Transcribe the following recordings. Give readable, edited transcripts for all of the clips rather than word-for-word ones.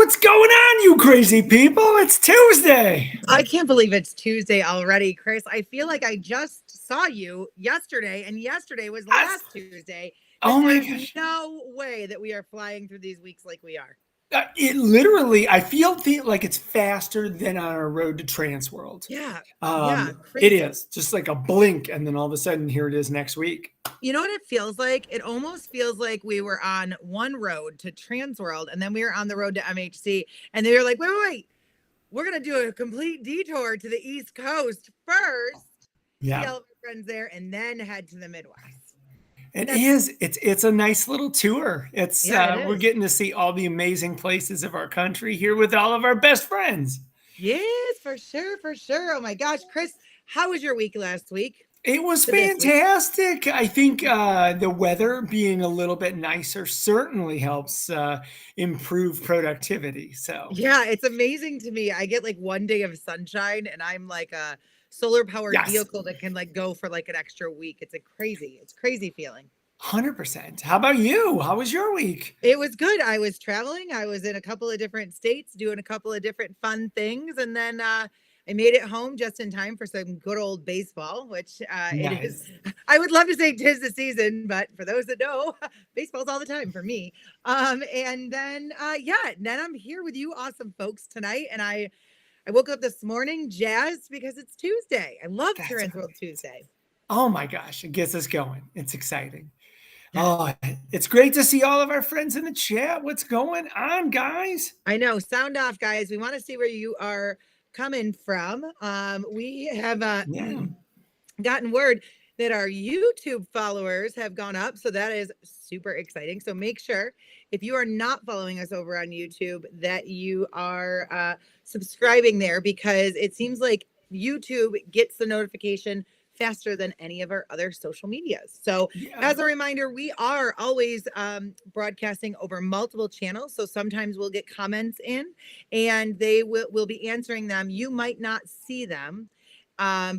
What's going on, you crazy people? It's Tuesday. I can't believe it's Tuesday already, Chris. I feel like I just saw you yesterday, and yesterday was last Tuesday. But Oh my there's gosh. no way that we are flying through these weeks like we are. It literally, I feel like it's faster than on our road to TransWorld. Yeah. Yeah. It Crazy. is just like a blink, and then all of a sudden, here it is next week. You know what it feels like? It almost feels like we were on one road to TransWorld, and then we were on the road to MHC, and they were like, wait. We're going to do a complete detour to the East Coast first. Yeah. See all of our friends there, and then head to the Midwest. It is. It's a nice little tour. It's we're getting to see all the amazing places of our country here with all of our best friends. Yes, for sure, for sure. Oh my gosh, Chris, how was your week last week? It was fantastic. I think the weather being a little bit nicer certainly helps improve productivity. So yeah, it's amazing to me. I get like one day of sunshine, and I'm like a solar powered vehicle that can like go for like an extra week. It's crazy feeling. 100%. How about you? How was your week? It was good. I was traveling. I was in a couple of different states doing a couple of different fun things. And then I made it home just in time for some good old baseball, which it is. I would love to say 'tis the season, but for those that know, baseball's all the time for me. And then, then I'm here with you awesome folks tonight. And I woke up this morning jazzed because it's Tuesday. I love TransWorld Tuesday. Oh my gosh, it gets us going. It's exciting. Oh, it's great to see all of our friends in the chat. What's going on, guys? I know. Sound off, guys. We want to see where you are coming from. We have gotten word that our YouTube followers have gone up. So that is super exciting. So make sure if you are not following us over on YouTube that you are subscribing there, because it seems like YouTube gets the notification faster than any of our other social medias. So as a reminder, we are always broadcasting over multiple channels. So sometimes we'll get comments in and they will be answering them. You might not see them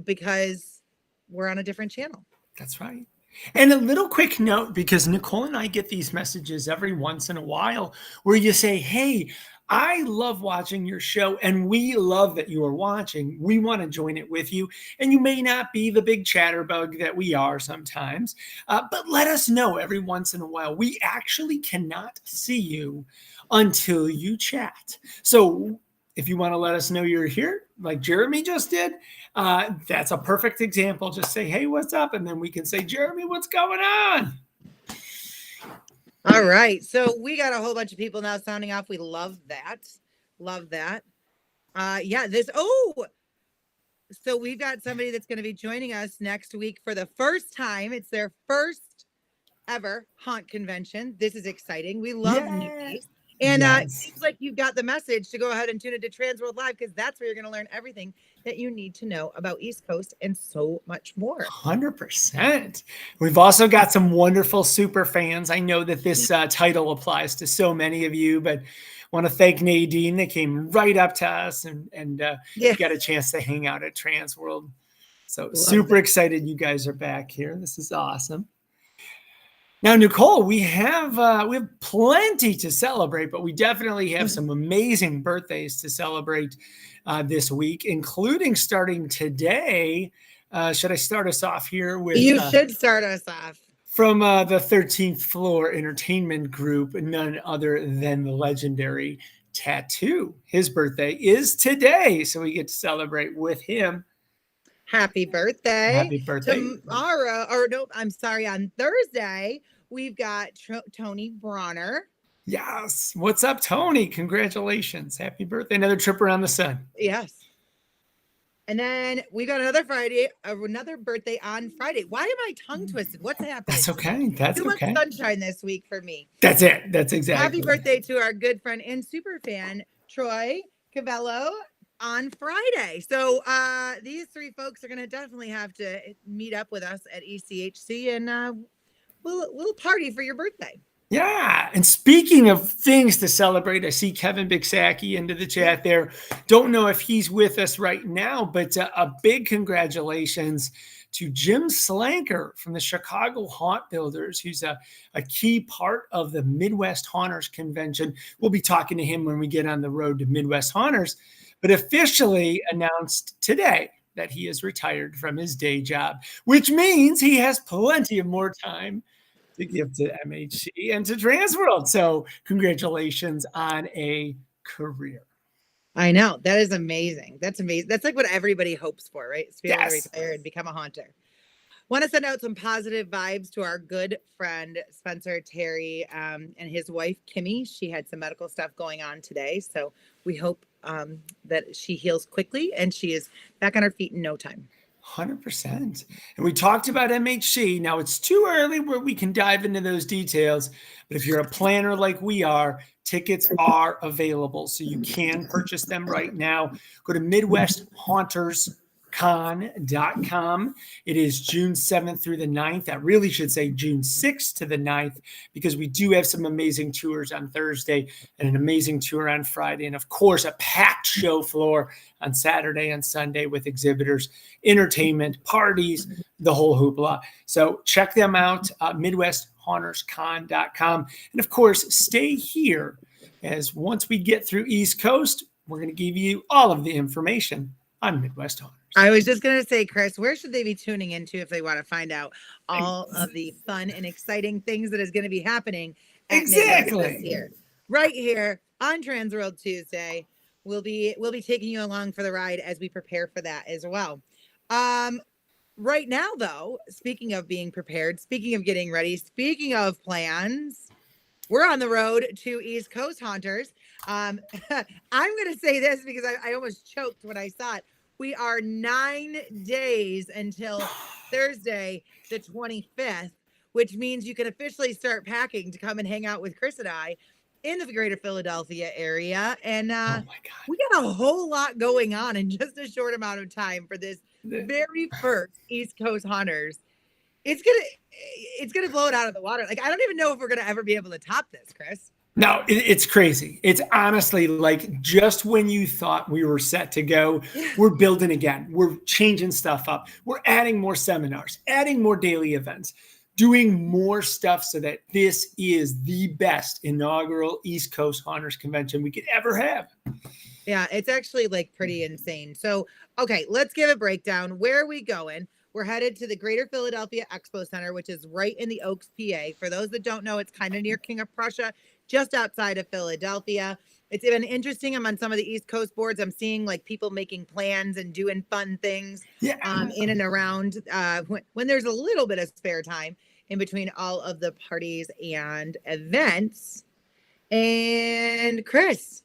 because we're on a different channel. That's right. And a little quick note, because Nicole and I get these messages every once in a while where you say, hey, I love watching your show and we love that you are watching. We want to join it with you. And you may not be the big chatterbug that we are sometimes, but let us know every once in a while. We actually cannot see you until you chat. So if you want to let us know you're here, like Jeremy just did, that's a perfect example. Just say, hey, what's up? And then we can say, Jeremy, what's going on? All right. So we got a whole bunch of people now sounding off. We love that. Love that. So we've got somebody that's going to be joining us next week for the first time. It's their first ever haunt convention. This is exciting. We love newbies. And it seems like you got the message to go ahead and tune into TransWorld Live, because that's where you're going to learn everything that you need to know about East Coast and so much more. 100%. We've also got some wonderful super fans. I know that this title applies to so many of you, but want to thank Nadine that came right up to us and got a chance to hang out at TransWorld. So super excited you guys are back here. This is awesome. Now, Nicole, we have plenty to celebrate, but we definitely have some amazing birthdays to celebrate this week, including starting today. Should I start us off here with? You should start us off. From the 13th Floor Entertainment Group, none other than the legendary Tattoo. His birthday is today, so we get to celebrate with him. Happy birthday. Happy birthday. On Thursday, we've got Tony Bronner. Yes. What's up, Tony? Congratulations. Happy birthday. Another trip around the sun. Yes. And then we got another birthday on Friday. Why am I tongue twisted? What's happening? That's okay. That's Too much sunshine this week for me. That's it. That's exactly. Happy birthday to our good friend and super fan, Troy Cavello, on Friday. So these three folks are going to definitely have to meet up with us at ECHC, and we'll party for your birthday. Yeah. And speaking of things to celebrate, I see Kevin Bigsacki into the chat there. Don't know if he's with us right now, but a big congratulations to Jim Slanker from the Chicago Haunt Builders, who's a key part of the Midwest Haunters Convention. We'll be talking to him when we get on the road to Midwest Haunters, but officially announced today that he is retired from his day job, which means he has plenty of more time to give to MHC and to TransWorld. So congratulations on a career. I know. That is amazing. That's amazing. That's like what everybody hopes for, right? To be able to Yes. retire and become a haunter. Want to send out some positive vibes to our good friend Spencer Terry and his wife Kimmy. She had some medical stuff going on today, so we hope that she heals quickly and she is back on her feet in no time. 100%. And we talked about MHC. Now it's too early where we can dive into those details, but if you're a planner like we are, tickets are available, so you can purchase them right now. Go to MidwestHauntersCon.com. It is June 7th through the 9th. That really should say June 6th to the 9th, because we do have some amazing tours on Thursday and an amazing tour on Friday. And of course, a packed show floor on Saturday and Sunday with exhibitors, entertainment, parties, the whole hoopla. So check them out, MidwestHauntersCon.com. And of course, stay here, as once we get through East Coast, we're going to give you all of the information on Midwest Haunters. I was just going to say, Chris, where should they be tuning into if they want to find out all of the fun and exciting things that is going to be happening at exactly Midwest this year? Right here on TransWorld Tuesday. We'll be taking you along for the ride as we prepare for that as well. Right now, though, speaking of being prepared, speaking of getting ready, speaking of plans, we're on the road to East Coast Haunters. I'm going to say this because I almost choked when I saw it. We are 9 days until Thursday, the 25th, which means you can officially start packing to come and hang out with Chris and I in the greater Philadelphia area. And we got a whole lot going on in just a short amount of time for this very first East Coast Haunters. It's gonna blow it out of the water. Like, I don't even know if we're gonna ever be able to top this, Chris. No, it's crazy. It's honestly like just when you thought we were set to go, we're building again. We're changing stuff up. We're adding more seminars, adding more daily events, doing more stuff so that this is the best inaugural East Coast Haunters convention we could ever have. Yeah, it's actually like pretty insane. So, okay, let's give a breakdown. Where are we going? We're headed to the Greater Philadelphia Expo Center, which is right in the Oaks, PA. For those that don't know, it's kind of near King of Prussia, just outside of Philadelphia. It's been interesting. I'm on some of the East Coast boards. I'm seeing like people making plans and doing fun things in and around when there's a little bit of spare time in between all of the parties and events. And Chris,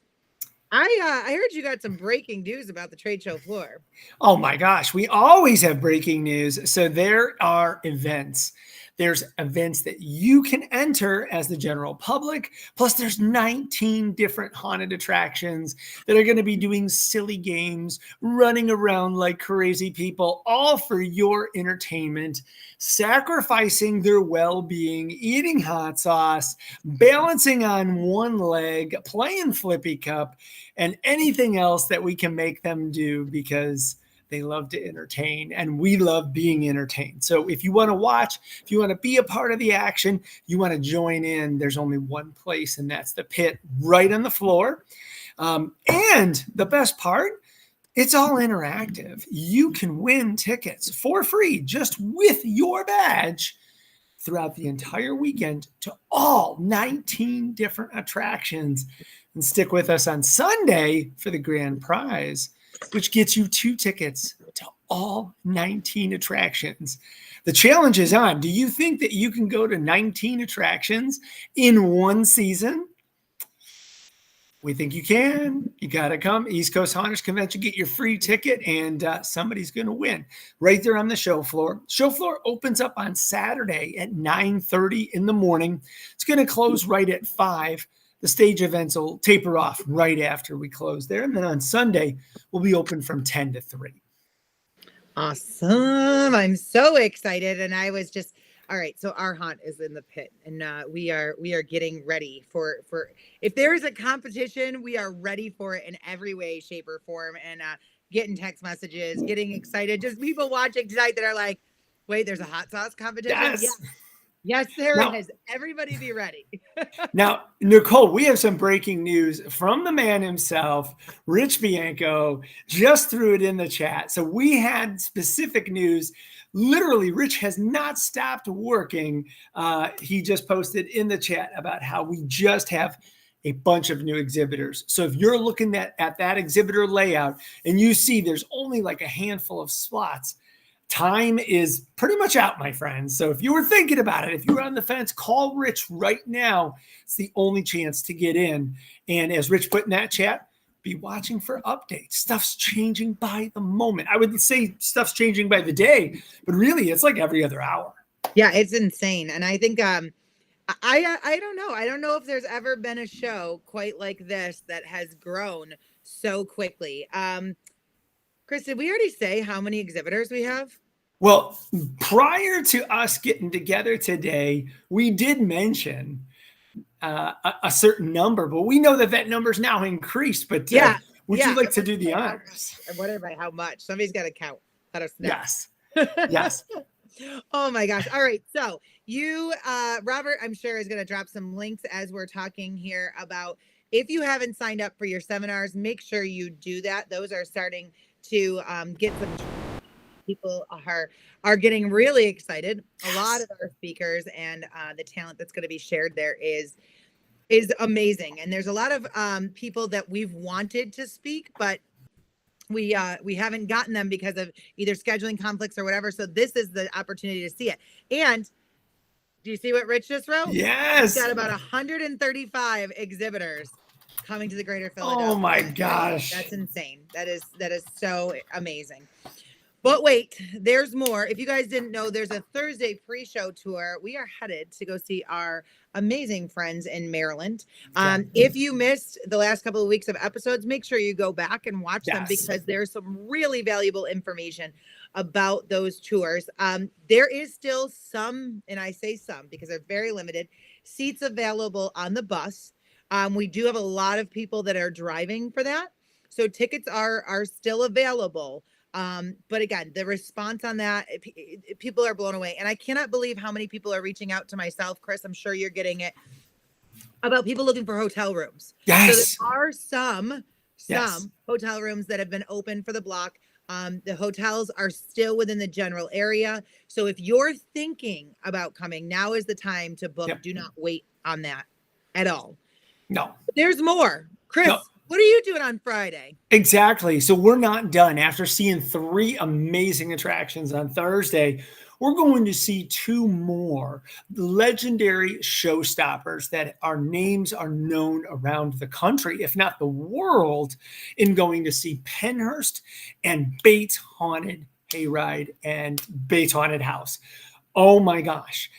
I heard you got some breaking news about the trade show floor. Oh my gosh, we always have breaking news. So there are events. There's events that you can enter as the general public. Plus, there's 19 different haunted attractions that are going to be doing silly games, running around like crazy people, all for your entertainment, sacrificing their well-being, eating hot sauce, balancing on one leg, playing flippy cup, and anything else that we can make them do, because they love to entertain and we love being entertained. So if you want to watch, if you want to be a part of the action, you want to join in, there's only one place, and that's the pit right on the floor. And the best part, it's all interactive. You can win tickets for free just with your badge throughout the entire weekend to all 19 different attractions. And stick with us on Sunday for the grand prize, which gets you 2 tickets to all 19 attractions. The challenge is on. Do you think that you can go to 19 attractions in one season? We think you can. You got to come. East Coast Haunters Convention, get your free ticket, and somebody's going to win right there on the show floor. Show floor opens up on Saturday at 9:30 in the morning. It's going to close right at 5. The stage events will taper off right after we close there. And then on Sunday, we'll be open from 10 to 3. Awesome. I'm so excited. And I was just, all right. So our haunt is in the pit, and we are getting ready for, if there's a competition, we are ready for it in every way, shape, or form. And getting text messages, getting excited, just people watching tonight that are like, Wait, there's a hot sauce competition? Yes. Yes, there Now, is. Everybody be ready. Now, Nicole, we have some breaking news from the man himself, Rich Bianco, just threw it in the chat. So we had specific news. Literally, Rich has not stopped working. He just posted in the chat about how we just have a bunch of new exhibitors. So if you're looking at that exhibitor layout and you see there's only like a handful of slots, time is pretty much out, my friends. So if you were thinking about it, if you were on the fence, call Rich right now. It's the only chance to get in. And as Rich put in that chat, be watching for updates. Stuff's changing by the moment. I would say stuff's changing by the day, but really it's like every other hour. Yeah, it's insane. And I think I don't know. I don't know if there's ever been a show quite like this that has grown so quickly. Chris, did we already say how many exhibitors we have? Well, prior to us getting together today, we did mention a certain number, but we know that number's now increased. But would you like to do the honors? I wonder by how much. Somebody's got to count. Let us know. Yes. Yes. Oh my gosh. All right. So you, Robert, I'm sure is going to drop some links as we're talking here about if you haven't signed up for your seminars, make sure you do that. Those are starting to get some people are getting really excited. A lot of our speakers and the talent that's going to be shared there is amazing. And there's a lot of people that we've wanted to speak, but we haven't gotten them because of either scheduling conflicts or whatever. So this is the opportunity to see it. And do you see what Rich just wrote? Yes. He's got about 135 exhibitors coming to the greater Philadelphia. Oh my gosh. That's insane. That is so amazing. But wait, there's more. If you guys didn't know, there's a Thursday pre-show tour. We are headed to go see our amazing friends in Maryland. If you missed the last couple of weeks of episodes, make sure you go back and watch them because there's some really valuable information about those tours. There is still some, and I say some because they're very limited, seats available on the bus. We do have a lot of people that are driving for that. So tickets are still available. But again, the response on that, people are blown away. And I cannot believe how many people are reaching out to myself, Chris. I'm sure you're getting it about people looking for hotel rooms. Yes. So there are some hotel rooms that have been open for the block. The hotels are still within the general area. So if you're thinking about coming, now is the time to book. Do not wait on that at all. No. But there's more. Chris. No. What are you doing on Friday? Exactly. So we're not done. After seeing 3 amazing attractions on Thursday, we're going to see 2 more legendary showstoppers that our names are known around the country, if not the world, in going to see Pennhurst and Bates Haunted Hayride and Bates Haunted House. Oh my gosh.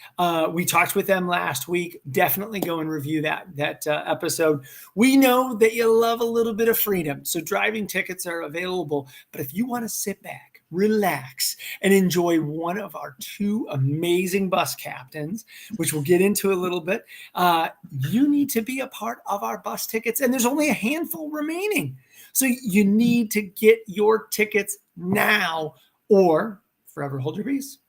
We talked with them last week. Definitely go and review that episode. We know that you love a little bit of freedom. So driving tickets are available. But if you want to sit back, relax, and enjoy one of our 2 amazing bus captains, which we'll get into a little bit, you need to be a part of our bus tickets. And there's only a handful remaining. So you need to get your tickets now or forever hold your peace.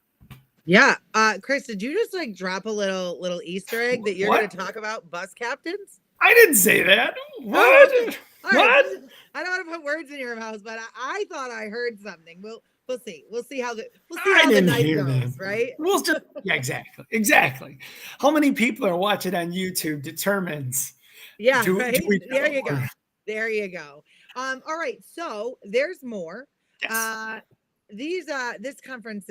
Yeah. Chris, did you just like drop a little Easter egg that you're going to talk about bus captains? I didn't say that. What? What? I don't want to put words in your mouth, but I thought I heard something. We'll see. We'll see how the night goes, right? We'll just exactly. How many people are watching on YouTube determines. Yeah, right. There you go. All right. So there's more. Yes. This conference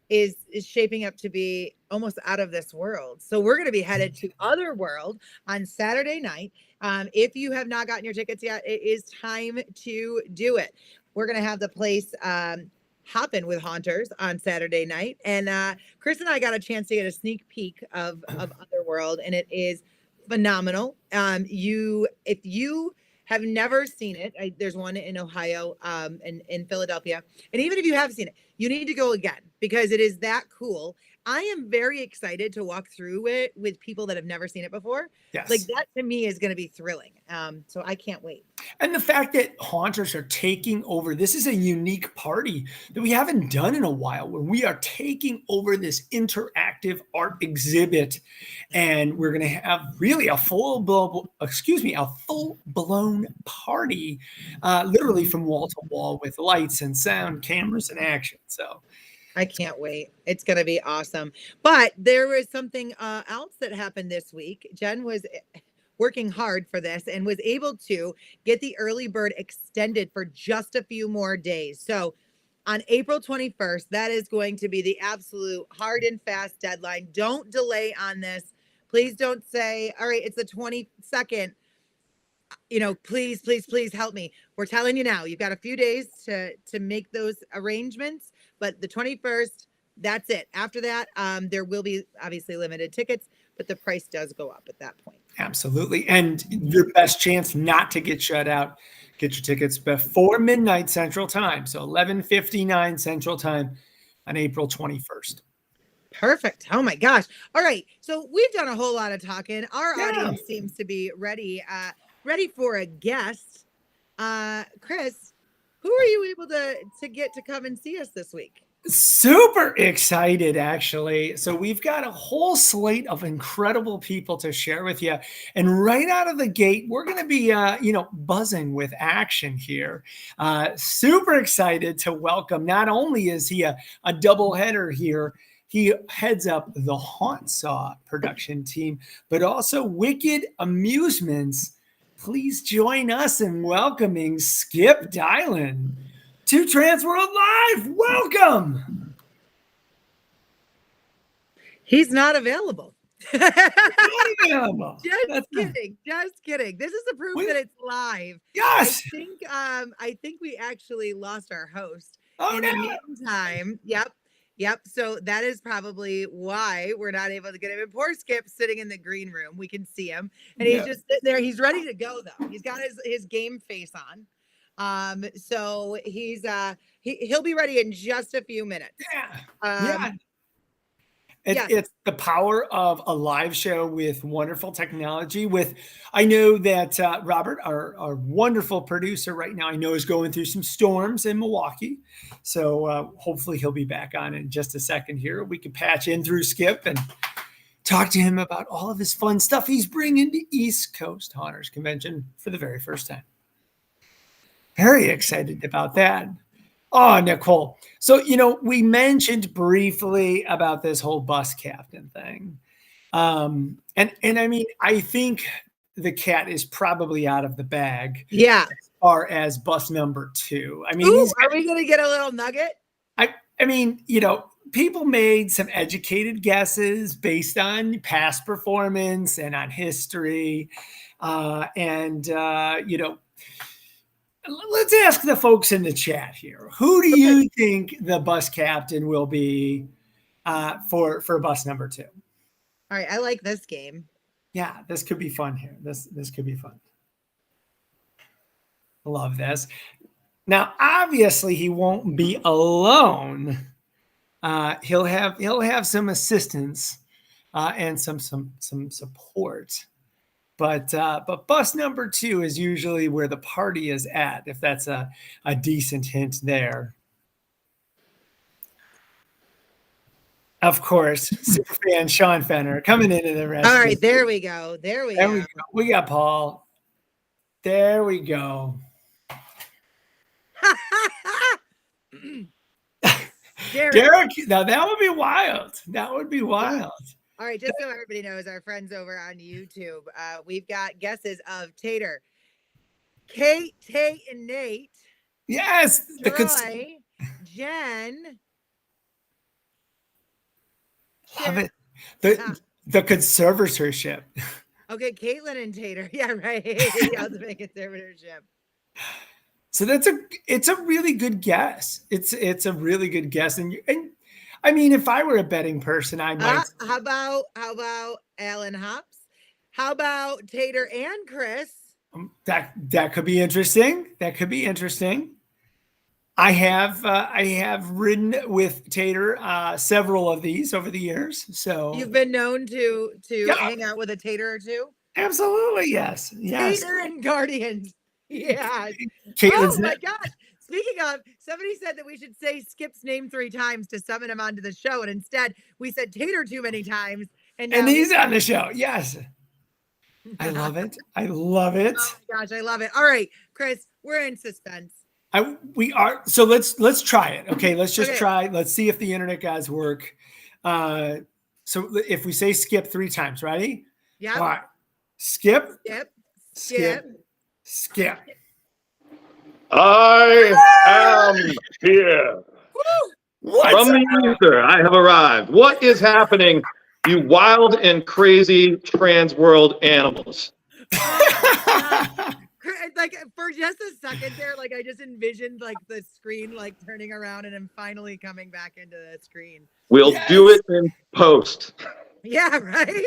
is shaping up to be almost out of this world. So we're going to be headed to Otherworld on Saturday night. If you have not gotten your tickets yet, it is time to do it. We're going to have the place hopping with haunters on Saturday night. And Chris and I got a chance to get a sneak peek of Otherworld, and it is phenomenal. If you have never seen it, there's one in Ohio and in Philadelphia. And even if you have seen it, you need to go again because it is that cool. I am very excited to walk through it with people that have never seen it before. Like Yes. that to me is going to be thrilling. So I can't wait. And the fact that haunters are taking over, this is a unique party that we haven't done in a while, where we are taking over this interactive art exhibit, and we're going to have really a full blown party, literally from wall to wall with lights and sound, cameras, and action. So I can't wait. It's going to be awesome. But there was something else that happened this week. Jen was working hard for this and was able to get the early bird extended for just a few more days. So on April 21st, that is going to be the absolute hard and fast deadline. Don't delay on this. Please don't say, all right, it's the 22nd. Please, please, please help me. We're telling you now, you've got a few days to make those arrangements, but the 21st, that's it. After that, there will be obviously limited tickets, but the price does go up at that point. absolutely. And your best chance not to get shut out, get your tickets before midnight Central Time. So 11:59 Central Time on April 21st. Perfect. Oh my gosh. All right. So we've done a whole lot of talking. Our Yeah. audience seems to be ready for a guest. Chris, who are you able to get to come and see us this week? Super excited, actually. So we've got a whole slate of incredible people to share with you. And right out of the gate, we're going to be, buzzing with action here. Super excited to welcome, not only is he a double header here, he heads up the HauntSaw production team, but also Wicked Amusements. Please join us in welcoming Skip Dylen to TransWorld Live. Welcome. He's not available. Just kidding. This is the proof that it's live. Yes. I think we actually lost our host in the meantime. Yep. So that is probably why we're not able to get him. And poor Skip sitting in the green room. We can see him. And he's just sitting there. He's ready to go though. He's got his game face on. So he'll be ready in just a few minutes. It's the power of a live show with wonderful technology. I know that Robert, our wonderful producer right now, I know is going through some storms in Milwaukee. So hopefully he'll be back on in just a second here. We can patch in through Skip and talk to him about all of his fun stuff he's bringing to East Coast Haunters Convention for the very first time. Very excited about that. Oh, Nicole. So, we mentioned briefly about this whole bus captain thing. And I mean, I think the cat is probably out of the bag. Yeah. As far as bus number 2. I mean, are we going to get a little nugget? I mean, people made some educated guesses based on past performance and on history. Let's ask the folks in the chat here. Who do you think the bus captain will be for bus number 2? All right, I like this game. Yeah, this could be fun here. This could be fun. Love this. Now, obviously, he won't be alone. He'll have some assistance and some support. But bus number 2 is usually where the party is at, if that's a decent hint there. Of course, superfan Sean Fenner coming into the rescue. All right, there we go. We got Paul. There we go. Derek, now that would be wild. All right, just so everybody knows, our friends over on YouTube, we've got guesses of Tater, Kate, Tate, and Nate. Yes. Troy, Jen. Love it. The conservatorship. Okay, Caitlin and Tater. Yeah, right. The conservatorship. So it's a really good guess. It's a really good guess, and I mean, if I were a betting person, I might. How about Alan Hops? How about Tater and Chris? That could be interesting. I have ridden with Tater several of these over the years. So You've been known to yeah, hang out with a tater or two? absolutely, yes, yes. Tater and Guardians. Yeah. Oh Caitlin's my gosh. Speaking of, somebody said that we should say Skip's name 3 times to summon him onto the show. And instead, we said Tater too many times. And and now he's on the show. Yes, I love it. I love it. Oh my gosh, I love it. All right, Chris, we're in suspense. We are. So let's try it. Okay, let's just Okay. try. Let's see if the internet guys work. So if we say skip 3 times, ready? Yeah. All right. Skip. Skip. Skip. Skip. I am here. From the ether, I have arrived. What is happening, you wild and crazy TransWorld animals? Like for just a second there, like I just envisioned like the screen like turning around and then finally coming back into the screen. We'll do it in post. Yeah, right.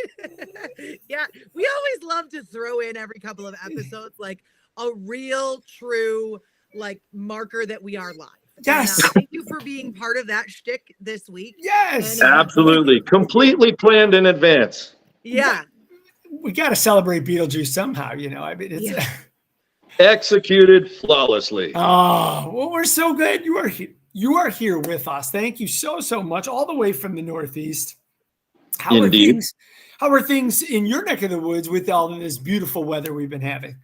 Yeah, we always love to throw in every couple of episodes like a real, true like marker that we are live. Yes. And, thank you for being part of that shtick this week. Yes. And, Absolutely. Completely planned in advance. Yeah. We got to celebrate Beetlejuice somehow, you know. I mean, it's executed flawlessly. Oh, well, we're so good. You are here with us. Thank you so much, all the way from the Northeast. How are things in your neck of the woods with all of this beautiful weather we've been having?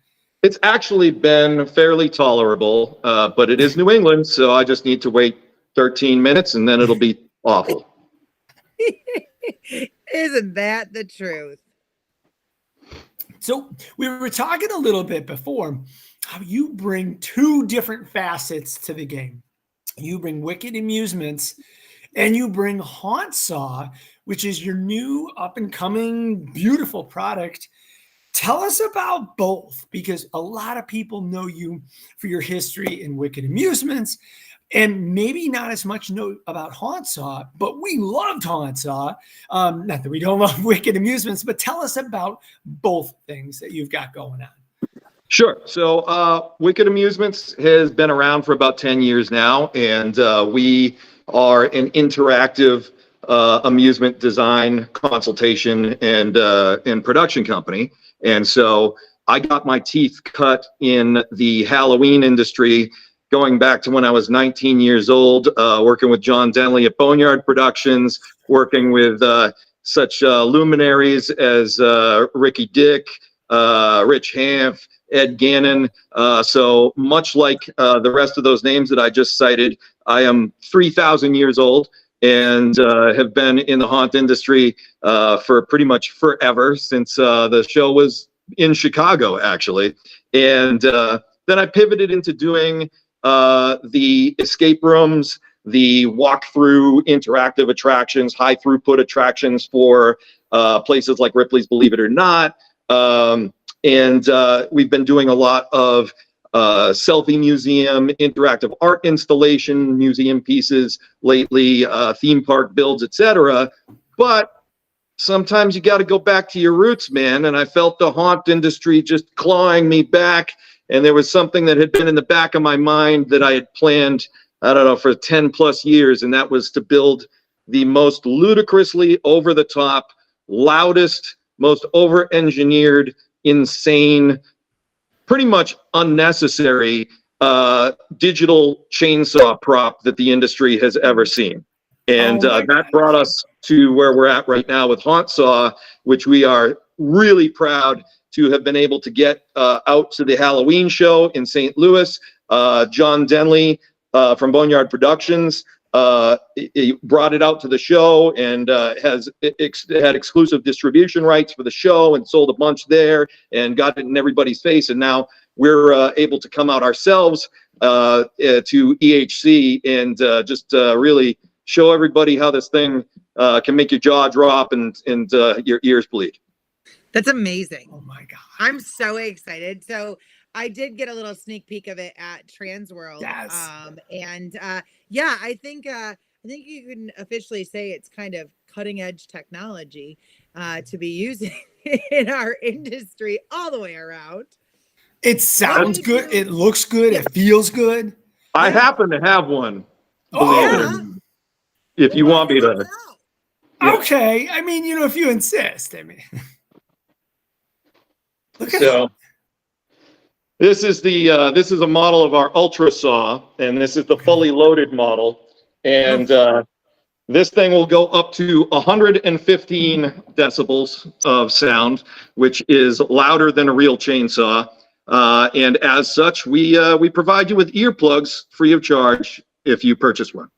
It's actually been fairly tolerable, but it is New England, so I just need to wait 13 minutes and then it'll be awful. Isn't that the truth? So we were talking a little bit before how you bring 2 different facets to the game. You bring Wicked Amusements and you bring HauntSaw, which is your new up and coming beautiful product. Tell us about both, because a lot of people know you for your history in Wicked Amusements and maybe not as much know about HauntSaw, but we loved HauntSaw. Not that we don't love Wicked Amusements, but tell us about both things that you've got going on. Sure. So Wicked Amusements has been around for about 10 years now, and we are an interactive amusement design consultation and production company. And so I got my teeth cut in the Halloween industry going back to when I was 19 years old, working with John Denley at Boneyard Productions, working with such luminaries as Ricky Dick, Rich Hanf, Ed Gannon. So much like the rest of those names that I just cited, I am 3,000 years old and have been in the haunt industry for pretty much forever, since the show was in Chicago, actually. And then I pivoted into doing the escape rooms, the walkthrough interactive attractions, high throughput attractions for places like Ripley's Believe It or Not. And we've been doing a lot of selfie museum, interactive art installation, museum pieces lately, theme park builds, etc. But sometimes you got to go back to your roots, man. And I felt the haunt industry just clawing me back. And there was something that had been in the back of my mind that I had planned, I don't know, for 10 plus years. And that was to build the most ludicrously over the top, loudest, most over engineered, insane, pretty much unnecessary digital chainsaw prop that the industry has ever seen. And that brought us to where we're at right now with HauntSaw, which we are really proud to have been able to get out to the Halloween show in St. Louis. John Denley from Boneyard Productions he brought it out to the show and had exclusive distribution rights for the show and sold a bunch there and got it in everybody's face. And now we're able to come out ourselves to EHC and just really show everybody how this thing can make your jaw drop and your ears bleed. That's amazing. Oh my God. I'm so excited. So I did get a little sneak peek of it at TransWorld. Yes. And yeah, I think you can officially say it's kind of cutting edge technology to be using in our industry all the way around. It sounds good. It looks good. Yeah. It feels good. I happen to have one. Oh, If you want me to. Yeah. okay. I mean, if you insist. I mean, look at So this is a model of our Ultra Saw, and this is the fully loaded model. And this thing will go up to 115 decibels of sound, which is louder than a real chainsaw. And as such, we provide you with earplugs free of charge if you purchase one.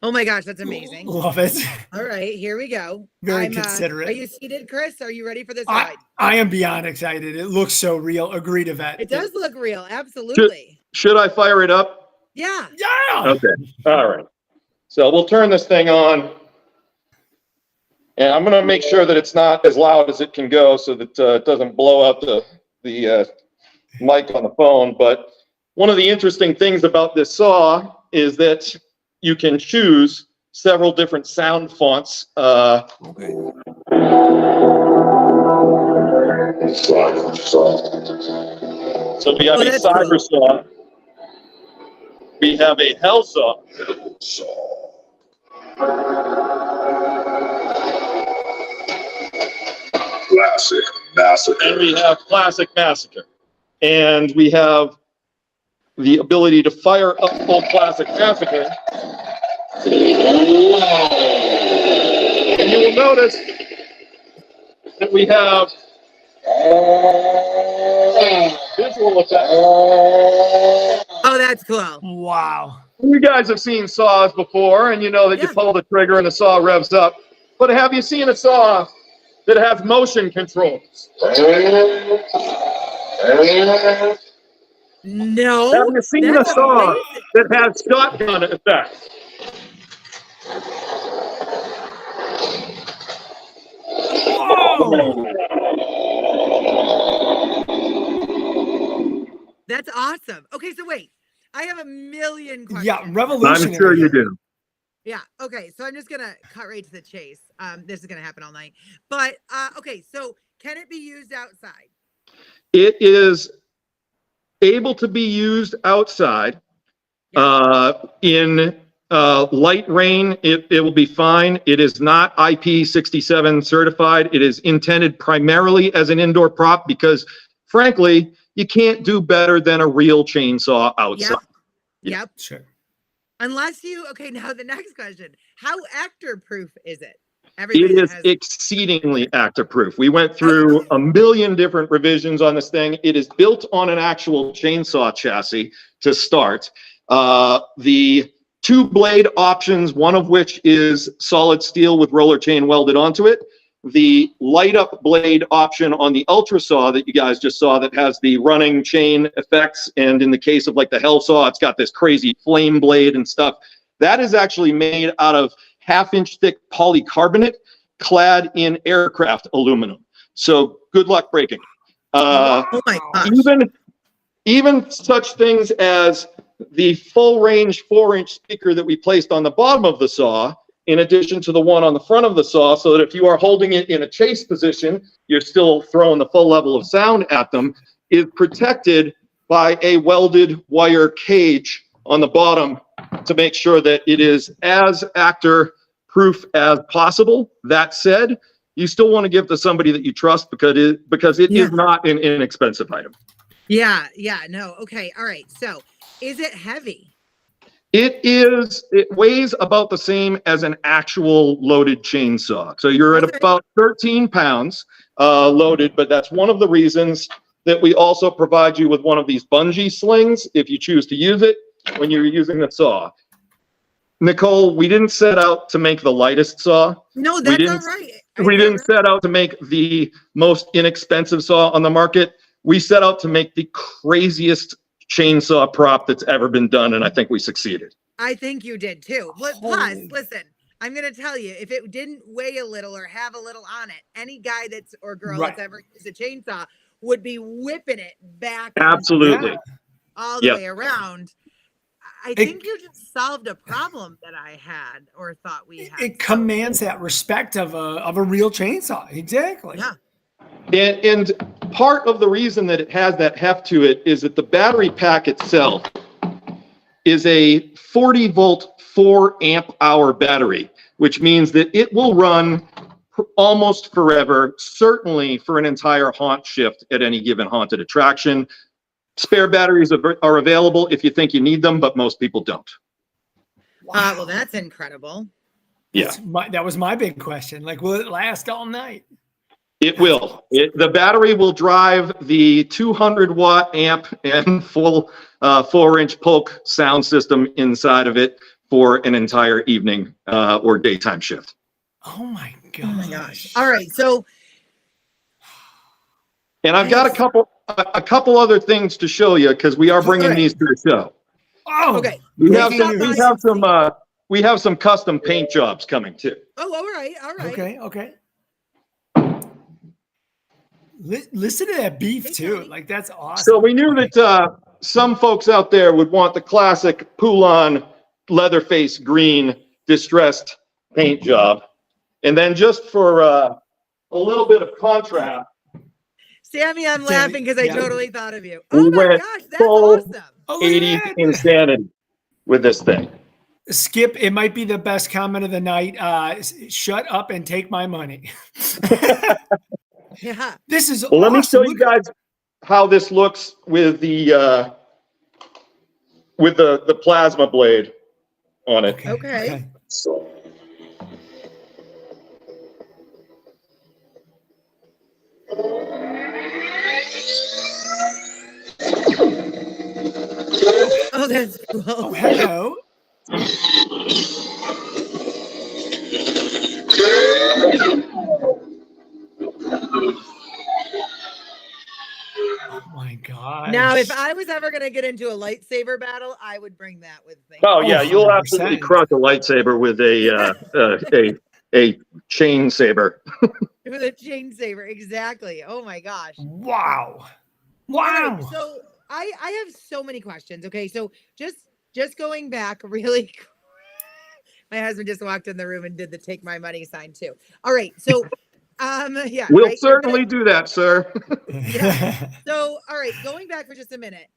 Oh my gosh, that's amazing. Love it. All right, here we go. Very considerate. Are you seated, Chris? Are you ready for this ride? I am beyond excited. It looks so real. Agree to that. It does look real. Absolutely. Should I fire it up? Yeah. Yeah. Okay. All right. So we'll turn this thing on. And I'm going to make sure that it's not as loud as it can go so that it doesn't blow out the mic on the phone. But one of the interesting things about this saw is that you can choose several different sound fonts. Okay. So we have a cyber saw. We have a hell saw. Classic Massacre. And we have Classic Massacre. And we have the ability to fire up full Classic Massacre. And you will notice that we have visual effects. Oh, that's cool. Wow. You guys have seen saws before, and you know that you pull the trigger and the saw revs up. But have you seen a saw that has motion controls? No. Have you seen a saw that has shotgun effects? Whoa. That's awesome. Okay, so wait. I have a million questions. Yeah, revolutionary. I'm sure you do. Yeah. Okay. So I'm just gonna cut right to the chase. This is gonna happen all night. But okay. So can it be used outside? It is able to be used outside. In light rain, it will be fine. It is not IP67 certified. It is intended primarily as an indoor prop because, frankly, you can't do better than a real chainsaw outside. Yep. Sure. Unless you, okay, now the next question. How actor proof is it? It is exceedingly actor proof. We went through a million different revisions on this thing. It is built on an actual chainsaw chassis to start. The two blade options, one of which is solid steel with roller chain welded onto it. The light up blade option on the Ultra Saw that you guys just saw that has the running chain effects. And in the case of like the Hell Saw, it's got this crazy flame blade and stuff. That is actually made out of 1/2-inch thick polycarbonate clad in aircraft aluminum. So good luck breaking. Oh my gosh. Even such things as the full range 4-inch speaker that we placed on the bottom of the saw, in addition to the one on the front of the saw, so that if you are holding it in a chase position, you're still throwing the full level of sound at them, is protected by a welded wire cage on the bottom to make sure that it is as actor proof as possible. That said, you still want to give to somebody that you trust because it is not an inexpensive item. Yeah. No. Okay. All right. So is it heavy? It weighs about the same as an actual loaded chainsaw. So you're at about 13 pounds loaded, but that's one of the reasons that we also provide you with one of these bungee slings if you choose to use it when you're using the saw. Nicole, we didn't set out to make the lightest saw. No, that's all right. We didn't set out to make the most inexpensive saw on the market. We set out to make the craziest chainsaw prop that's ever been done, and I think we succeeded. I think you did too. Plus, listen, I'm gonna tell you, if it didn't weigh a little or have a little on it, any guy or girl that's ever used a chainsaw would be whipping it back Absolutely all the way around. I think you just solved a problem that I had or thought we had. It commands that respect of a real chainsaw. Exactly. Yeah. And part of the reason that it has that heft to it is that the battery pack itself is a 40-volt, 4-amp-hour battery, which means that it will run almost forever, certainly for an entire haunt shift at any given haunted attraction. Spare batteries are available if you think you need them, but most people don't. Wow. Well, that's incredible. Yeah. That was my big question. Like, will it last all night? It will. The battery will drive the 200-watt amp and full 4-inch Polk sound system inside of it for an entire evening or daytime shift. Oh my gosh. Oh my gosh. All right. So, and I've got a couple other things to show you because we are bringing these to the show. Oh, okay. We have some custom paint jobs coming too. Oh, all right. All right. Okay. Listen to that beef too. Like, that's awesome. So we knew that some folks out there would want the classic Poulon Leatherface green distressed paint job. And then just for a little bit of contrast, Sammy, I'm laughing because I totally thought of you. we Oh my went gosh, that's full awesome. 80s insanity with this thing. Skip, it might be the best comment of the night. Shut up and take my money. Yeah. This is Well, awesome. let me show you guys how this looks with the plasma blade on it. Okay. So, Oh, that's cool. Oh, hello. Oh my god. Now, if I was ever going to get into a lightsaber battle, I would bring that with me. oh yeah, you'll 100%. absolutely crush a lightsaber with a chain saber. With a chain saber, exactly. Oh my gosh. Wow. All right, so I have so many questions. Okay, so just going back really quick. My husband just walked in the room and did the take my money sign too. All right, so yeah. We'll right? certainly do that, sir. Yeah. So all right, going back for just a minute.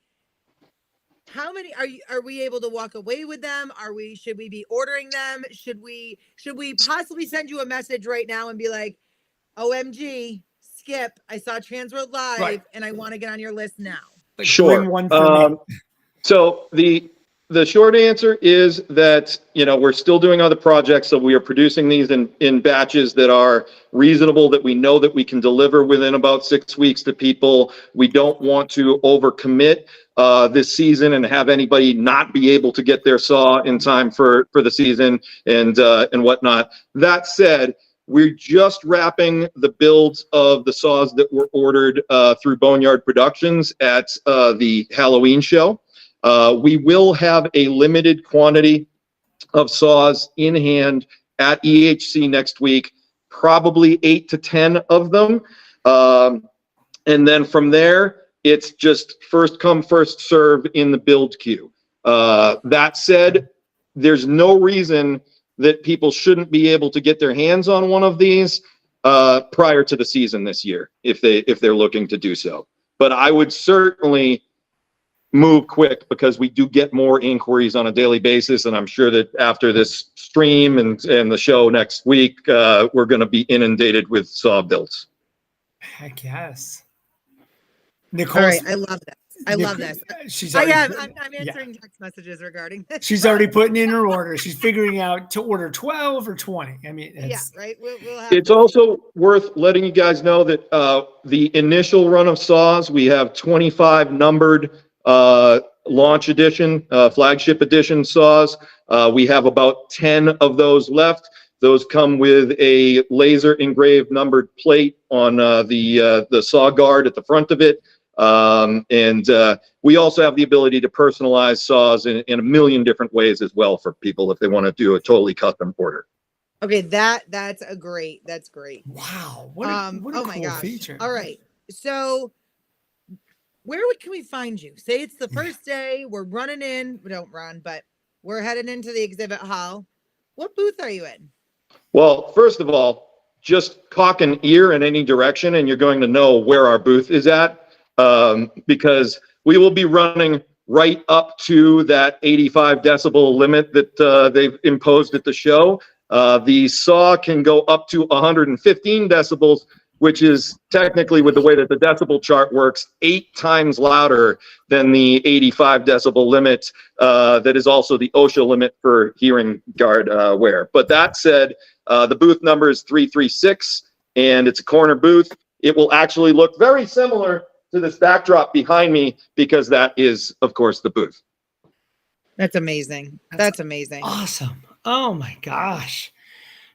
How many are we able to walk away with them? Should we be ordering them? Should we possibly send you a message right now and be like, OMG, Skip, I saw TransWorld live and I want to get on your list now? Like, Sure. bring one for me. So the short answer is that, we're still doing other projects. So we are producing these in batches that are reasonable, that we know that we can deliver within about 6 weeks to people. We don't want to overcommit this season and have anybody not be able to get their saw in time for the season and whatnot. That said, we're just wrapping the builds of the saws that were ordered through Boneyard Productions at the Halloween show. We will have a limited quantity of saws in hand at EHC next week, probably 8 to 10 of them. And then from there, it's just first come, first serve in the build queue. That said, there's no reason that people shouldn't be able to get their hands on one of these prior to the season this year, if they're looking to do so. But I would certainly move quick because we do get more inquiries on a daily basis, and I'm sure that after this stream and the show next week, we're going to be inundated with saw builds. Heck yes. Nicole, All right, I love that. I love this. I'm answering text messages regarding this. She's already putting in her order. She's figuring out to order 12 or 20. I mean, right. We'll have it's also worth letting you guys know that the initial run of saws, we have 25 numbered launch edition, flagship edition saws. We have about 10 of those left. Those come with a laser engraved numbered plate on the saw guard at the front of it. And we also have the ability to personalize saws in a million different ways as well for people if they want to do a totally custom order. Okay, that's great. Wow. What a cool feature. All right. So where can we find you? Say it's the first day, we're running in. We don't run, but we're heading into the exhibit hall. What booth are you in? Well, first of all, just cock an ear in any direction and you're going to know where our booth is at. Because we will be running right up to that 85 decibel limit that they've imposed at the show. The saw can go up to 115 decibels, which is technically, with the way that the decibel chart works, 8 times louder than the 85 decibel limit that is also the OSHA limit for hearing guard wear. But that said, the booth number is 336, and it's a corner booth. It will actually look very similar to this backdrop behind me because that is, of course, the booth. That's amazing. That's amazing. Awesome. Oh my gosh.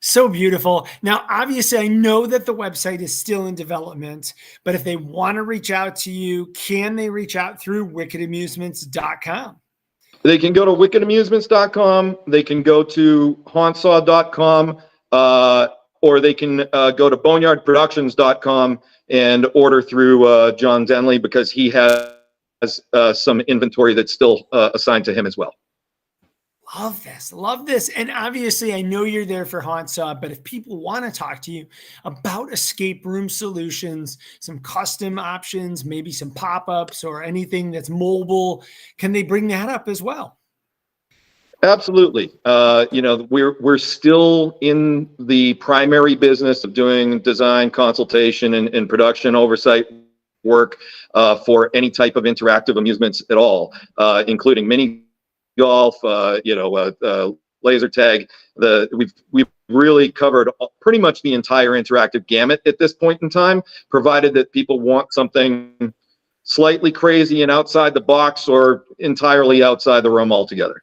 So beautiful. Now, obviously, I know that the website is still in development, but if they want to reach out to you, can they reach out through wickedamusements.com? They can go to wickedamusements.com. They can go to HauntSaw.com, or they can go to boneyardproductions.com and order through John Denley, because he has some inventory that's still assigned to him as well. Love this. Love this. And obviously, I know you're there for HauntSaw, but if people want to talk to you about escape room solutions, some custom options, maybe some pop-ups or anything that's mobile, can they bring that up as well? Absolutely. You know, we're still in the primary business of doing design consultation and production oversight work for any type of interactive amusements at all, including mini golf, laser tag. We've really covered pretty much the entire interactive gamut at this point in time, provided that people want something slightly crazy and outside the box or entirely outside the realm altogether.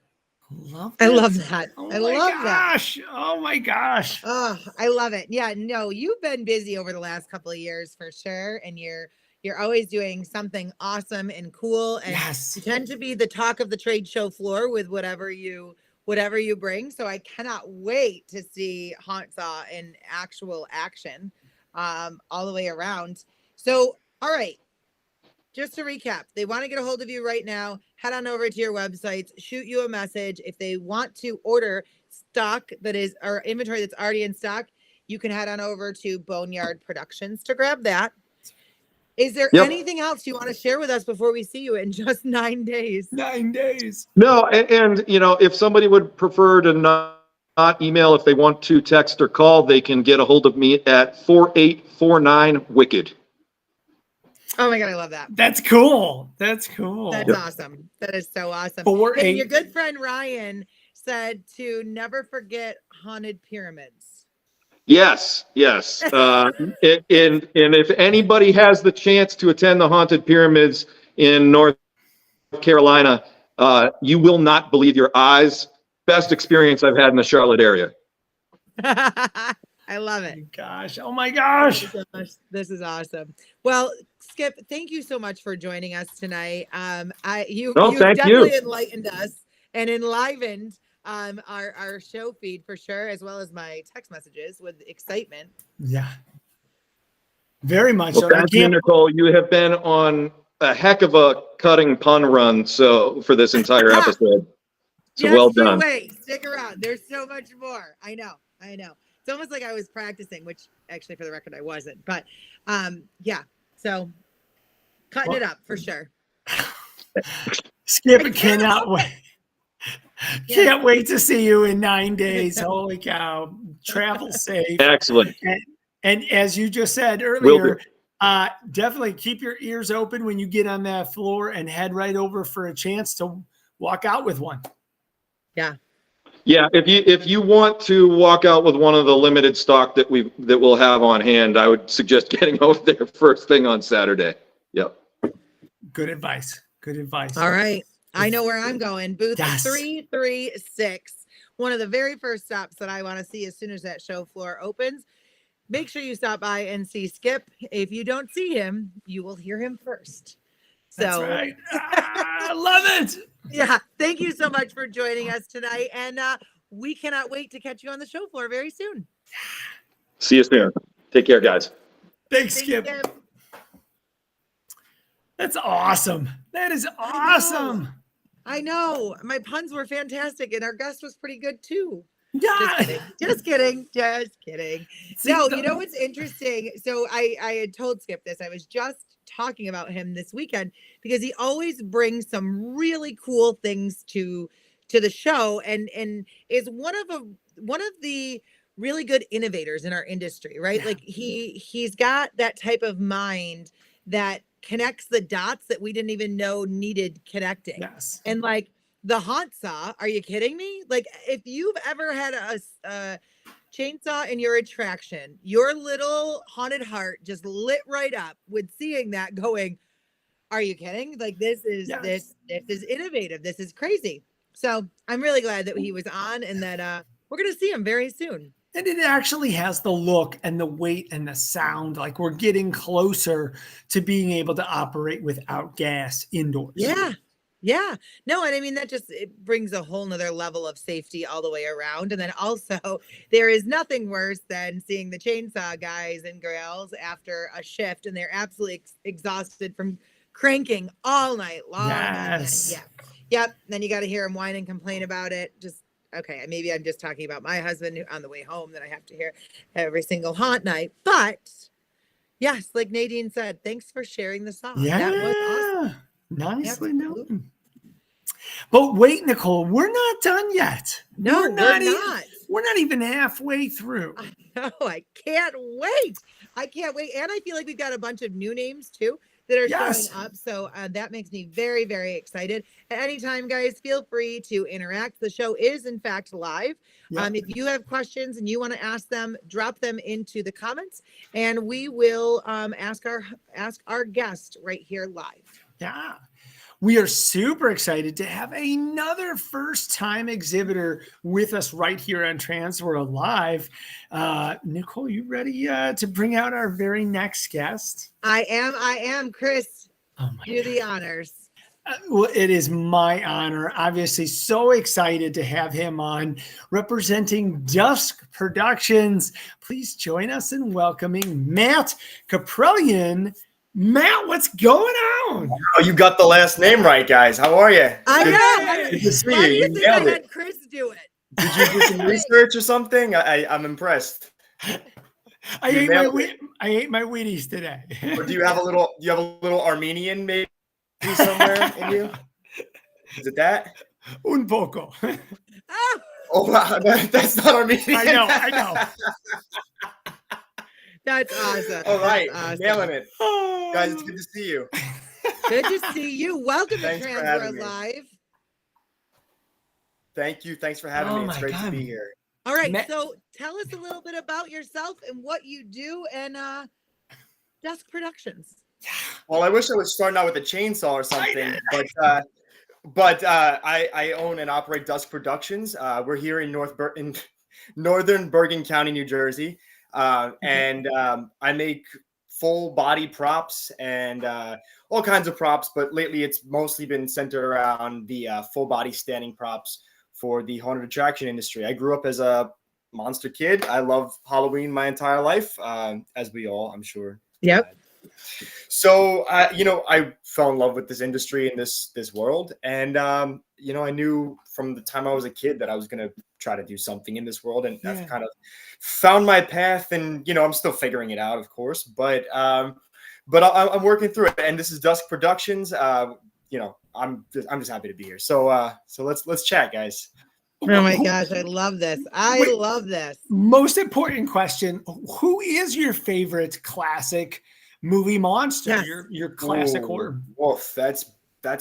I love that. Oh I my love gosh. Oh my gosh. Oh, I love it. Yeah, no, you've been busy over the last couple of years for sure, and you're always doing something awesome and cool, and Yes. you tend to be the talk of the trade show floor with whatever you bring. So I cannot wait to see HauntSaw in actual action, all the way around. So, all right. Just to recap, they want to get a hold of you right now. Head on over to your websites, shoot you a message. If they want to order stock that is, or inventory that's already in stock, you can head on over to Boneyard Productions to grab that. Is there anything else you want to share with us before we see you in just 9 days? 9 days. No, and you know, if somebody would prefer to not email, if they want to text or call, they can get a hold of me at 4849-WICKED. Oh my God, I love that. That's cool. That's cool. That's awesome. That is so awesome. 4-8. And your good friend Ryan said to never forget haunted pyramids. Yes. And if anybody has the chance to attend the Haunted Pyramids in North Carolina, you will not believe your eyes. Best experience I've had in the Charlotte area. I love it. Oh my gosh. This is awesome. Well, Skip, thank you so much for joining us tonight. You've definitely enlightened us and enlivened our show feed for sure, as well as my text messages with excitement. Yeah. Very much. Well, thank you, Nicole. You have been on a heck of a cutting pun run for this entire episode. So well done. Wait, stick around. There's so much more. I know. It's almost like I was practicing, which actually, for the record, I wasn't. But yeah, so cutting it up for sure. Skip, cannot wait. Can't wait to see you in 9 days. Holy cow. Travel safe. Excellent. And as you just said earlier, definitely keep your ears open when you get on that floor and head right over for a chance to walk out with one. Yeah, if you want to walk out with one of the limited stock that we'll have on hand, I would suggest getting over there first thing on Saturday. Yep. Good advice. All right. I know where I'm going. Booth 336. One of the very first stops that I want to see as soon as that show floor opens. Make sure you stop by and see Skip. If you don't see him, you will hear him first. That's right. I love it. Yeah. Thank you so much for joining us tonight. And we cannot wait to catch you on the show floor very soon. See you soon. Take care, guys. Thanks, Skip. That's awesome. That is awesome. I know. My puns were fantastic, and our guest was pretty good too. Yeah. Just kidding. Just kidding. See, No, you know what's interesting? So I had told Skip this. I was just talking about him this weekend because he always brings some really cool things to the show and is one of the really good innovators in our industry, right? Yeah. Like he's got that type of mind that connects the dots that we didn't even know needed connecting. Yes. And like the HauntSaw, are you kidding me? Like if you've ever had a chainsaw in your attraction, your little haunted heart just lit right up with seeing that going, are you kidding? Like Yes. this is innovative. This is crazy. So I'm really glad that he was on and that we're gonna see him very soon. And it actually has the look and the weight and the sound. Like we're getting closer to being able to operate without gas indoors. Yeah. Yeah. No, and I mean that just it brings a whole nother level of safety all the way around. And then also there is nothing worse than seeing the chainsaw guys and girls after a shift and they're absolutely exhausted from cranking all night long. Yes. And then, yep. Then you got to hear them whine and complain about it. Just okay. Maybe I'm just talking about my husband on the way home that I have to hear every single haunt night. But yes, like Nadine said, thanks for sharing the song. Yeah. That was awesome. Nicely Absolutely. done. But wait, Nicole, we're not done yet. No, we're not. We're not even halfway through. No, I can't wait. I can't wait. And I feel like we've got a bunch of new names too that are Yes. showing up. So that makes me very, very excited. At any time, guys, feel free to interact. The show is, in fact, live. Yep. If you have questions and you want to ask them, drop them into the comments and we will ask our guest right here live. Yeah. We are super excited to have another first-time exhibitor with us right here on TransWorld Live. Nicole, you ready to bring out our very next guest? I am, Chris. Oh my Do the God. honors. Well, it is my honor. Obviously, so excited to have him on representing Dusk Productions. Please join us in welcoming Matt Caprellian. Matt, what's going on? Oh, you got the last name right, guys. How are you? I know. Good to see Why do you. you You think I nailed it. had Chris do it? Did you do some research or something? I'm impressed. I You ate nailed it. I ate my Wheaties today. Or do you have a little Armenian maybe somewhere in you? Is it that? Un poco. Oh, Oh, wow. That's not Armenian. I know. that's awesome. All right. That's awesome. Nailing it. Guys, it's good to see you. Good to see you. Welcome to Thanks for having TransWorld me. Live. Thank you. Thanks for having Oh me. It's my great God. to be here. All right. Matt- So tell us a little bit about yourself and what you do and Dusk Productions. Well, I wish I was starting out with a chainsaw or something, but I own and operate Dusk Productions. We're here in northern Bergen County, New Jersey, and I make full body props and all kinds of props. But lately, it's mostly been centered around the full body standing props for the haunted attraction industry. I grew up as a monster kid. I love Halloween my entire life, as we all, I'm sure. Yep. So, I fell in love with this industry and this world. And, I knew from the time I was a kid that I was going to try to do something in this world. And I've kind of found my path and, I'm still figuring it out, of course. But I'm working through it. And this is Dusk Productions. I'm just happy to be here. So let's chat, guys. Oh my gosh, I love this. Love this. Most important question: who is your favorite classic movie monster? Yes. Your classic horror. Wolf, that's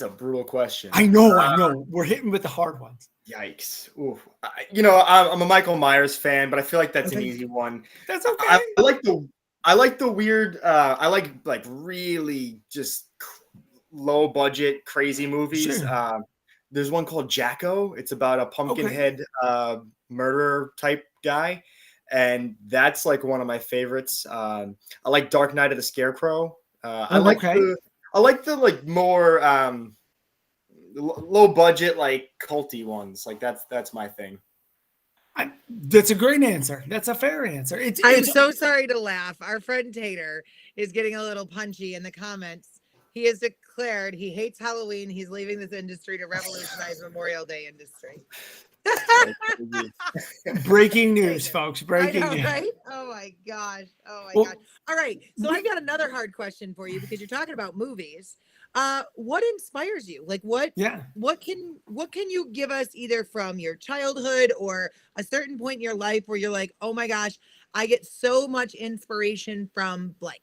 a brutal question. I know. We're hitting with the hard ones. Yikes. Ooh. I'm a Michael Myers fan, but I feel like that's an easy one. That's okay. I like the weird. I like really just low budget, crazy movies. Sure. There's one called Jacko. It's about a pumpkin head murderer type guy, and that's like one of my favorites. I like Dark Knight of the Scarecrow. I like the more low budget, like culty ones. Like that's my thing. That's a great answer. That's a fair answer. I'm so sorry to laugh. Our friend Tater is getting a little punchy in the comments. He has declared he hates Halloween. He's leaving this industry to revolutionize Memorial Day industry. Breaking news, folks. I Breaking know, news. right? Oh my gosh. Oh my Well, gosh. All right. So I've got another hard question for you because you're talking about movies. What inspires you? Like Yeah. what can you give us either from your childhood or a certain point in your life where you're like, oh my gosh, I get so much inspiration from blank.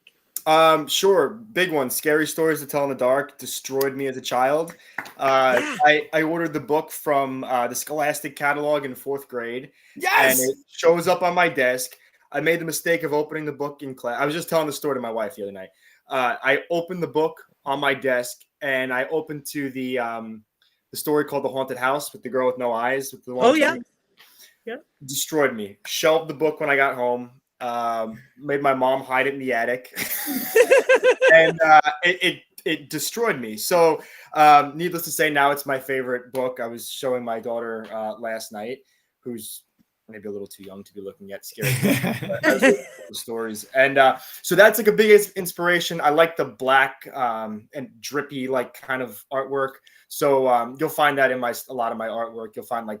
Sure. Big one. Scary Stories to Tell in the Dark destroyed me as a child. Yeah. I ordered the book from the Scholastic catalog in 4th grade, and Yes. it shows up on my desk. I made the mistake of opening the book in class. I was just telling the story to my wife the other night. I opened the book on my desk, and I opened to the story called The Haunted House with the girl with no eyes. With the one Oh yeah. Yeah. Destroyed me. Shelved the book when I got home. Made my mom hide it in the attic, and it destroyed me. So, needless to say, now it's my favorite book. I was showing my daughter last night, who's maybe a little too young to be looking at scary stories, and so that's like a big inspiration. I like the black and drippy like kind of artwork. So you'll find that in a lot of my artwork. You'll find like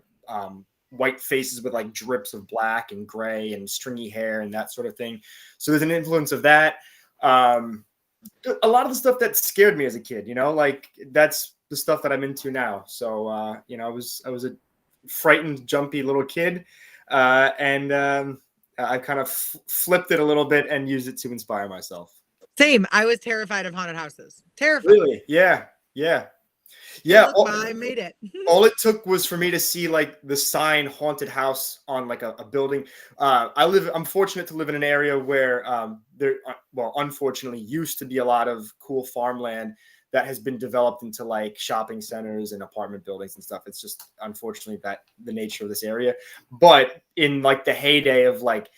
white faces with like drips of black and gray and stringy hair and that sort of thing. So there's an influence of that. A lot of the stuff that scared me as a kid, like that's the stuff that I'm into now. So, I was a frightened, jumpy little kid. And I kind of flipped it a little bit and used it to inspire myself. Same. I was terrified of haunted houses. Terrified. Really? Yeah. Yeah, look, I made it. All it took was for me to see like the sign "haunted house" on like a building. I'm fortunate to live in an area where unfortunately, used to be a lot of cool farmland that has been developed into like shopping centers and apartment buildings and stuff. It's just unfortunately that the nature of this area. But in like the heyday of like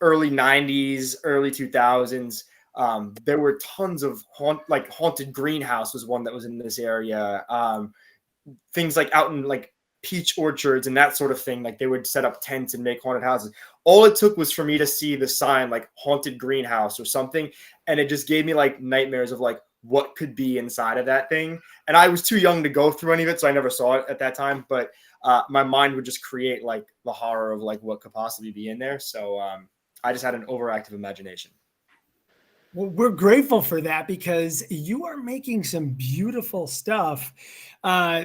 early 90s, early 2000s. There were tons of haunted greenhouse was one that was in this area. Things like out in like peach orchards and that sort of thing. Like they would set up tents and make haunted houses. All it took was for me to see the sign like haunted greenhouse or something. And it just gave me like nightmares of like what could be inside of that thing. And I was too young to go through any of it. So I never saw it at that time, but my mind would just create like the horror of like what could possibly be in there. So I just had an overactive imagination. Well, we're grateful for that because you are making some beautiful stuff,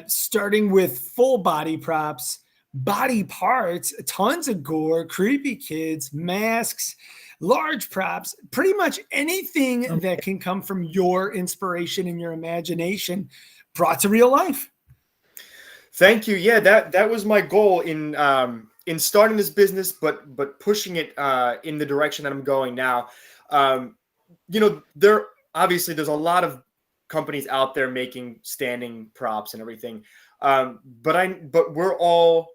starting with full body props, body parts, tons of gore, creepy kids, masks, large props, pretty much anything that can come from your inspiration and your imagination brought to real life. Thank you. Yeah, that was my goal in starting this business, but pushing it in the direction that I'm going now. There's a lot of companies out there making standing props and everything. But we're all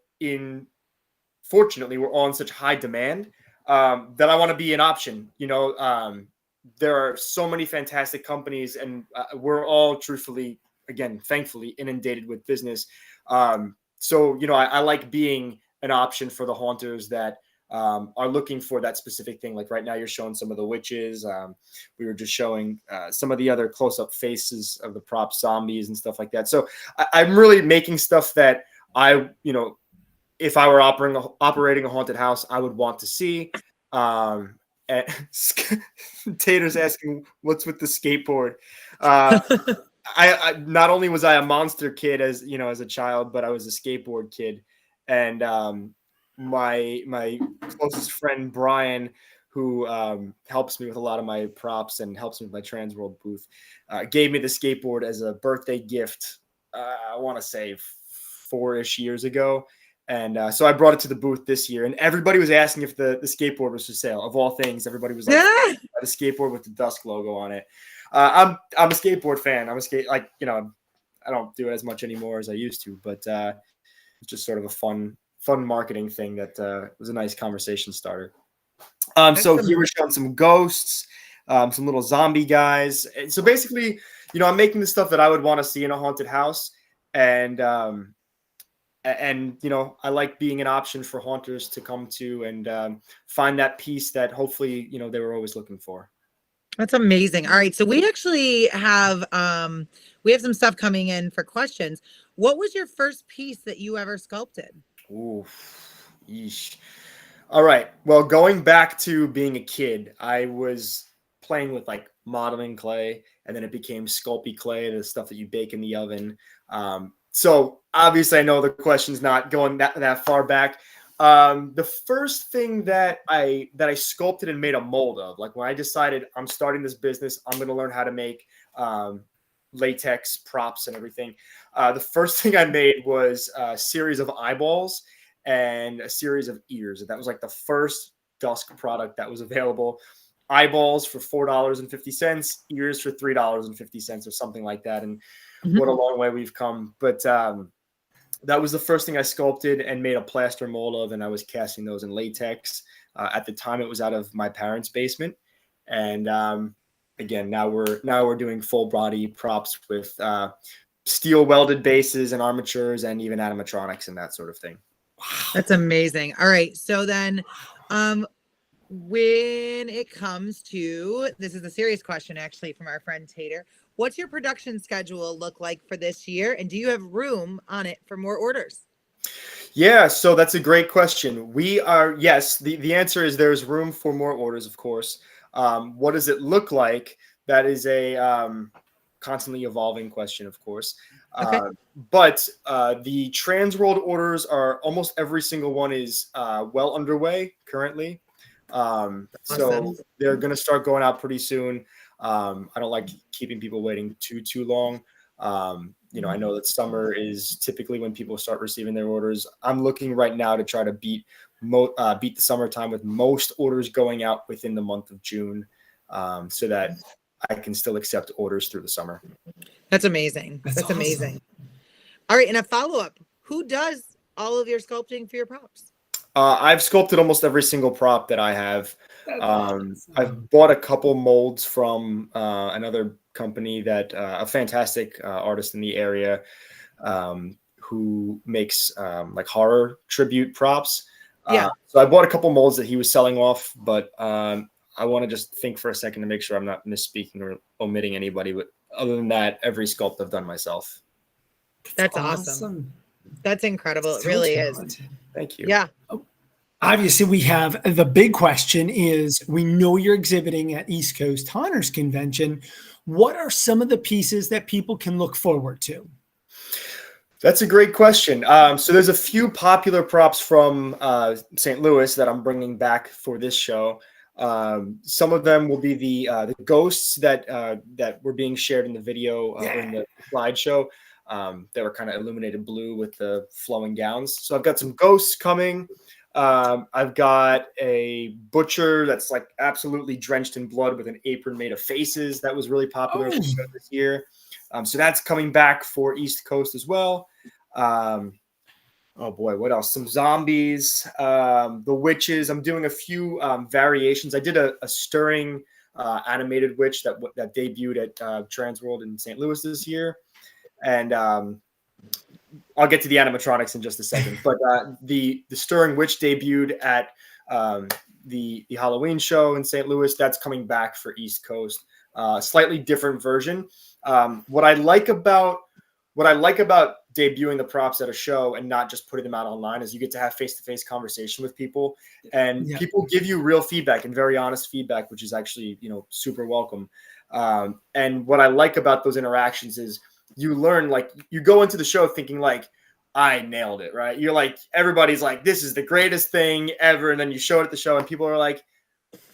fortunately, we're all in such high demand that I want to be an option. There are so many fantastic companies and we're all thankfully inundated with business. I like being an option for the haunters that are looking for that specific thing. Like right now you're showing some of the witches. We were just showing some of the other close-up faces of the prop zombies and stuff like that. So I'm really making stuff that if I were operating a haunted house, I would want to see. And Tater's asking what's with the skateboard. I not only was I a monster kid as a child, but I was a skateboard kid. And my closest friend Brian, who helps me with a lot of my props and helps me with my TransWorld booth, gave me the skateboard as a birthday gift. I want to say 4-ish years ago, and so I brought it to the booth this year. And everybody was asking if the skateboard was for sale. Of all things, everybody was like, the skateboard with the Dusk logo on it. I'm a skateboard fan. I don't do it as much anymore as I used to, but it's just sort of a fun marketing thing that was a nice conversation starter. So here we're showing some ghosts, some little zombie guys. So basically, I'm making the stuff that I would want to see in a haunted house. And I like being an option for haunters to come to and find that piece that hopefully, they were always looking for. That's amazing. All right. So we actually have some stuff coming in for questions. What was your first piece that you ever sculpted? Ooh, yeesh. All right. Well, going back to being a kid, I was playing with like modeling clay, and then it became Sculpey clay, the stuff that you bake in the oven. So obviously, I know the question's not going that far back. The first thing that I sculpted and made a mold of, like when I decided I'm starting this business, I'm going to learn how to make latex props and everything. The first thing I made was a series of eyeballs and a series of ears. And that was like the first Dusk product that was available. Eyeballs for $4.50, ears for $3.50 or something like that. And what a long way we've come. But that was the first thing I sculpted and made a plaster mold of, and I was casting those in latex. At the time, it was out of my parents' basement. And again, now we're doing full body props with steel welded bases and armatures and even animatronics and that sort of thing. That's amazing. All right. So then when it comes to, this is a serious question actually from our friend Tater. What's your production schedule look like for this year? And do you have room on it for more orders? Yeah, so that's a great question. Yes, the answer is there's room for more orders, of course. What does it look like? That is a constantly evolving question, of course. Okay. But the TransWorld orders are almost every single one is well underway currently. So they're going to start going out pretty soon. I don't like keeping people waiting too long. I know that summer is typically when people start receiving their orders. I'm looking right now to try to beat the summertime with most orders going out within the month of June, so that I can still accept orders through the summer. That's amazing. That's awesome. amazing. All right. And a follow-up, who does all of your sculpting for your props? I've sculpted almost every single prop that I have. I've bought a couple molds from another company that a fantastic artist in the area who makes like horror tribute props. So I bought a couple molds that he was selling off, but I want to just think for a second to make sure I'm not misspeaking or omitting anybody. But other than that, every sculpt I've done myself. That's awesome. That's incredible. It really is. Thank you. Yeah. Obviously, we have the big question is, we know you're exhibiting at East Coast Haunters Convention. What are some of the pieces that people can look forward to? That's a great question. So there's a few popular props from St. Louis that I'm bringing back for this show. Some of them will be the ghosts that were being shared in the video or in the slideshow. That were kind of illuminated blue with the flowing gowns. So I've got some ghosts coming. I've got a butcher that's like absolutely drenched in blood with an apron made of faces. That was really popular this year. So that's coming back for East Coast as well. Oh boy, what else? Some zombies, the witches. I'm doing a few variations. I did a stirring animated witch that debuted at TransWorld in St. Louis this year. And I'll get to the animatronics in just a second. But the Stirring Witch debuted at the Halloween show in St. Louis. That's coming back for East Coast. Slightly different version. What I like about debuting the props at a show and not just putting them out online is you get to have face-to-face conversation with people, and people give you real feedback and very honest feedback, which is actually super welcome. And what I like about those interactions is you learn, like, you go into the show thinking like, I nailed it, right? You're like, everybody's like, this is the greatest thing ever. And then you show it at the show and people are like,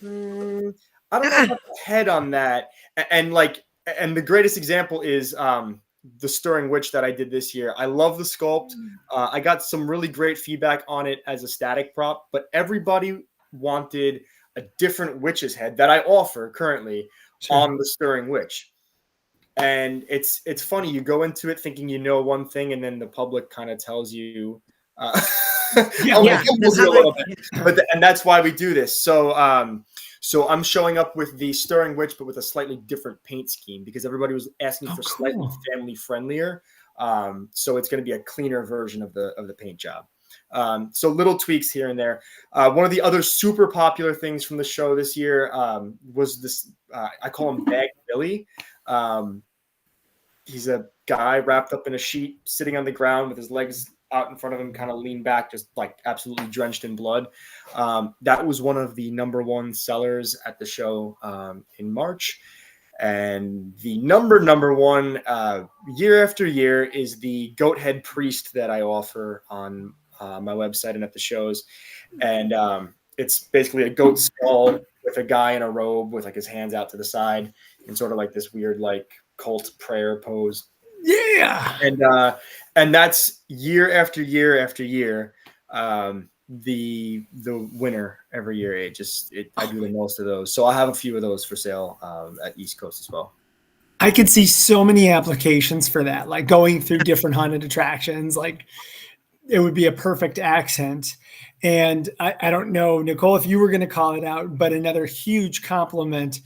I don't know about the head on that. And the greatest example is the Stirring Witch that I did this year. I love the sculpt. I got some really great feedback on it as a static prop, but everybody wanted a different witch's head that I offer currently on the Stirring Witch. And it's funny. You go into it thinking you know one thing, and then the public kind of tells you, a little bit. And that's why we do this. So I'm showing up with the Stirring Witch, but with a slightly different paint scheme because everybody was asking for slightly family friendlier. So it's going to be a cleaner version of the paint job. So little tweaks here and there. One of the other super popular things from the show this year was this. I call him Bag Billy. He's a guy wrapped up in a sheet, sitting on the ground with his legs out in front of him, kind of lean back, just like absolutely drenched in blood. That was one of the #1 sellers at the show in March. And the number one year after year is the goat head priest that I offer on my website and at the shows. And it's basically a goat skull with a guy in a robe with like his hands out to the side and sort of like this weird like cult prayer pose. Yeah. And that's year after year after year. The winner every year. I do the most of those. So I have a few of those for sale at East Coast as well. I could see so many applications for that, like going through different haunted attractions. Like it would be a perfect accent. And I don't know, Nicole, if you were going to call it out, but another huge compliment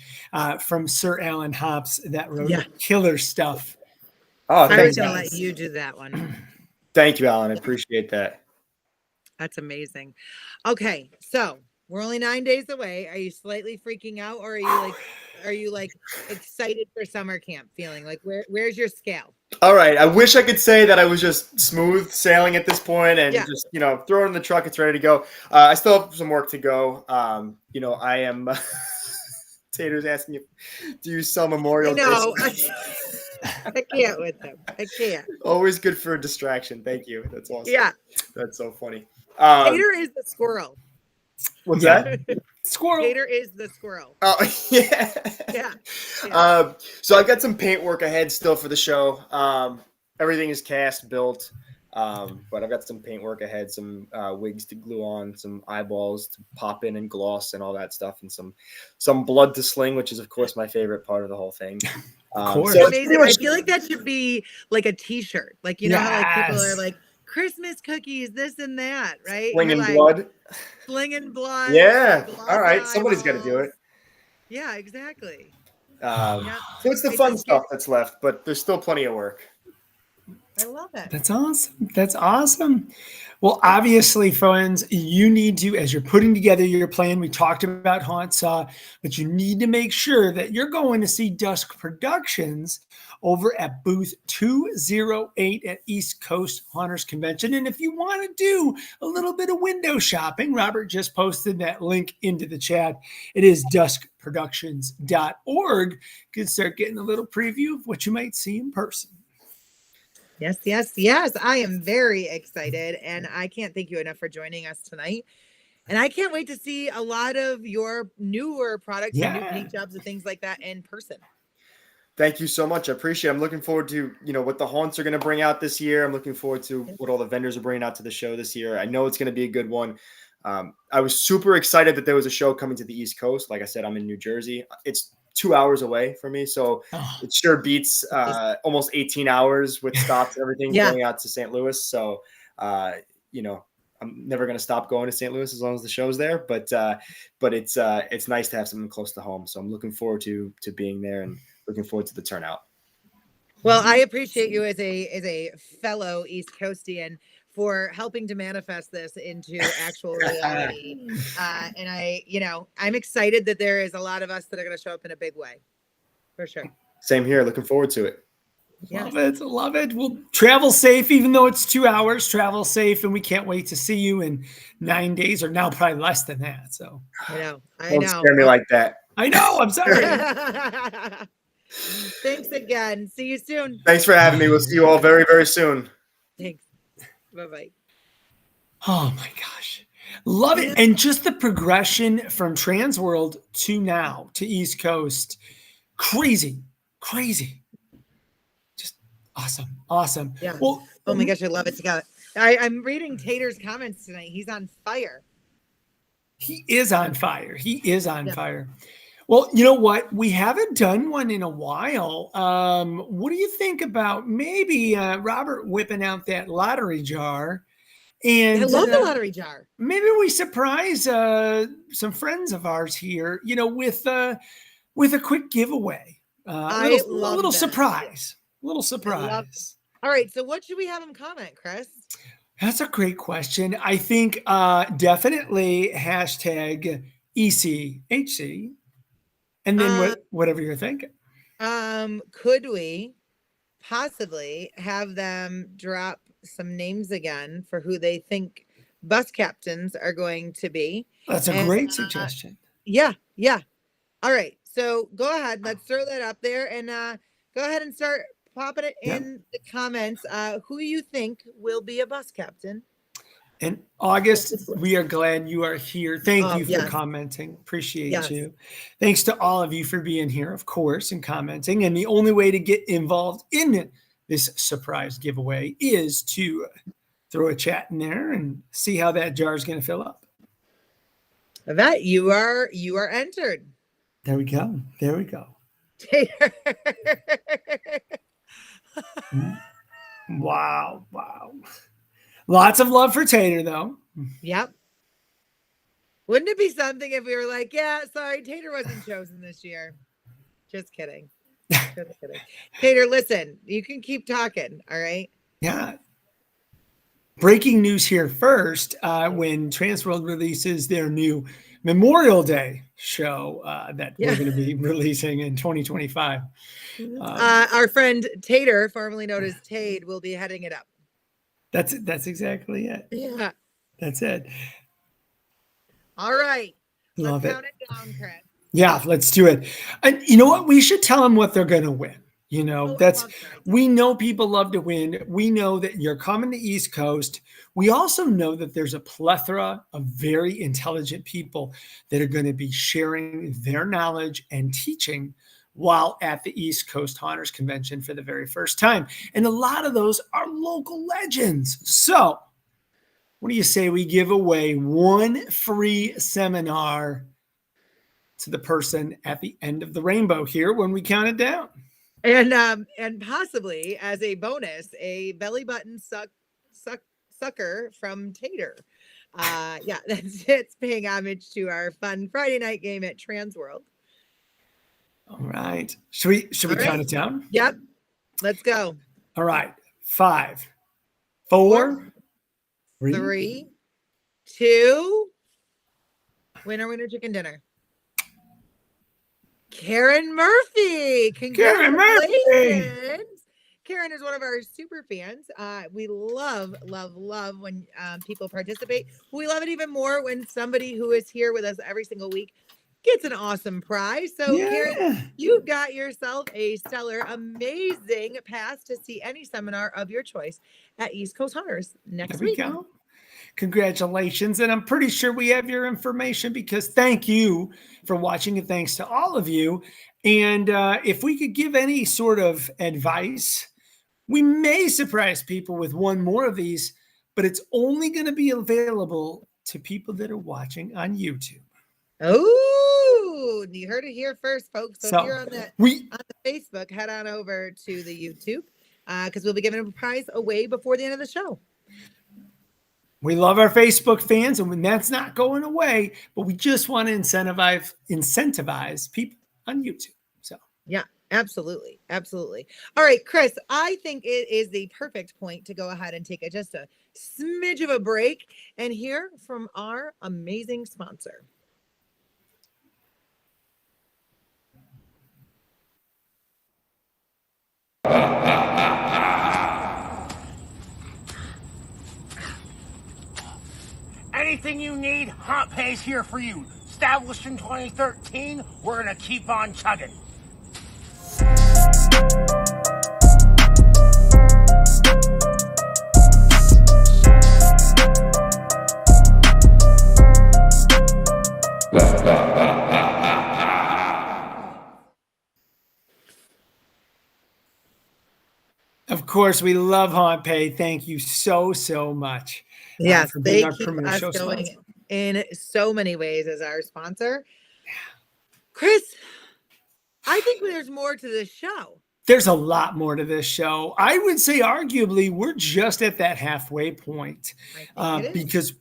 from Sir Alan Hops that wrote killer stuff. Oh, I was going to let you do that one. Thank you, Alan. I appreciate that. That's amazing. Okay, so we're only 9 days away. Are you slightly freaking out, or are you like excited for summer camp? Feeling like where's your scale? All right. I wish I could say that I was just smooth sailing at this point and just throw it in the truck. It's ready to go. I still have some work to go. I am. Tater's asking you, do you sell memorial? No, I can't with them. I can't. Always good for a distraction. Thank you. That's awesome. Yeah, that's so funny. Tater is the squirrel. What's that? Squirrel. Tater is the squirrel. Oh, yeah. Yeah. So I've got some paint work ahead still for the show. Everything is cast, built. But I've got some paint work ahead, some wigs to glue on, some eyeballs to pop in and gloss and all that stuff, and some blood to sling, which is, of course, my favorite part of the whole thing. Of course. So I feel like that should be like a t-shirt. Like, how like people are like, Christmas cookies, this and that, right? Slinging blood. Slinging blood. Yeah. All right. Somebody's got to do it. Yeah, exactly. So it's the fun stuff that's left, but there's still plenty of work. I love it. That's awesome. That's awesome. Well, obviously, friends, you need to, as you're putting together your plan, we talked about HauntSaw, but you need to make sure that you're going to see Dusk Productions over at booth 208 at East Coast Haunters Convention. And if you want to do a little bit of window shopping, Robert just posted that link into the chat. It is duskproductions.org. You can start getting a little preview of what you might see in person. Yes. I am very excited, and I can't thank you enough for joining us tonight. And I can't wait to see a lot of your newer products and new paint jobs and things like that in person. Thank you so much. I appreciate it. I'm looking forward to, what the haunts are going to bring out this year. I'm looking forward to what all the vendors are bringing out to the show this year. I know it's going to be a good one. I was super excited that there was a show coming to the East Coast. Like I said, I'm in New Jersey. It's 2 hours away from me, so it sure beats almost 18 hours with stops and everything going out to St. Louis. So I'm never going to stop going to St. Louis as long as the show's there, but it's nice to have something close to home. So I'm looking forward to being there and looking forward to the turnout. Well, I appreciate you as a fellow East Coastian for helping to manifest this into actual reality. And I'm excited that there is a lot of us that are going to show up in a big way, for sure. Same here. Looking forward to it. Love it. Love it. Well, travel safe, even though it's 2 hours, travel safe. And we can't wait to see you in 9 days, or now probably less than that. So I know. Don't scare me like that. I know. I'm sorry. Thanks again. See you soon. Thanks for having me. We'll see you all very, very soon. Thanks. Bye-bye. Oh my gosh. Love it. And just the progression from TransWorld to now to East Coast. Crazy. Just awesome. Yeah. Well, oh my gosh, I love it. I'm reading Tater's comments tonight. He's on fire. He is on fire. Fire. Well, you know what? We haven't done one in a while. What do you think about maybe Robert whipping out that lottery jar? And I love the lottery jar. Maybe we surprise some friends of ours here, with a quick giveaway. A little surprise. All right. So what should we have him comment, Chris? That's a great question. I think definitely hashtag ECHC. And then whatever you're thinking. Could we possibly have them drop some names again for who they think bus captains are going to be. That's a great suggestion. Yeah. All right. So go ahead. Let's throw that up there and go ahead and start popping it in the comments. Who you think will be a bus captain? And August, we are glad you are here. Thank you for commenting. Appreciate you. Thanks to all of you for being here, of course, and commenting. And the only way to get involved in this surprise giveaway is to throw a chat in there and see how that jar is going to fill up. That you are entered. There we go. There we go. Wow. Lots of love for Tater, though. Yep. Wouldn't it be something if we were like, yeah, sorry, Tater wasn't chosen this year? Just kidding. Just kidding. Tater, listen, you can keep talking, all right? Yeah. Breaking news here first, when TransWorld releases their new Memorial Day show that we're going to be releasing in 2025. Our friend Tater, formerly known as Tade, will be heading it up. That's exactly it. Yeah. That's it. All right. Love Let's count it down, Chris. Yeah, let's do it. And you know what? We should tell them what they're going to win. You know, we know people love to win. We know that you're coming to East Coast. We also know that there's a plethora of very intelligent people that are going to be sharing their knowledge and teaching while at the East Coast Haunters Convention for the very first time. And a lot of those are local legends. So what do you say we give away one free seminar to the person at the end of the rainbow here when we count it down? And possibly as a bonus, a belly button sucker from Tater. It's paying homage to our fun Friday night game at TransWorld. All right. Should we count it down? Yep. Let's go. All right. 5, 4, 3, 2. Winner, chicken dinner. Karen Murphy. Congratulations. Karen Murphy. Karen is one of our super fans. We love when people participate. We love it even more when somebody who is here with us every single week gets an awesome prize. So Karen, you got yourself a stellar, amazing pass to see any seminar of your choice at East Coast Haunters next week. Go. Congratulations. And I'm pretty sure we have your information because thank you for watching and thanks to all of you. And if we could give any sort of advice, we may surprise people with one more of these, but it's only going to be available to people that are watching on YouTube. Oh, you heard it here first, folks. So if you're on the Facebook, head on over to the YouTube because we'll be giving a prize away before the end of the show. We love our Facebook fans, and when that's not going away, but we just want to incentivize people on YouTube. So yeah, absolutely. All right, Chris, I think it is the perfect point to go ahead and take just a smidge of a break and hear from our amazing sponsor. Anything you need, HauntPay's here for you. Established in 2013, we're gonna keep on chugging. Of course, we love HauntPay. Thank you so much. Yes, they keep us going in so many ways as our sponsor. Chris, I think there's more to this show. There's a lot more to this show. I would say arguably we're just at that halfway point because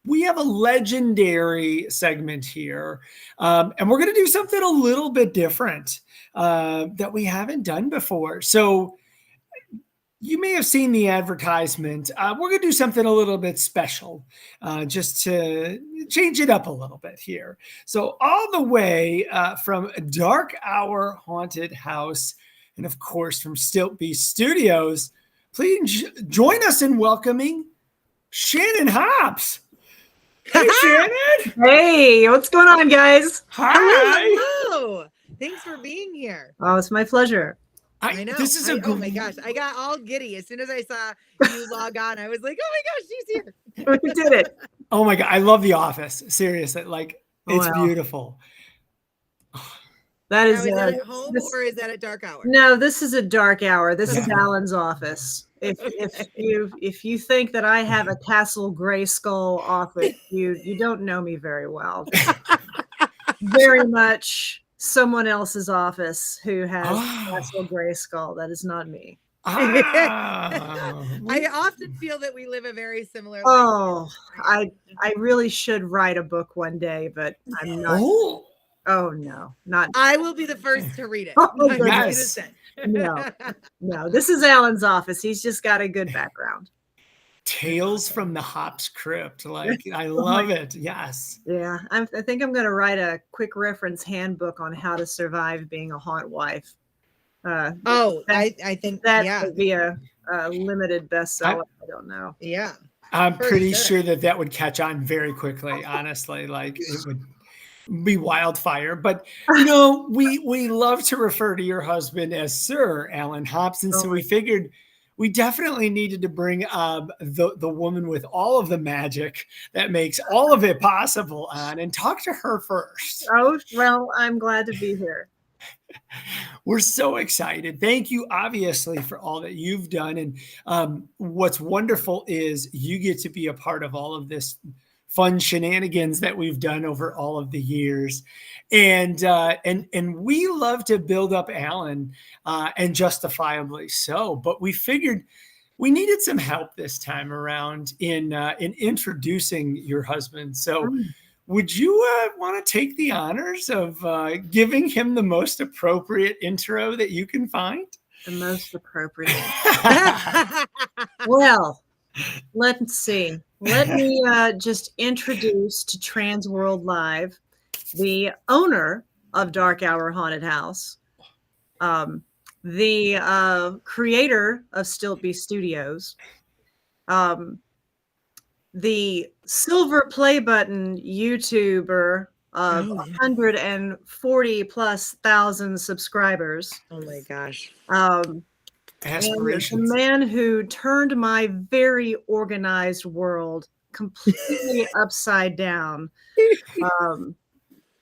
we have a legendary segment here. And we're going to do something a little bit different that we haven't done before. So you may have seen the advertisement. We're going to do something a little bit special just to change it up a little bit here. So all the way from Dark Hour Haunted House and, of course, from Stilt Beast Studios, please join us in welcoming Shannon Hops. Hey, Shannon. Hey, what's going on, guys? Hi. Hello. Thanks for being here. Oh, it's my pleasure. I know. This is oh my gosh. I got all giddy. As soon as I saw you log on, I was like, oh my gosh, she's here. We did it. Oh my God. I love The Office. Seriously. Like, it's Wow. beautiful. That Now, is, is that at home or is that at dark hour? no, this is a dark hour. This is Yeah. Alan's office. If you think that I have a Castle Grayskull office, you don't know me very well. Very much someone else's office who has Castle Grayskull. That is not me. I often feel that we live a very similar life. Oh, I really should write a book one day, but I'm not. Oh no, not. I will be the first to read it. Oh, I'm just gonna yes. say. No. This is Alan's office. He's just got a good background. Tales from the Hops Crypt. Like, I love it. Yes. Yeah, I think I'm going to write a quick reference handbook on how to survive being a haunt wife. I think That would be a limited bestseller. I don't know. Yeah. I'm For pretty sure. sure that would catch on very quickly, honestly. Like, it would be wildfire. But, we love to refer to your husband as Sir Alan Hops. And so we figured we definitely needed to bring the woman with all of the magic that makes all of it possible on and talk to her first. Oh, well, I'm glad to be here. We're so excited. Thank you, obviously, for all that you've done. And what's wonderful is you get to be a part of all of this fun shenanigans that we've done over all of the years. And we love to build up Alan, and justifiably so. But we figured we needed some help this time around in introducing your husband. So would you want to take the honors of giving him the most appropriate intro that you can find? The most appropriate. Well, let's see. Let me just introduce to TransWorld Live the owner of Dark Hour Haunted House, the creator of Stiltby Studios, the silver play button YouTuber of 140 plus thousand subscribers. Oh my gosh. Aspirations. The man who turned my very organized world completely upside down,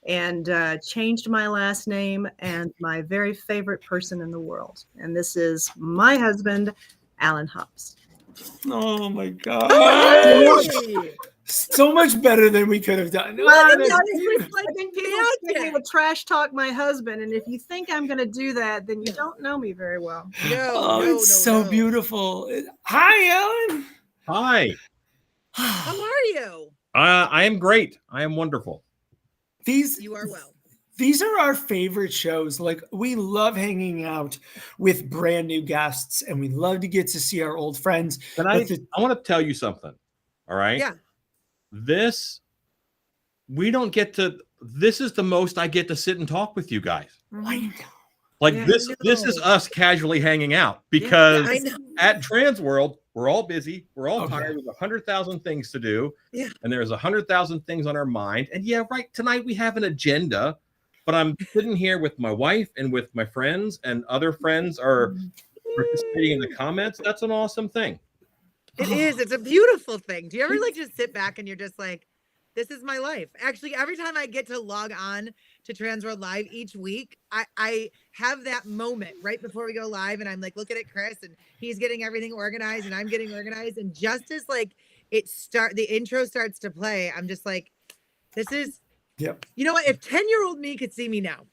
and changed my last name and my very favorite person in the world. And this is my husband, Alan Hops. Oh my God. So much better than we could have done. I think people would trash talk my husband, and if you think I'm going to do that, then you don't know me very well. It's so beautiful. Hi, Alan. Hi. How are you? I am great. I am wonderful. You are well. These are our favorite shows. Like, we love hanging out with brand new guests, and we love to get to see our old friends. But I want to tell you something. All right. Yeah. This is the most I get to sit and talk with you guys. Like, this is us casually hanging out, because at TransWorld, we're all busy. We're all tired with 100,000 things to do. Yeah. And there's 100,000 things on our mind. And tonight we have an agenda, but I'm sitting here with my wife and with my friends, and other friends are participating in the comments. That's an awesome thing. It is. It's a beautiful thing. Do you ever just sit back and you're just like, this is my life? Actually, every time I get to log on to TransWorld Live each week, I have that moment right before we go live, and I'm like looking at Chris, and he's getting everything organized, and I'm getting organized, and just as the intro starts to play, I'm just like, this is. Yep. You know what? If 10-year-old me could see me now,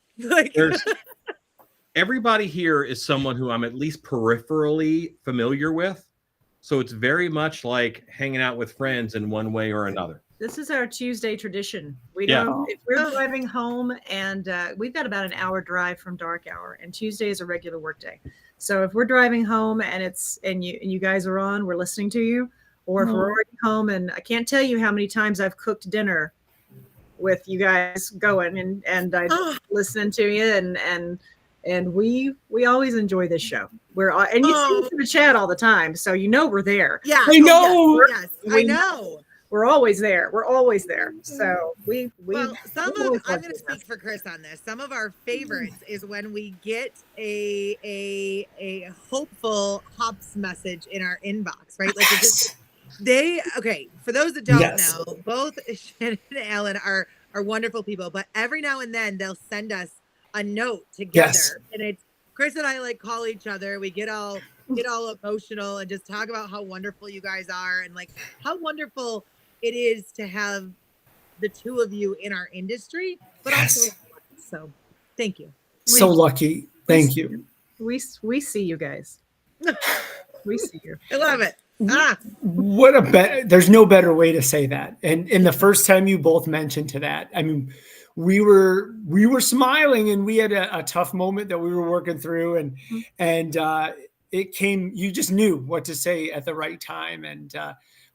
Everybody here is someone who I'm at least peripherally familiar with. So it's very much like hanging out with friends in one way or another. This is our Tuesday tradition. If we're driving home, and we've got about an hour drive from Dark Hour, and Tuesday is a regular work day. So if we're driving home and you guys are on, we're listening to you, or if we're already home, and I can't tell you how many times I've cooked dinner with you guys going, and I listening to you, and And we always enjoy this show. And you see us in the chat all the time, so we're there. Yeah, I know. Yes, I know. We're always there. We're always there. So I'm going to speak for Chris on this. Some of our favorites is when we get a hopeful hops message in our inbox, right? Like for those that don't know, both Shannon and Alan are wonderful people, but every now and then they'll send us a note together, and it's Chris and I like call each other. We get all emotional and just talk about how wonderful you guys are and like how wonderful it is to have the two of you in our industry, but also so thank you. So lucky. Thank you. We see you guys. We see you. I love it. There's no better way to say that. And the first time you both mentioned to that, I mean, we were smiling, and we had a tough moment that we were working through, and it came, you just knew what to say at the right time. And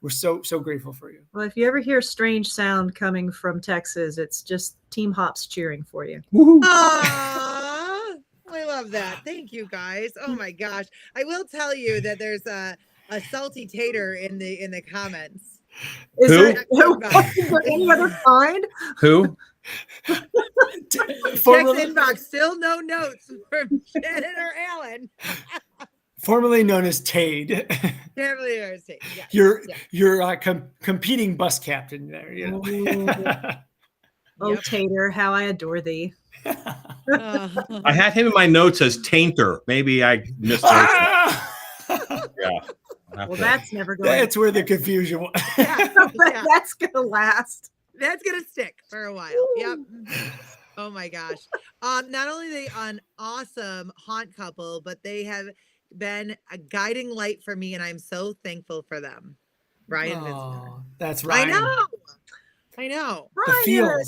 we're so grateful for you. Well, if you ever hear strange sound coming from Texas, it's just Team Hops cheering for you. I love that. Thank you guys. Oh my gosh. I will tell you that there's a salty tater in the comments. Is there any other kind? Who? Text inbox, still no notes from Shannon or Alan. Formerly known as Tade. Formerly known as Tade. Yes. You're competing bus captain there. Tater, how I adore thee. I had him in my notes as Tainter. Maybe I missed it. Well, that's never going. That's where the confusion was. That's gonna last. That's gonna stick for a while. Yep. Oh my gosh. Not only are they an awesome haunt couple, but they have been a guiding light for me, and I'm so thankful for them. Ryan, that's right. I know. Ryan.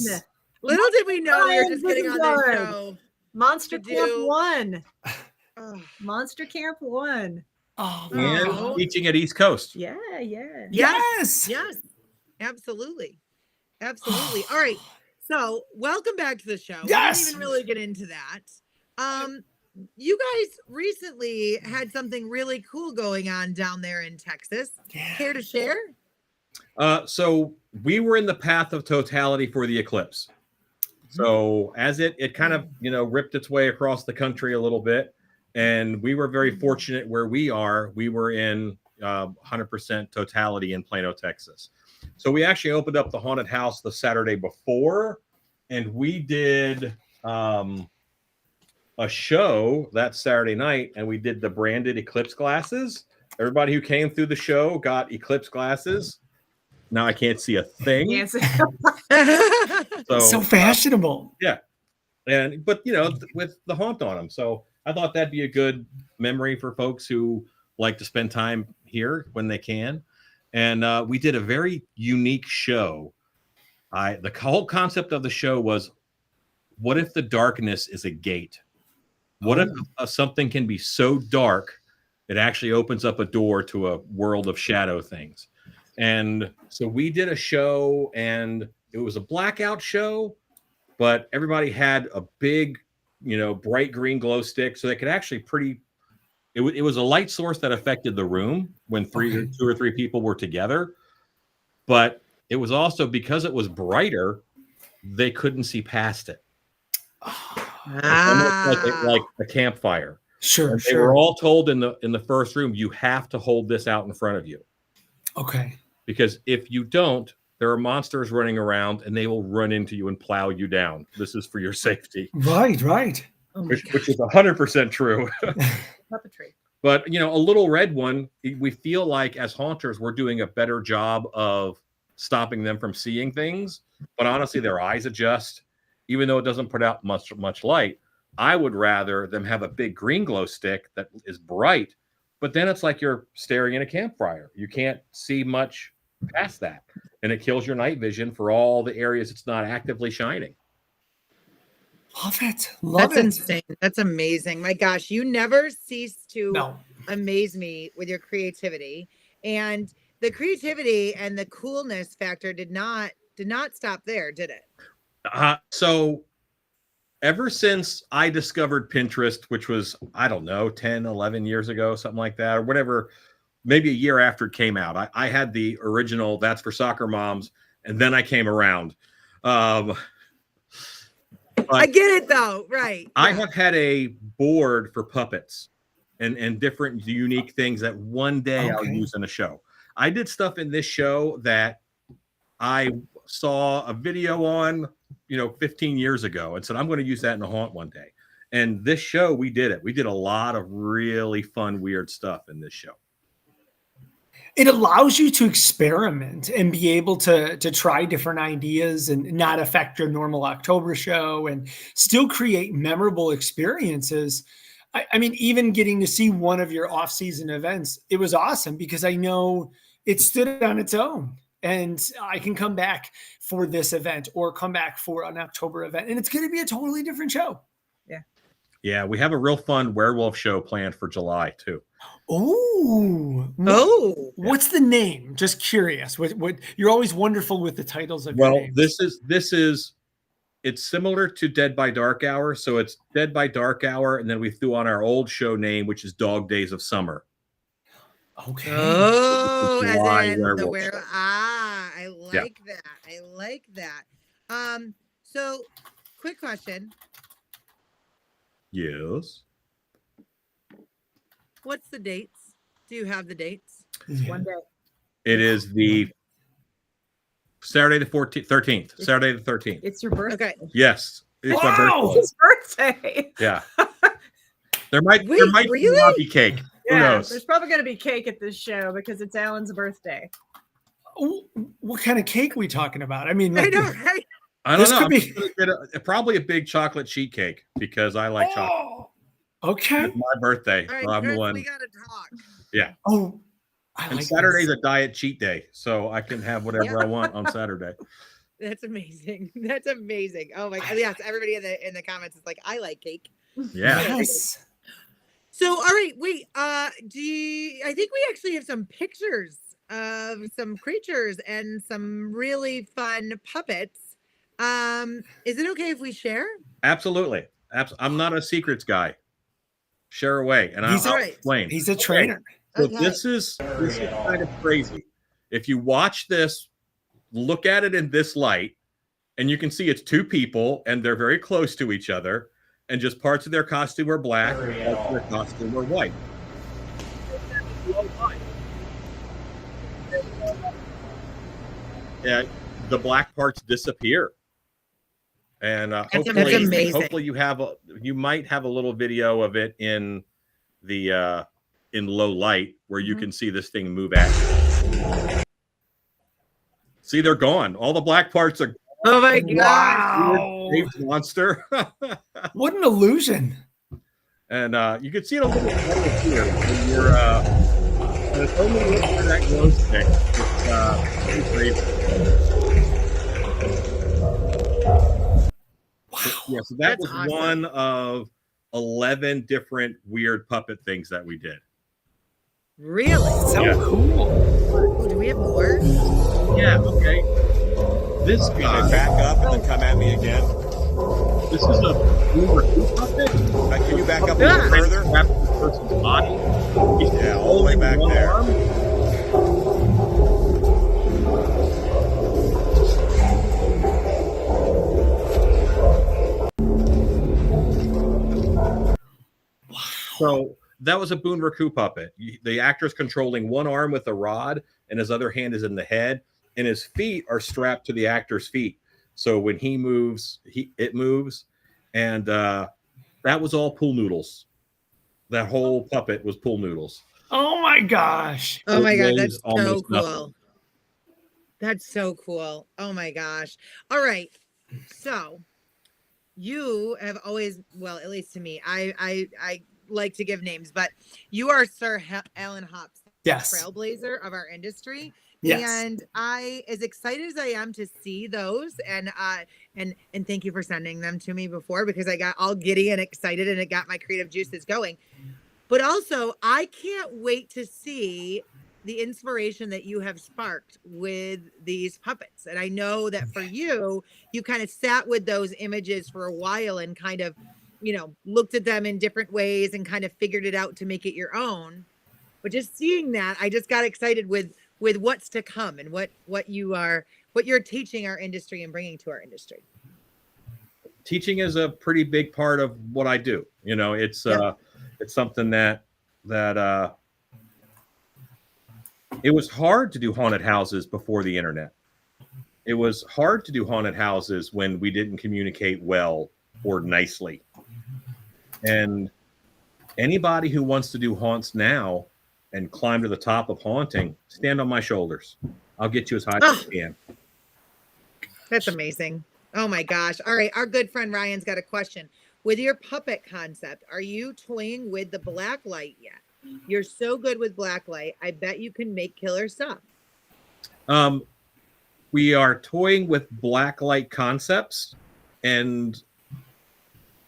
Little did we know we were just getting on this show. Monster Camp 1. Monster Camp 1. And teaching at East Coast. Yeah. Yes. Absolutely. All right. So welcome back to the show. Yes. We didn't even really get into that. You guys recently had something really cool going on down there in Texas. Care to share? So we were in the path of totality for the eclipse. So as it kind of, ripped its way across the country a little bit, and we were very fortunate where we were in 100% totality in Plano, Texas. So we actually opened up the haunted house the Saturday before, and we did a show that Saturday night, and we did the branded eclipse glasses. Everybody who came through the show got eclipse glasses. Now I can't see a thing. Yes. So fashionable. Yeah. But with the haunt on them. So I thought that'd be a good memory for folks who like to spend time here when they can. And we did a very unique show. The whole concept of the show was, what if the darkness is a gate? What if something can be so dark it actually opens up a door to a world of shadow things? And so we did a show, and it was a blackout show, but everybody had a big, bright green glow stick, so they could actually it was a light source that affected the room when two or three people were together. But it was also, because it was brighter, they couldn't see past it. Like a campfire. Sure. They were all told in the first room, you have to hold this out in front of you. Okay. Because if you don't, there are monsters running around, and they will run into you and plow you down. This is for your safety. Right. Which is 100% true. Puppetry. But, a little red one, we feel like as haunters, we're doing a better job of stopping them from seeing things. But honestly, their eyes adjust. Even though it doesn't put out much light, I would rather them have a big green glow stick that is bright, but then it's like you're staring at a campfire. You can't see much past that, and it kills your night vision for all the areas it's not actively shining. Love it. That's insane. That's amazing. My gosh, you never cease to amaze me with your creativity, and the creativity and the coolness factor did not stop there, did it? So ever since I discovered Pinterest, which was, I don't know, 10, 11 years ago, something like that, or whatever, maybe a year after it came out, I had the original That's for Soccer Moms, and then I came around. I get it though, right? I have had a board for puppets and different unique things that one day I'll use in a show. I did stuff in this show that I saw a video on, 15 years ago and said, I'm going to use that in a haunt one day. And this show, we did it. We did a lot of really fun, weird stuff in this show. It allows you to experiment and be able to try different ideas and not affect your normal October show and still create memorable experiences. I mean, even getting to see one of your off-season events, it was awesome because I know it stood on its own and I can come back for this event or come back for an October event and it's going to be a totally different show. Yeah. Yeah. We have a real fun werewolf show planned for July too. What's the name? Just curious. What you're always wonderful with the titles of your names. This is it's similar to Dead by Dark Hour. So it's Dead by Dark Hour, and then we threw on our old show name, which is Dog Days of Summer. Okay. Oh, as in the werewolf. I like that. I like that. So quick question. Yes. What's the dates? Do you have the dates? One day. It is the Saturday the 13th. Saturday the 13th. It's your birthday. Okay. Yes. It's my birthday. It's his birthday. Yeah. There might be lobby cake. Who knows? There's probably going to be cake at this show because it's Alan's birthday. What kind of cake are we talking about? I mean, I know, right? I don't know. Probably a big chocolate sheet cake because I like chocolate. Okay. It's my birthday. All right, I'm the Chris, one. we gotta talk. Yeah. Oh, and Saturday's a diet cheat day, so I can have whatever I want on Saturday. That's amazing. That's amazing. Oh my God. Yes, everybody in the comments is like, I like cake. Yeah. Yes. So, all right, wait. I think we actually have some pictures of some creatures and some really fun puppets. Is it okay if we share? Absolutely. I'm not a secrets guy. Share away, and I'll explain. He's a trainer. So this is kind of crazy. If you watch this, look at it in this light, and you can see it's two people, and they're very close to each other, and just parts of their costume are black, and parts of their costume are white. Yeah, the black parts disappear. And hopefully you might have a little video of it in the in low light where you can see this thing move at you. See, they're gone. All the black parts are gone. Oh my God. Wow. Monster. What an illusion. And you can see it a little bit here when you're and it's only for that glow stick. It's crazy. Yeah, so that was awesome. One of 11 different weird puppet things that we did. Really? So cool. Do we have more? Yeah, okay. This guy. Back up and then come at me again. This is a Uber puppet. Can you back up a little further? Wrap the person's body. Yeah, all the way back there. So that was a Boone Raku puppet. The actor's controlling one arm with a rod, and his other hand is in the head, and his feet are strapped to the actor's feet. So when he moves, it moves, and that was all pool noodles. That whole puppet was pool noodles. Oh my gosh! Oh my God, that's so cool. Nothing. That's so cool. Oh my gosh! All right, so you have always, well, at least to me, I like to give names, but you are Sir Alan Hops, trailblazer of our industry. Yes. And I, as excited as I am to see those, and thank you for sending them to me before, because I got all giddy and excited and it got my creative juices going. But also, I can't wait to see the inspiration that you have sparked with these puppets. And I know that for you, you kind of sat with those images for a while and kind of, you know, looked at them in different ways and kind of figured it out to make it your own. But just seeing that, I just got excited with what's to come and what you're teaching our industry and bringing to our industry. Teaching is a pretty big part of what I do. You know, it's something that it was hard to do haunted houses before the internet. It was hard to do haunted houses when we didn't communicate well or nicely. And anybody who wants to do haunts now and climb to the top of haunting, stand on my shoulders. I'll get you as high as I can. That's amazing. Oh my gosh. All right. Our good friend Ryan's got a question. With your puppet concept, are you toying with the black light yet? You're so good with black light. I bet you can make killer stuff. We are toying with black light concepts and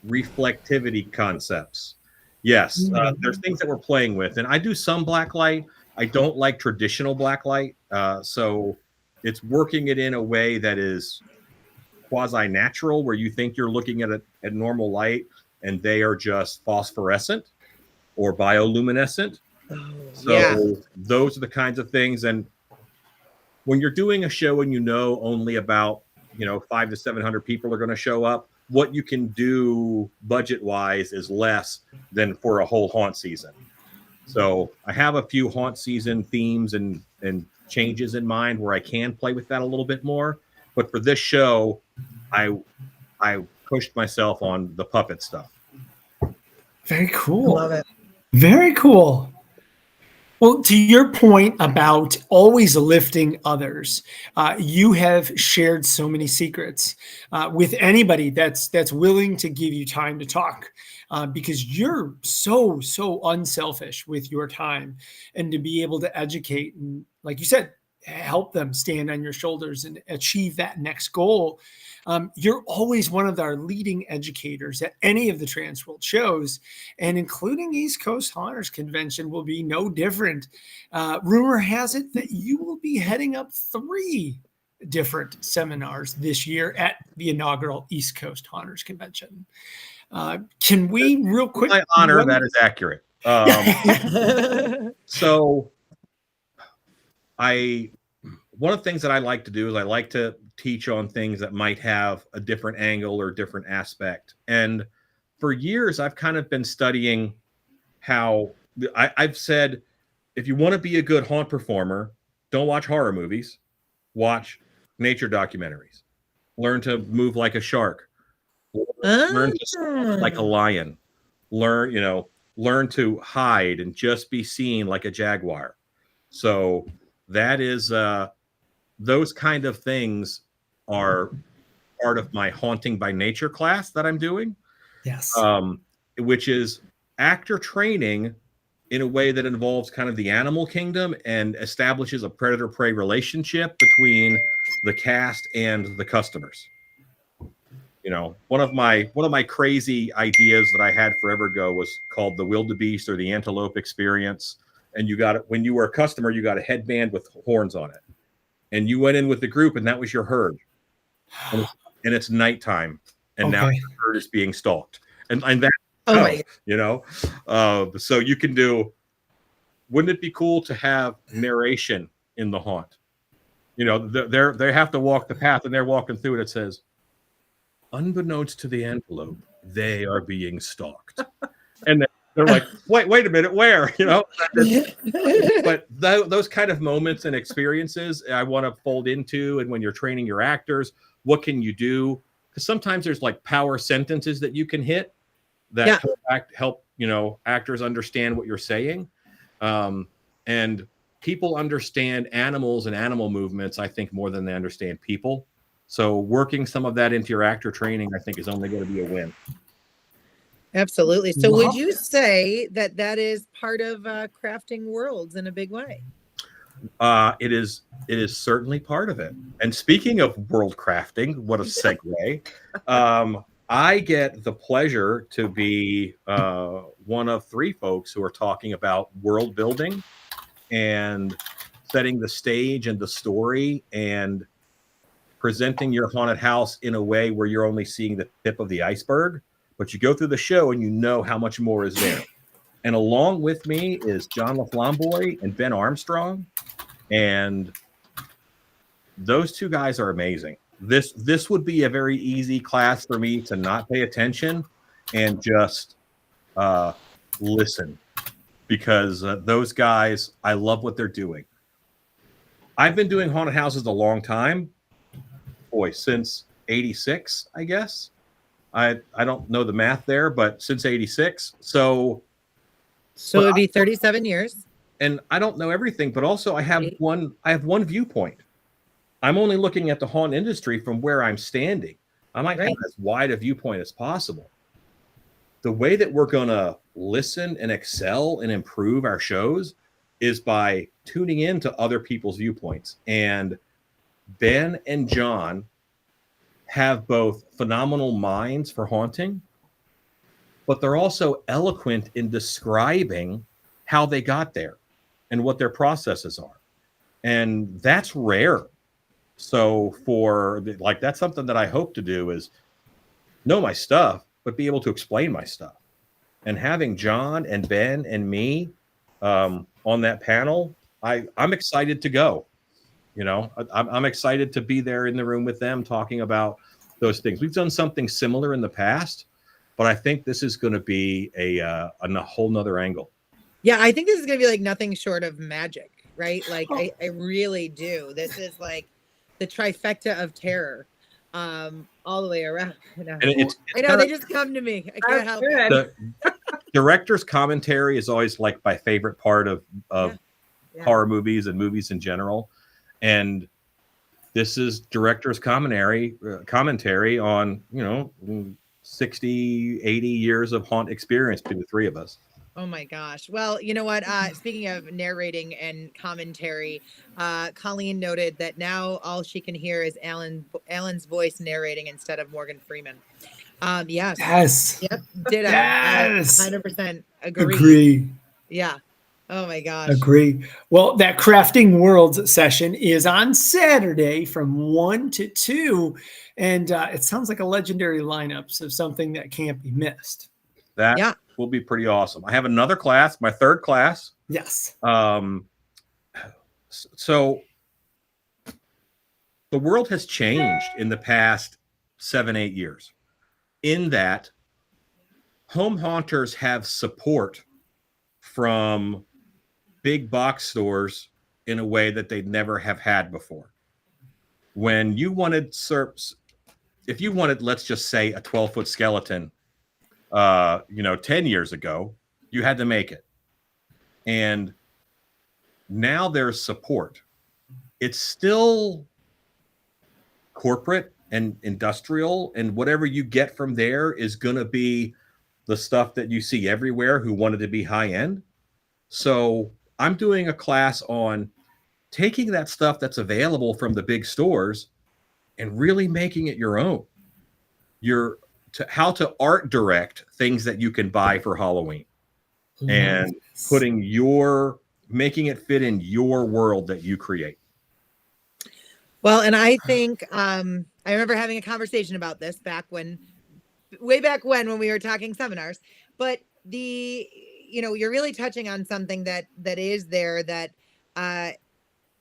reflectivity concepts. Yes, there's things that we're playing with, and I do some black light. I don't like traditional black light, so it's working it in a way that is quasi-natural, where you think you're looking at normal light, and they are just phosphorescent or bioluminescent. So those are the kinds of things. And when you're doing a show and you know only about 500 to 700 people are going to show up, what you can do budget-wise is less than for a whole haunt season. So I have a few haunt season themes and changes in mind where I can play with that a little bit more. But for this show, I pushed myself on the puppet stuff. Very cool. Love it. Very cool. Well, to your point about always lifting others, you have shared so many secrets with anybody that's willing to give you time to talk, because you're so unselfish with your time, and to be able to educate and, like you said, help them stand on your shoulders and achieve that next goal. You're always one of our leading educators at any of the TransWorld shows, and including East Coast Haunters Convention will be no different. Rumor has it that you will be heading up 3 different seminars this year at the inaugural East Coast Haunters Convention. Can we real quick? My honor, that is accurate. So one of the things that I like to do is I like to teach on things that might have a different angle or different aspect. And for years, I've kind of been studying how I've said, if you want to be a good haunt performer, don't watch horror movies, watch nature documentaries, learn to move like a shark, learn to swim like a lion, learn to hide and just be seen like a jaguar. So that is those kind of things are part of my Haunting by Nature class that I'm doing. Yes. Which is actor training in a way that involves kind of the animal kingdom and establishes a predator-prey relationship between the cast and the customers. One of my crazy ideas that I had forever ago was called the wildebeest or the antelope experience. And when you were a customer, you got a headband with horns on it. And you went in with the group, and that was your herd. And it's nighttime, and now your herd is being stalked. And that, so you can do. Wouldn't it be cool to have narration in the haunt? They have to walk the path, and they're walking through it. It says, unbeknownst to the antelope, they are being stalked. And they're like, wait a minute, where? But those kind of moments and experiences I want to fold into. And when you're training your actors, what can you do? Because sometimes there's like power sentences that you can hit that help actors understand what you're saying. And people understand animals and animal movements, I think, more than they understand people. So working some of that into your actor training, I think, is only going to be a win. Absolutely. So would you say that is part of crafting worlds in a big way? It is certainly part of it. And speaking of world crafting, what a segue. I get the pleasure to be one of 3 folks who are talking about world building and setting the stage and the story and presenting your haunted house in a way where you're only seeing the tip of the iceberg, but you go through the show and you know how much more is there. And along with me is John LaFlamboy and Ben Armstrong, and those two guys are amazing. This would be a very easy class for me to not pay attention and just listen, because those guys, I love what they're doing. I've been doing haunted houses a long time. Boy, since 86, I guess. I don't know the math there, but since 86. So it'd be 37 years. And I don't know everything, but also I have one viewpoint. I'm only looking at the haunt industry from where I'm standing. I might have as wide a viewpoint as possible. The way that we're going to listen and excel and improve our shows is by tuning in to other people's viewpoints. And Ben and John have both phenomenal minds for haunting, but they're also eloquent in describing how they got there and what their processes are. And that's rare. So that's something that I hope to do, is know my stuff, but be able to explain my stuff. And having John and Ben and me on that panel, I'm excited to go. You know, I'm excited to be there in the room with them talking about those things. We've done something similar in the past, but I think this is going to be a whole nother angle. Yeah, I think this is going to be like nothing short of magic, right? Like I really do. This is like the trifecta of terror, all the way around. You know? I know they just come to me. I can't help it. The director's commentary is always like my favorite part of horror movies and movies in general. And this is director's commentary on, 60, 80 years of haunt experience between the three of us. Oh my gosh. Well, you know what? Speaking of narrating and commentary, Colleen noted that now all she can hear is Alan's voice narrating instead of Morgan Freeman. Yes. Yes. Yep. Ditto. Yes. 100% agree. Agree. Yeah. Oh my gosh. Agree. Well, that Crafting Worlds session is on Saturday from 1 to 2. And it sounds like a legendary lineup. So something that can't be missed. That will be pretty awesome. I have another class, my third class. Yes. So the world has changed in the past 7-8 years, in that home haunters have support from big box stores in a way that they never have had before. When you wanted if you wanted, let's just say, a 12-foot skeleton, 10 years ago, you had to make it. And now there's support. It's still corporate and industrial, and whatever you get from there is going to be the stuff that you see everywhere who wanted to be high end. So I'm doing a class on taking that stuff that's available from the big stores and really making it your own. How to art direct things that you can buy for Halloween, and making it fit in your world that you create. Well, and I think I remember having a conversation about this way back when we were talking seminars, but you're really touching on something that is there that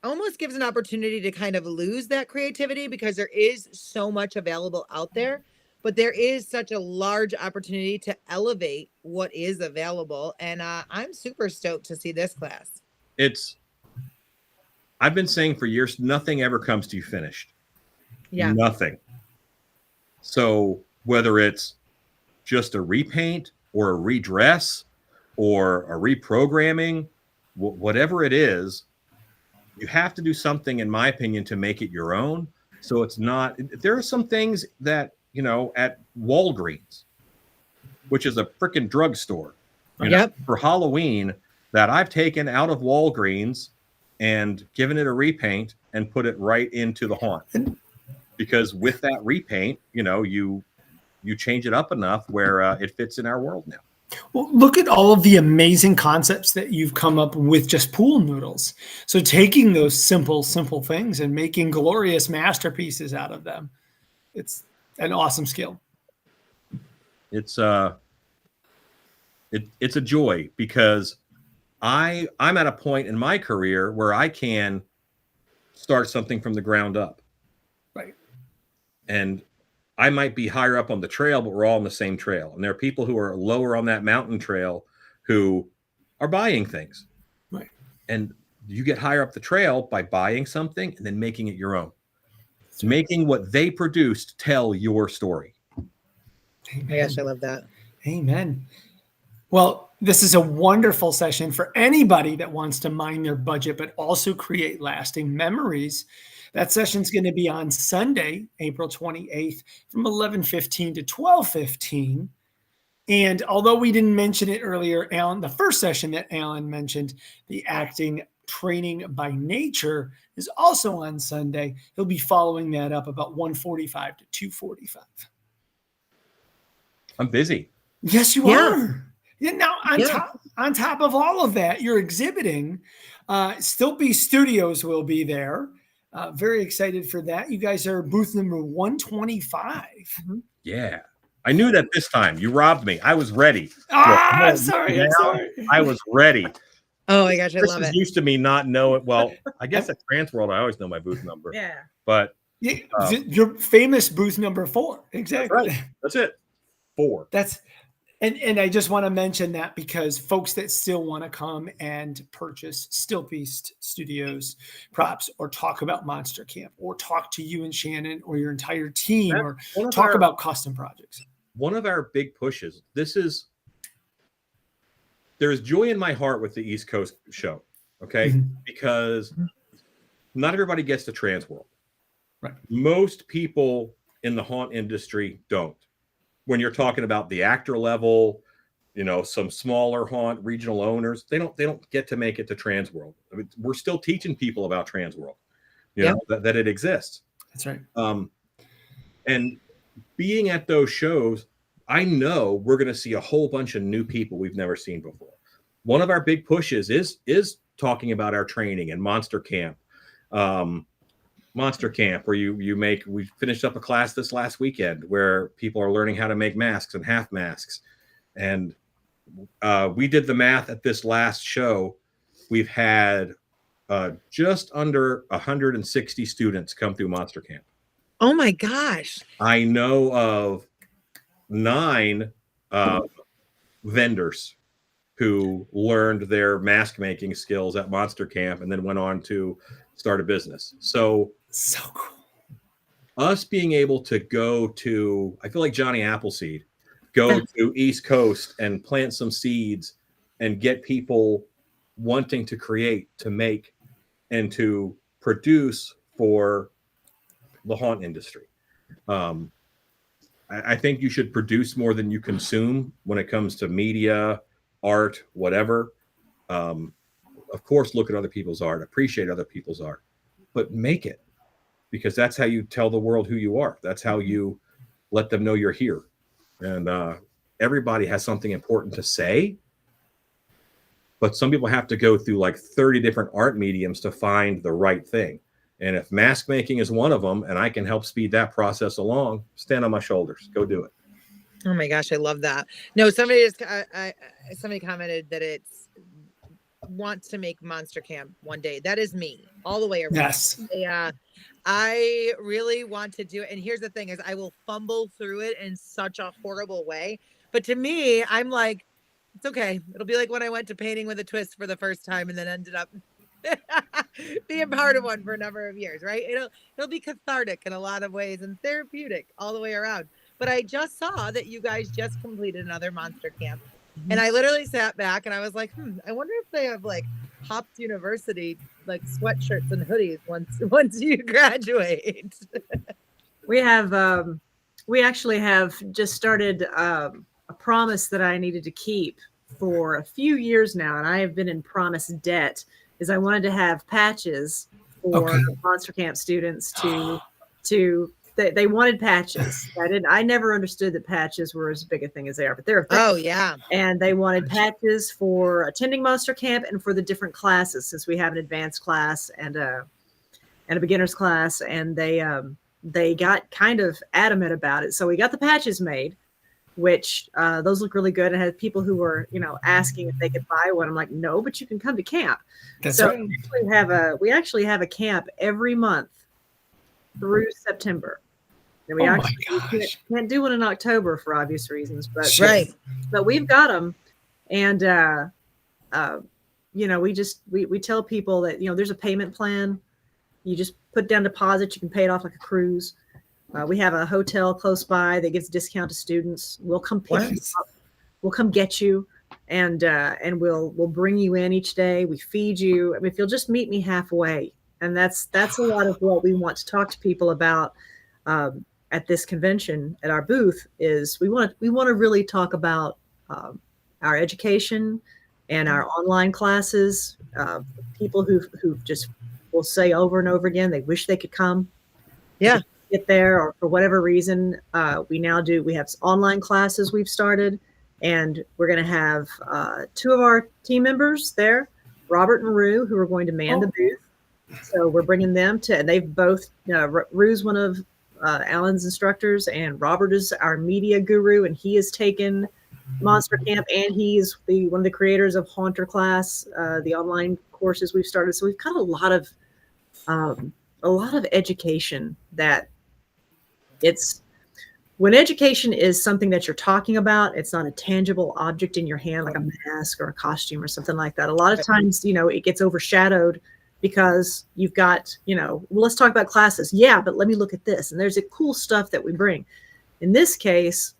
almost gives an opportunity to kind of lose that creativity, because there is so much available out there, but there is such a large opportunity to elevate what is available. And I'm super stoked to see this class. I've been saying for years, nothing ever comes to you finished. Yeah. Nothing. So whether it's just a repaint or a redress or a reprogramming, whatever it is, you have to do something, in my opinion, to make it your own. So it's not, there are some things that, at Walgreens, which is a freaking drugstore, for Halloween, that I've taken out of Walgreens and given it a repaint and put it right into the haunt. Because with that repaint, you change it up enough where it fits in our world now. Well, look at all of the amazing concepts that you've come up with just pool noodles. So taking those simple things and making glorious masterpieces out of them. It's an awesome skill. It's a joy because I'm at a point in my career where I can start something from the ground up. Right. And I might be higher up on the trail, but we're all on the same trail. And there are people who are lower on that mountain trail who are buying things. Right. And you get higher up the trail by buying something and then making it your own. It's making what they produced tell your story. Amen. Yes, I love that. Amen. Well, this is a wonderful session for anybody that wants to mind their budget, but also create lasting memories. That session's going to be on Sunday, April 28th from 11:15 to 12:15. And although we didn't mention it earlier, Alan, the first session that Alan mentioned, the acting training by nature, is also on Sunday. He'll be following that up about 1:45 to 2:45. I'm busy. Yes, you are. Yeah, now, on top of all of that, you're exhibiting. Still Be Studios will be there. Very excited for that. You guys are booth number 125. Mm-hmm. Yeah. I knew that this time. You robbed me. I was ready. I'm sorry. I was ready. Oh my gosh, I love it. Used to me not know it. Well, I guess at TransWorld, I always know my booth number. Yeah. But your famous booth number 4. Exactly. That's right. That's it. 4. And I just want to mention that because folks that still want to come and purchase Still Beast Studios props or talk about Monster Camp or talk to you and Shannon or your entire team or talk about custom projects. One of our big pushes, there's joy in my heart with the East Coast show, okay? Mm-hmm. Because not everybody gets to TransWorld. Right. Most people in the haunt industry don't. When you're talking about the actor level, some smaller haunt regional owners, they don't get to make it to TransWorld. I mean, we're still teaching people about TransWorld, that it exists. That's right. And being at those shows, I know we're going to see a whole bunch of new people we've never seen before. One of our big pushes is talking about our training and Monster Camp. Monster Camp, where we finished up a class this last weekend where people are learning how to make masks and half masks. And we did the math at this last show. We've had just under 160 students come through Monster Camp. Oh my gosh. I know of 9 vendors who learned their mask making skills at Monster Camp and then went on to start a business. So cool. Us being able to go to, I feel like Johnny Appleseed, go to East Coast and plant some seeds and get people wanting to create, to make, and to produce for the haunt industry. I think you should produce more than you consume when it comes to media, art, whatever. Of course, look at other people's art, appreciate other people's art, but make it, because that's how you tell the world who you are. That's how you let them know you're here. And everybody has something important to say, but some people have to go through like 30 different art mediums to find the right thing. And if mask making is one of them, and I can help speed that process along, stand on my shoulders, go do it. Oh my gosh, I love that. No, somebody commented that it's wants to make Monster Camp one day. That is me all the way around. Yes. Yeah. I really want to do it. And here's the thing is I will fumble through it in such a horrible way. But to me, I'm like, it's okay. It'll be like when I went to Painting with a Twist for the first time and then ended up being part of one for a number of years, right? It'll be cathartic in a lot of ways and therapeutic all the way around. But I just saw that you guys just completed another Monster Camp. And I literally sat back and I was like, I wonder if they have like Hops University, like sweatshirts and hoodies once you graduate. We actually have just started a promise that I needed to keep for a few years now. And I have been in promise debt, is I wanted to have patches for Monster Camp students they wanted patches. I never understood that patches were as big a thing as they are, but they're a thing. Oh yeah. And they wanted patches for attending Monster Camp and for the different classes, since we have an advanced class and a beginner's class, and they got kind of adamant about it. So we got the patches made, which those look really good. And had people who were, asking if they could buy one. I'm like, no, but you can come to camp. That's so right. we actually have a camp every month through September. And we can't do one in October for obvious reasons, but but we've got them. And we tell people that there's a payment plan. You just put down deposit. You can pay it off like a cruise. We have a hotel close by that gives a discount to students. We'll come pick you up. We'll come get you, and we'll bring you in each day. We feed you. I mean, if you'll just meet me halfway, and that's a lot of what we want to talk to people about at this convention at our booth. Is we want to really talk about our education and our online classes. People who just will say over and over again they wish they could come. Yeah. Get there, or for whatever reason, we have online classes we've started, and we're going to have 2 of our team members there, Robert and Rue, who are going to man the booth. So we're bringing them and they've both, Rue's one of Alan's instructors, and Robert is our media guru, and he has taken Monster Camp, and he's one of the creators of Haunter Class, the online courses we've started. So we've got a lot of education that when education is something that you're talking about, it's not a tangible object in your hand, like a mask or a costume or something like that. A lot of times, it gets overshadowed because you've got, well, let's talk about classes. Yeah, but let me look at this. And there's a cool stuff that we bring. In this case,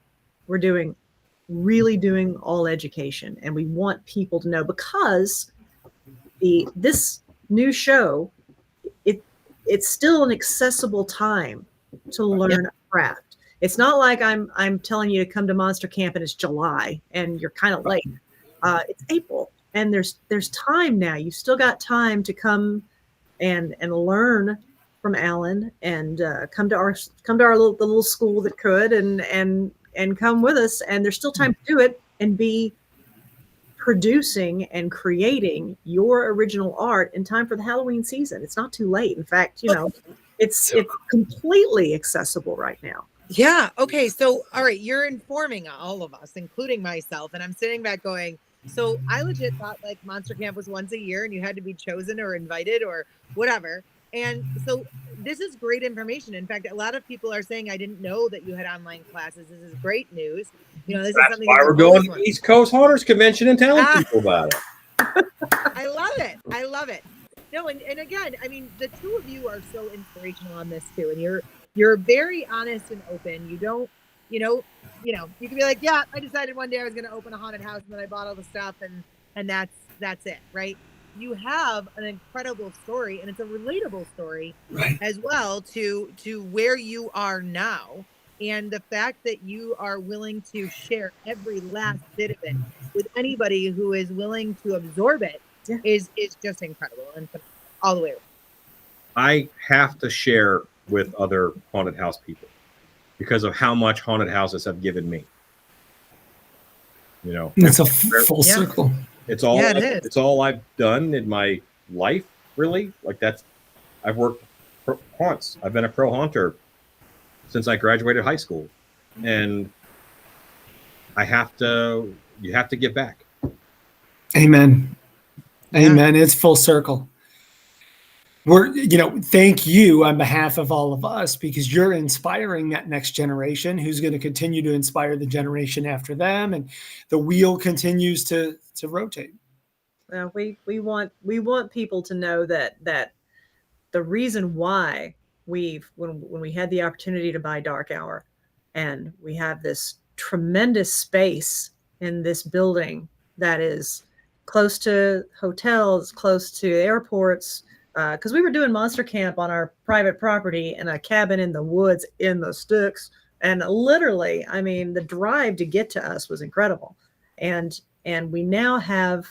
we're really doing all education, and we want people to know, because this new show, it's still an accessible time to learn a craft. It's not like I'm telling you to come to Monster Camp and it's July and you're kind of late. It's April, and there's time now. You've still got time to come and learn from Alan, and come to our the little school that could, and come with us. And there's still time to do it and be producing and creating your original art in time for the Halloween season. It's not too late. In fact, it's completely accessible right now. Yeah. Okay. So, all right, you're informing all of us, including myself, and I'm sitting back going, so I legit thought like Monster Camp was once a year and you had to be chosen or invited or whatever. And so this is great information. In fact, a lot of people are saying, I didn't know that you had online classes. This is great news. This is something why we're going to the East Coast Haunters Convention and telling people about it. I love it. I love it. No, and again, I mean, the 2 of you are so inspirational on this too. And you're very honest and open. You don't, you can be like, yeah, I decided one day I was going to open a haunted house, and then I bought all the stuff, and that's it, right? You have an incredible story, and it's a relatable story as well to where you are now, and the fact that you are willing to share every last bit of it with anybody who is willing to absorb it is just incredible, and all the way around. I have to share with other haunted house people because of how much haunted houses have given me. It's a full circle. It's all it's all I've done in my life, really. Like I've worked haunts. I've been a pro haunter since I graduated high school, and you have to give back. Amen. It's full circle. Thank you on behalf of all of us, because you're inspiring that next generation who's going to continue to inspire the generation after them, and the wheel continues to rotate. Well, we want people to know that the reason why when we had the opportunity to buy Dark Hour, and we have this tremendous space in this building that is close to hotels, close to airports, because we were doing Monster Camp on our private property in a cabin in the woods in the sticks, and literally, I mean, the drive to get to us was incredible, and we now have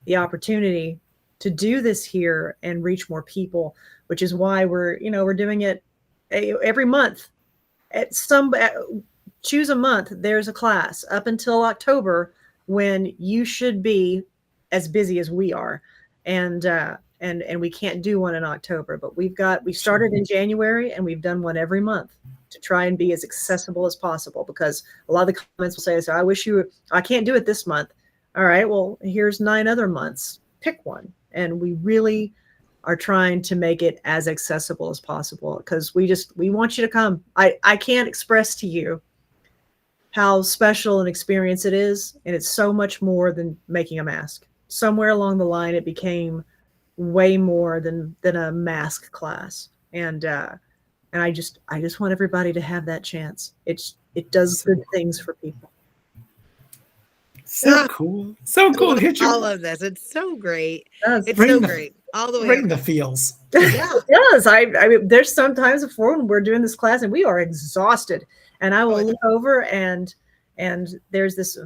the opportunity to do this here and reach more people, which is why we're doing it every month at choose a month, there's a class up until October when you should be as busy as we are. And we can't do one in October, but we started in January and we've done one every month to try and be as accessible as possible, because a lot of the comments will say, so I can't do it this month. All right, well, here's 9 other months, pick one. And we really are trying to make it as accessible as possible, because we want you to come. I can't express to you how special an experience it is. And it's so much more than making a mask. Somewhere along the line, it became way more than a mask class. And I just want everybody to have that chance. It does good things for people. So cool. So cool. All of this. It's so great. It's so great. All the way. Right in the feels. Yeah. It does. I mean, there's sometimes before when we're doing this class and we are exhausted, and I will look over and there's this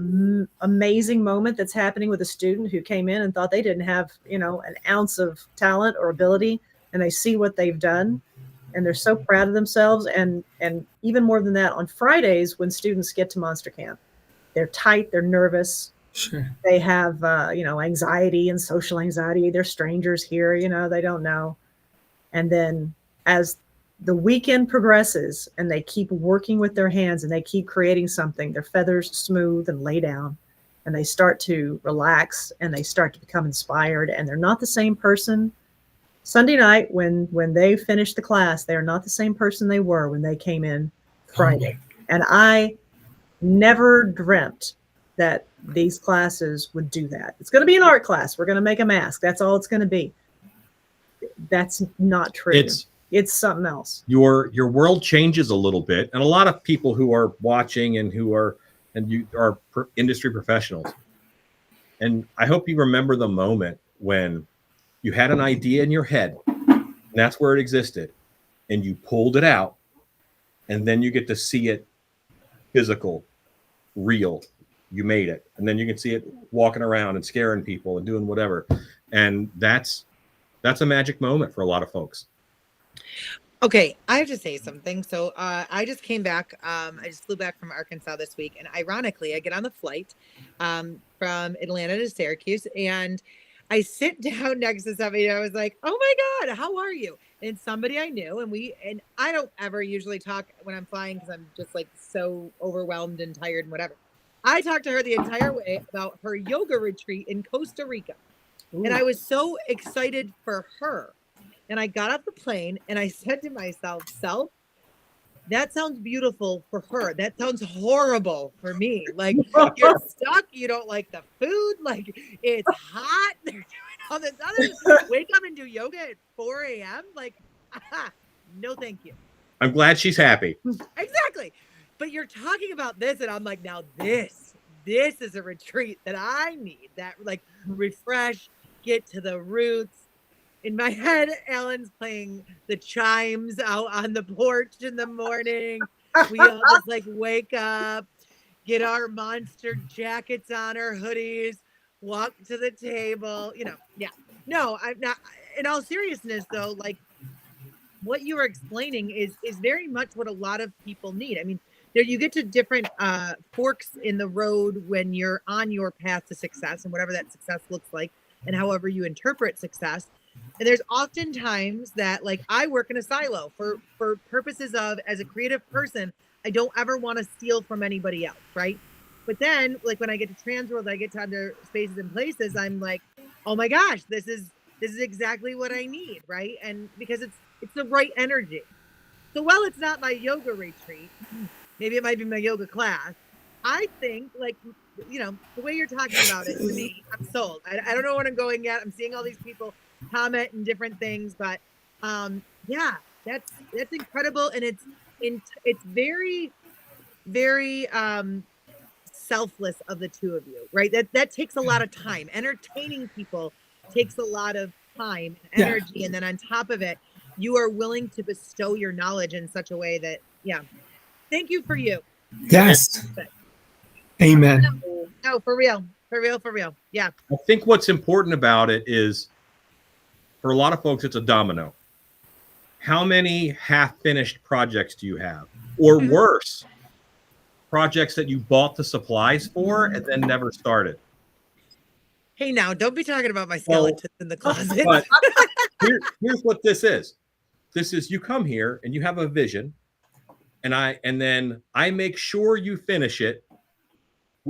amazing moment that's happening with a student who came in and thought they didn't have, an ounce of talent or ability, and they see what they've done and they're so proud of themselves. And even more than that, on Fridays when students get to Monster Camp, they're tight, they're nervous. Sure. They have, anxiety and social anxiety. They're strangers here, they don't know. And then as the weekend progresses and they keep working with their hands and they keep creating something, their feathers smooth and lay down, and they start to relax and they start to become inspired, and they're not the same person. Sunday night, when they finish the class, they are not the same person they were when they came in Friday. And I never dreamt that these classes would do that. It's going to be an art class. We're going to make a mask. That's all it's going to be. That's not true. It's something else. Your world changes a little bit, and a lot of people who are watching and you are industry professionals. And I hope you remember the moment when you had an idea in your head, and that's where it existed, and you pulled it out, and then you get to see it physical, real. You made it, and then you can see it walking around and scaring people and doing whatever, and that's a magic moment for a lot of folks. Okay, I have to say something. So I just came back. I just flew back from Arkansas this week, and ironically, I get on the flight from Atlanta to Syracuse, and I sit down next to somebody. And I was like, "Oh my God, how are you?" And somebody I knew, and I don't ever usually talk when I'm flying because I'm just like so overwhelmed and tired and whatever. I talked to her the entire way about her yoga retreat in Costa Rica. Ooh. And I was so excited for her. And I got off the plane and I said to myself, "Self, that sounds beautiful for her. That sounds horrible for me. Like, you're stuck. You don't like the food. Like, it's hot. They're doing all this other. Wake up and do yoga at 4 a.m. Like, no, thank you." I'm glad she's happy. Exactly. But you're talking about this, and I'm like, now this is a retreat that I need. That, like, refresh, get to the roots. In my head, Ellen's playing the chimes out on the porch in the morning. We all just like wake up, get our monster jackets on, our hoodies, walk to the table. Yeah. No, I'm not. In all seriousness, though, like what you were explaining is very much what a lot of people need. I mean, there you get to different forks in the road when you're on your path to success, and whatever that success looks like, and however you interpret success. And there's often times that, like, I work in a silo for purposes of, as a creative person, I don't ever want to steal from anybody else, right? But then, like, when I get to TransWorld, I get to other spaces and places, I'm like, oh my gosh, this is exactly what I need, right? And because it's the right energy. So while it's not my yoga retreat, maybe it might be my yoga class, I think, like, the way you're talking about it, to me, I'm sold. I don't know what I'm going yet. I'm seeing all these people comment and different things, but yeah, that's incredible. And it's very, very selfless of the two of you, right? That takes a lot of time. Entertaining people takes a lot of time and energy. Yeah. And then on top of it, you are willing to bestow your knowledge in such a way that, thank you for you. Yes. Amen. No, for real. Yeah. I think what's important about it is, for a lot of folks, it's a domino. how many half-finished projects do you have? Or worse, projects that you bought the supplies for and then never started? Hey, now, don't be talking about my skeletons in the closet. But here's what this is. This is, you come here and you have a vision, and then I make sure you finish it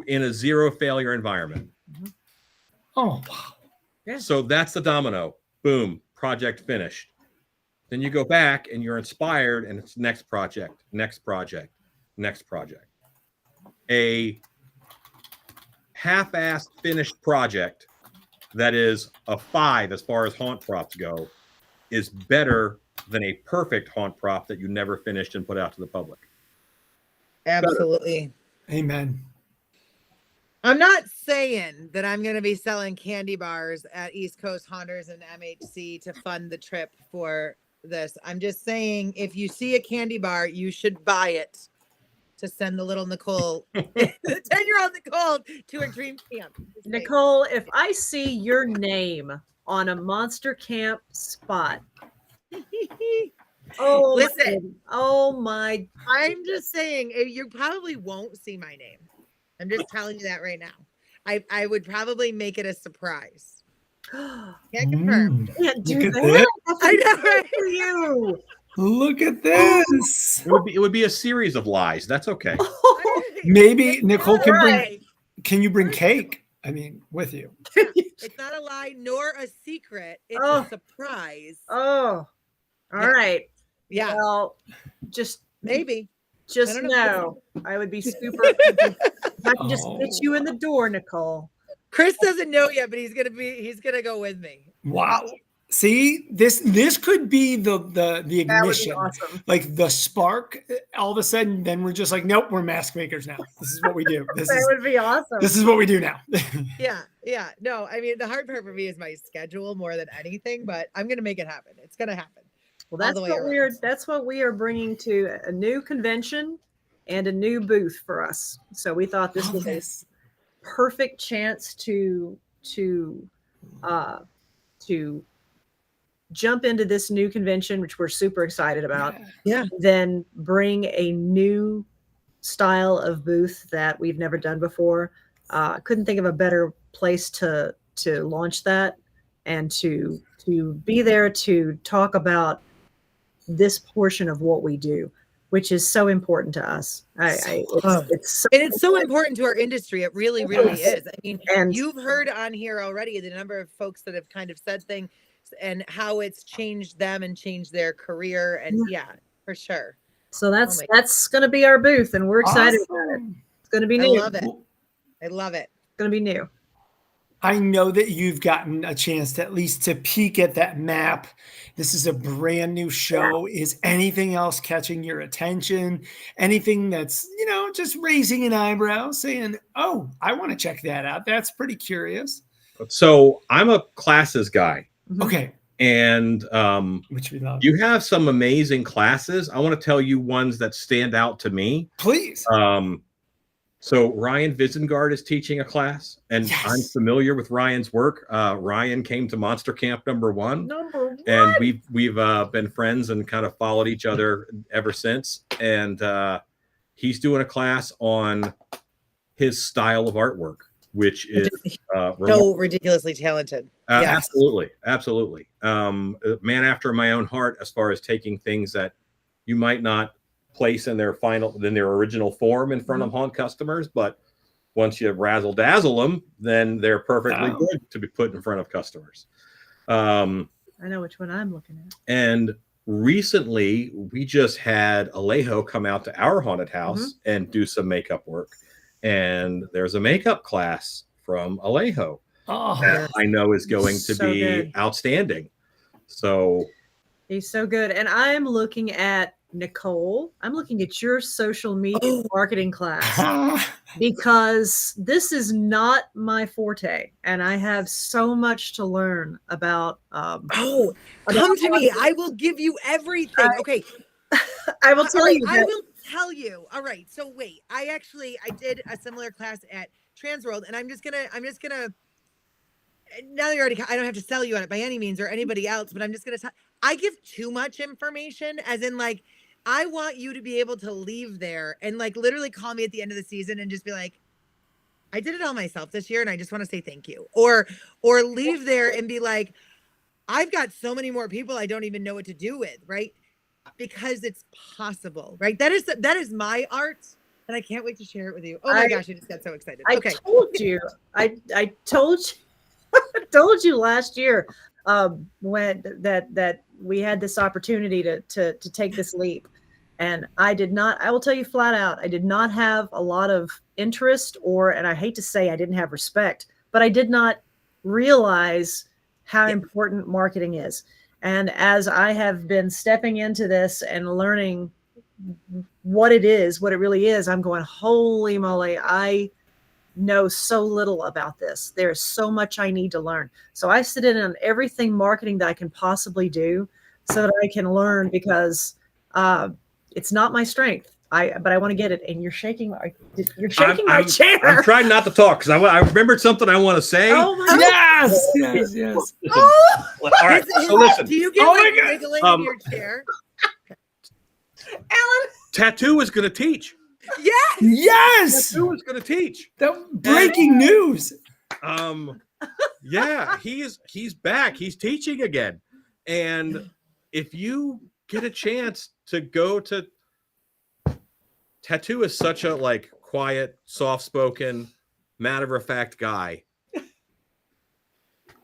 in a zero failure environment. Oh, wow. Yeah. So that's the domino. Boom, project finished. Then you go back and you're inspired, and it's next project, next project, next project. A half-assed finished project that is a 5 as far as haunt props go is better than a perfect haunt prop that you never finished and put out to the public. Absolutely. Better. Amen. I'm not saying that I'm going to be selling candy bars at East Coast Haunters and MHC to fund the trip for this. I'm just saying, if you see a candy bar, you should buy it to send the little Nicole, the 10-year-old Nicole, to a dream camp. Nicole, if I see your name on a monster camp spot, oh, listen, oh my, I'm just saying, you probably won't see my name. I'm just telling you that right now. I would probably make it a surprise. Can't confirm. Can't do Look at that. this. I know, right? For you. Look at this. It would be a series of lies. That's okay. Maybe Nicole can Right. bring. Can you bring cake? I mean, with you. It's not a lie nor a secret. It's a surprise. Oh, all right. Yeah. Well, just maybe. Just know I would be super. If I can just get you in the door, Nicole. Chris doesn't know yet, but he's gonna go with me. Wow. See, this could be the ignition, awesome. like the spark. All of a sudden, then we're just like, nope, we're mask makers now. This is what we do. That would be awesome. This is what we do now. Yeah. No, I mean, the hard part for me is my schedule more than anything, but I'm gonna make it happen. It's gonna happen. Well, that's what we are bringing to a new convention and a new booth for us. So we thought this was a perfect chance to jump into this new convention, which we're super excited about. Yeah. Then bring a new style of booth that we've never done before. Couldn't think of a better place to launch that and to be there to talk about this portion of what we do, which is so important to us. It's so important to our industry. It really, really is. I mean, you've heard on here already the number of folks that have kind of said things and how it's changed them and changed their career. And yeah, for sure. So that's going to be our booth, and we're excited about it. It's going to be new. I love it. I love it. It's going to be new. I know that you've gotten a chance to at least to peek at that map. This is a brand new show. Yeah. Is anything else catching your attention? Anything that's, just raising an eyebrow, saying, oh, I want to check that out. That's pretty curious. So I'm a classes guy. Okay. And which we love. You have some amazing classes. I want to tell you ones that stand out to me. Please. So Ryan Visengard is teaching a class, and I'm familiar with Ryan's work. Ryan came to Monster Camp number one, and we've been friends and kind of followed each other ever since. And he's doing a class on his style of artwork, which is so ridiculously talented. Absolutely. Man after my own heart, as far as taking things that you might not place in their original form in front of haunt customers, but once you razzle dazzle them, then they're perfectly good to be put in front of customers. I know which one I'm looking at. And recently we just had Alejo come out to our haunted house and do some makeup work, and there's a makeup class from Alejo that I know is going to be good. Outstanding. So he's so good. And I'm looking at Nicole, I'm looking at your social media marketing class because this is not my forte, and I have so much to learn about. Come to me. I will give you everything. Okay. I will tell you. I will tell you. All right. So wait, I did a similar class at TransWorld, and I'm just gonna now that you're already, I don't have to sell you on it by any means or anybody else, but I'm just going to, I give too much information, as in like, I want you to be able to leave there and like literally call me at the end of the season and just be like, I did it all myself this year and I just want to say thank you. Or leave there and be like, I've got so many more people I don't even know what to do with, right? Because it's possible, right? That is my art, and I can't wait to share it with you. Oh my gosh, I just got so excited. I told you, I told you last year when that we had this opportunity to take this leap, and I will tell you flat out, I did not have a lot of interest, and I hate to say I didn't have respect, but I did not realize how important marketing is. And as I have been stepping into this and learning what it really is, I'm going, holy moly, I know so little about this. There's so much I need to learn. So I sit in on everything marketing that I can possibly do so that I can learn, because it's not my strength. But I want to get it. And you're shaking my chair. I'm trying not to talk because I remembered something I want to say. Oh my yes. Oh, all right. So listen. Do you get wiggling in your chair? Alan, Tattoo is going to teach. Yes. Tattoo is going to teach. Breaking news. Yeah, he's back. He's teaching again. And if you get a chance to go to, Tattoo is such a like quiet, soft-spoken, matter-of-fact guy.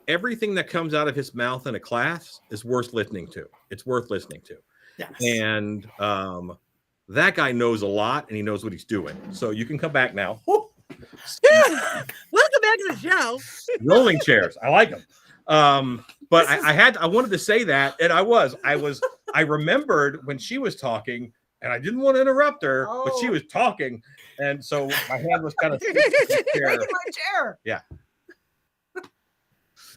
Everything that comes out of his mouth in a class is worth listening to. It's worth listening to. Yes. And that guy knows a lot, and he knows what he's doing. So you can come back now. Welcome back to the show. Rolling chairs. I like them. But I wanted to say that, and I remembered when she was talking, and I didn't want to interrupt her, but she was talking, and so my hand was kind of my chair. Yeah.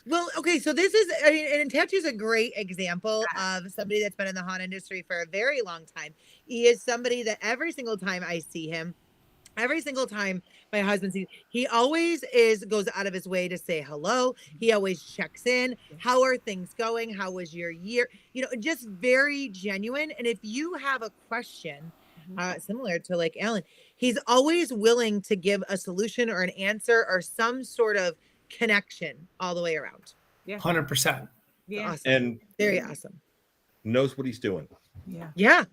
Well, okay, so this is, I mean, and Tattoo's a great example of somebody that's been in the haunt industry for a very long time. He is somebody that every single time I see him, every single time my husband sees, he always goes out of his way to say hello. He always checks in. How are things going? How was your year? You know, just very genuine. And if you have a question, similar to like Alan, he's always willing to give a solution or an answer or some sort of connection all the way around. Yeah. 100%. Yeah. Awesome. And very awesome. Knows what he's doing. Yeah.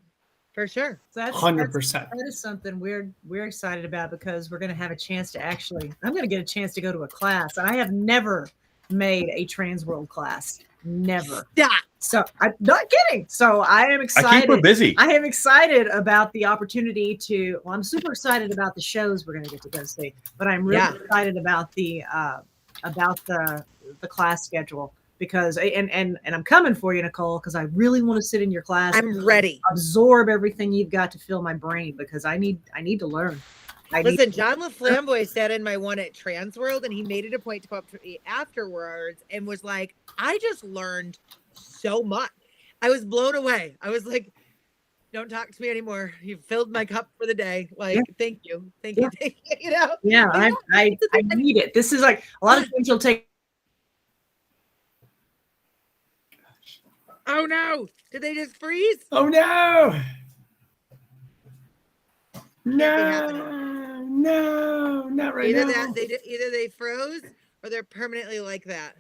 For sure. So that's 100%. That is something we're excited about, because we're going to have a chance to I'm going to get a chance to go to a class. I have never made a TransWorld class. Never. Yeah. So I'm not kidding. So I am excited. I keep her busy. I am excited about the opportunity I'm super excited about the shows we're going to get to go see, but I'm really excited about the class schedule, because and I'm coming for you, Nicole, because I really want to sit in your class. I'm ready. Absorb everything you've got to fill my brain, because I need to learn. Listen, John LaFlamboy sat in my one at TransWorld, and he made it a point to go up to me afterwards and was like, I just learned so much. I was blown away. I was like, don't talk to me anymore. You've filled my cup for the day. Like, thank you. Thank you. You know? Yeah, I need it. This is like a lot of things you'll take. Oh no! Did they just freeze? Oh no! No, not right either now. Either they froze or they're permanently like that.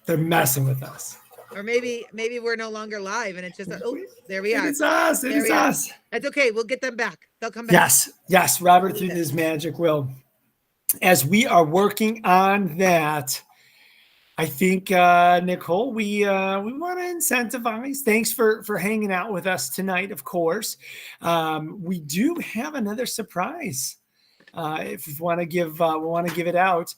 They're messing with us. Or maybe we're no longer live and it's just there we are. It's us. It's us. That's okay. We'll get them back. They'll come back. Yes. Robert, through his magic will. As we are working on that, I think Nicole, we want to incentivize. Thanks for hanging out with us tonight. Of course, we do have another surprise. If we want to give it out.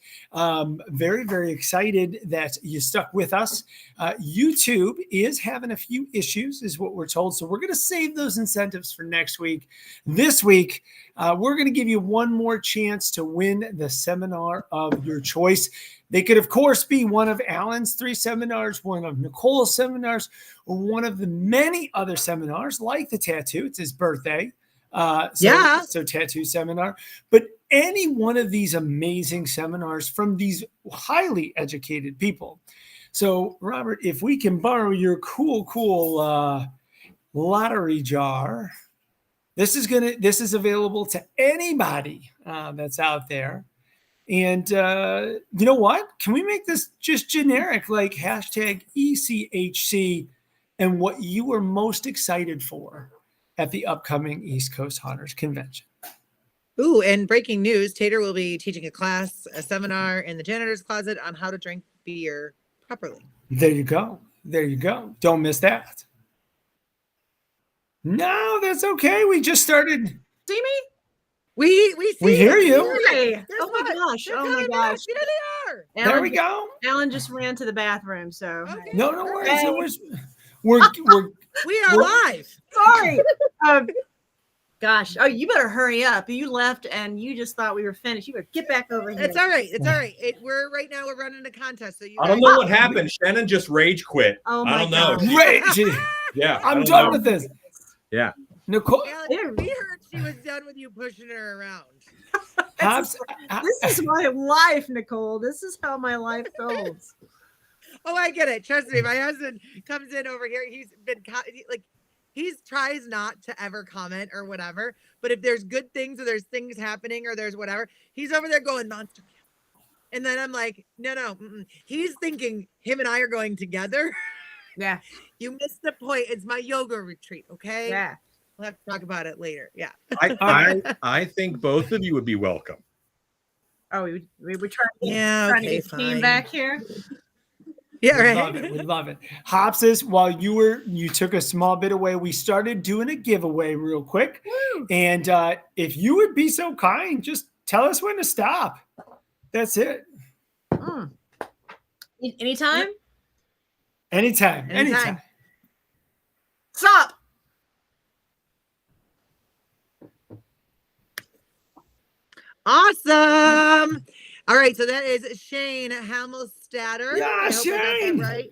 Very, very excited that you stuck with us. YouTube is having a few issues, is what we're told. So we're going to save those incentives for next week. This week, we're going to give you one more chance to win the seminar of your choice. They could, of course, be one of Alan's 3 seminars, one of Nicole's seminars, or one of the many other seminars like the tattoo. It's his birthday. So tattoo seminar, but any one of these amazing seminars from these highly educated people. So, Robert, if we can borrow your cool lottery jar, this is available to anybody that's out there. And you know what? Can we make this just generic, like hashtag ECHC, and what you were most excited for at the upcoming East Coast Haunters Convention? Ooh, and breaking news, Tater will be teaching a seminar in the janitor's closet on how to drink beer properly. There you go. There you go. Don't miss that. No, that's okay. We just started. See me? We see we hear you. Oh my gosh. Oh my gosh. You know they are. There we go. Alan just ran to the bathroom, so. Okay. No worries. Okay. No worries. We are live. Sorry. Gosh. Oh, you better hurry up. You left and you just thought we were finished. You better get back over here. It's all right. It's all right. We're running a contest. So I don't know what happened. Shannon just rage quit. Oh I don't know. Rage. Yeah. I'm done with this. Yeah. Nicole. Alan, we heard she was done with you pushing her around. This is my life, Nicole. This is how my life goes. Oh, I get it. Trust me. My husband comes in over here. He's been he tries not to ever comment or whatever. But if there's good things or there's things happening or there's whatever, he's over there going monster. And then I'm like, no. He's thinking him and I are going together. Yeah. You missed the point. It's my yoga retreat. Okay. Yeah. We'll have to talk about it later. Yeah. I think both of you would be welcome. Oh, we were trying to okay, get the team back here. Yeah, right. We love it. Hopsis, while you took a small bit away, we started doing a giveaway real quick. Woo. And if you would be so kind, just tell us when to stop. That's it. Anytime? Anytime. Stop. Awesome. All right, so that is Shane Hamelstatter. Yeah, Shane. Right.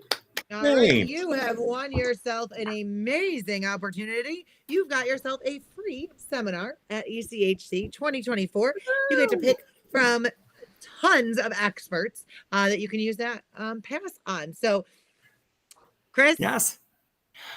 All right, you have won yourself an amazing opportunity. You've got yourself a free seminar at ECHC 2024. You get to pick from tons of experts that you can use that pass on. So, Chris. Yes.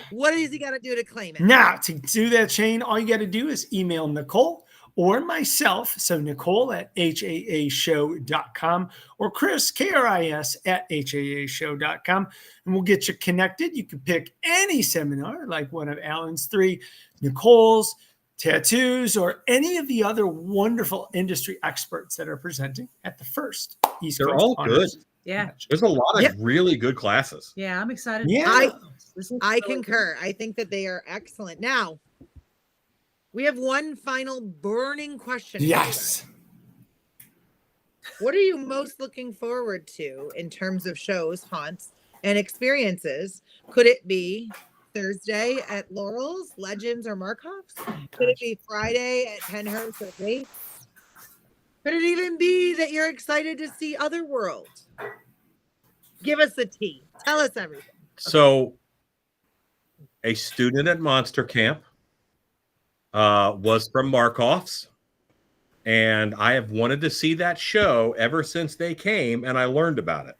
What does he got to do to claim it? Now, to do that, Shane, all you got to do is email Nicole or myself, so Nicole at haashow.com, or Chris, Kris, at haashow.com, and we'll get you connected. You can pick any seminar, like one of Alan's 3, Nicole's, tattoos, or any of the other wonderful industry experts that are presenting at the first East Coast. They're all good. Yeah. There's a lot of really good classes. Yeah, I'm excited. Yeah. I concur. I think that they are excellent. Now, we have one final burning question. Yes. What are you most looking forward to in terms of shows, haunts, and experiences? Could it be Thursday at Laurel's, Legends, or Markov's? Could it be Friday at Penhurst or Gates? Could it even be that you're excited to see Otherworld? Give us the tea. Tell us everything. So, a student at Monster Camp was from Markov's, and I have wanted to see that show ever since they came, and I learned about it.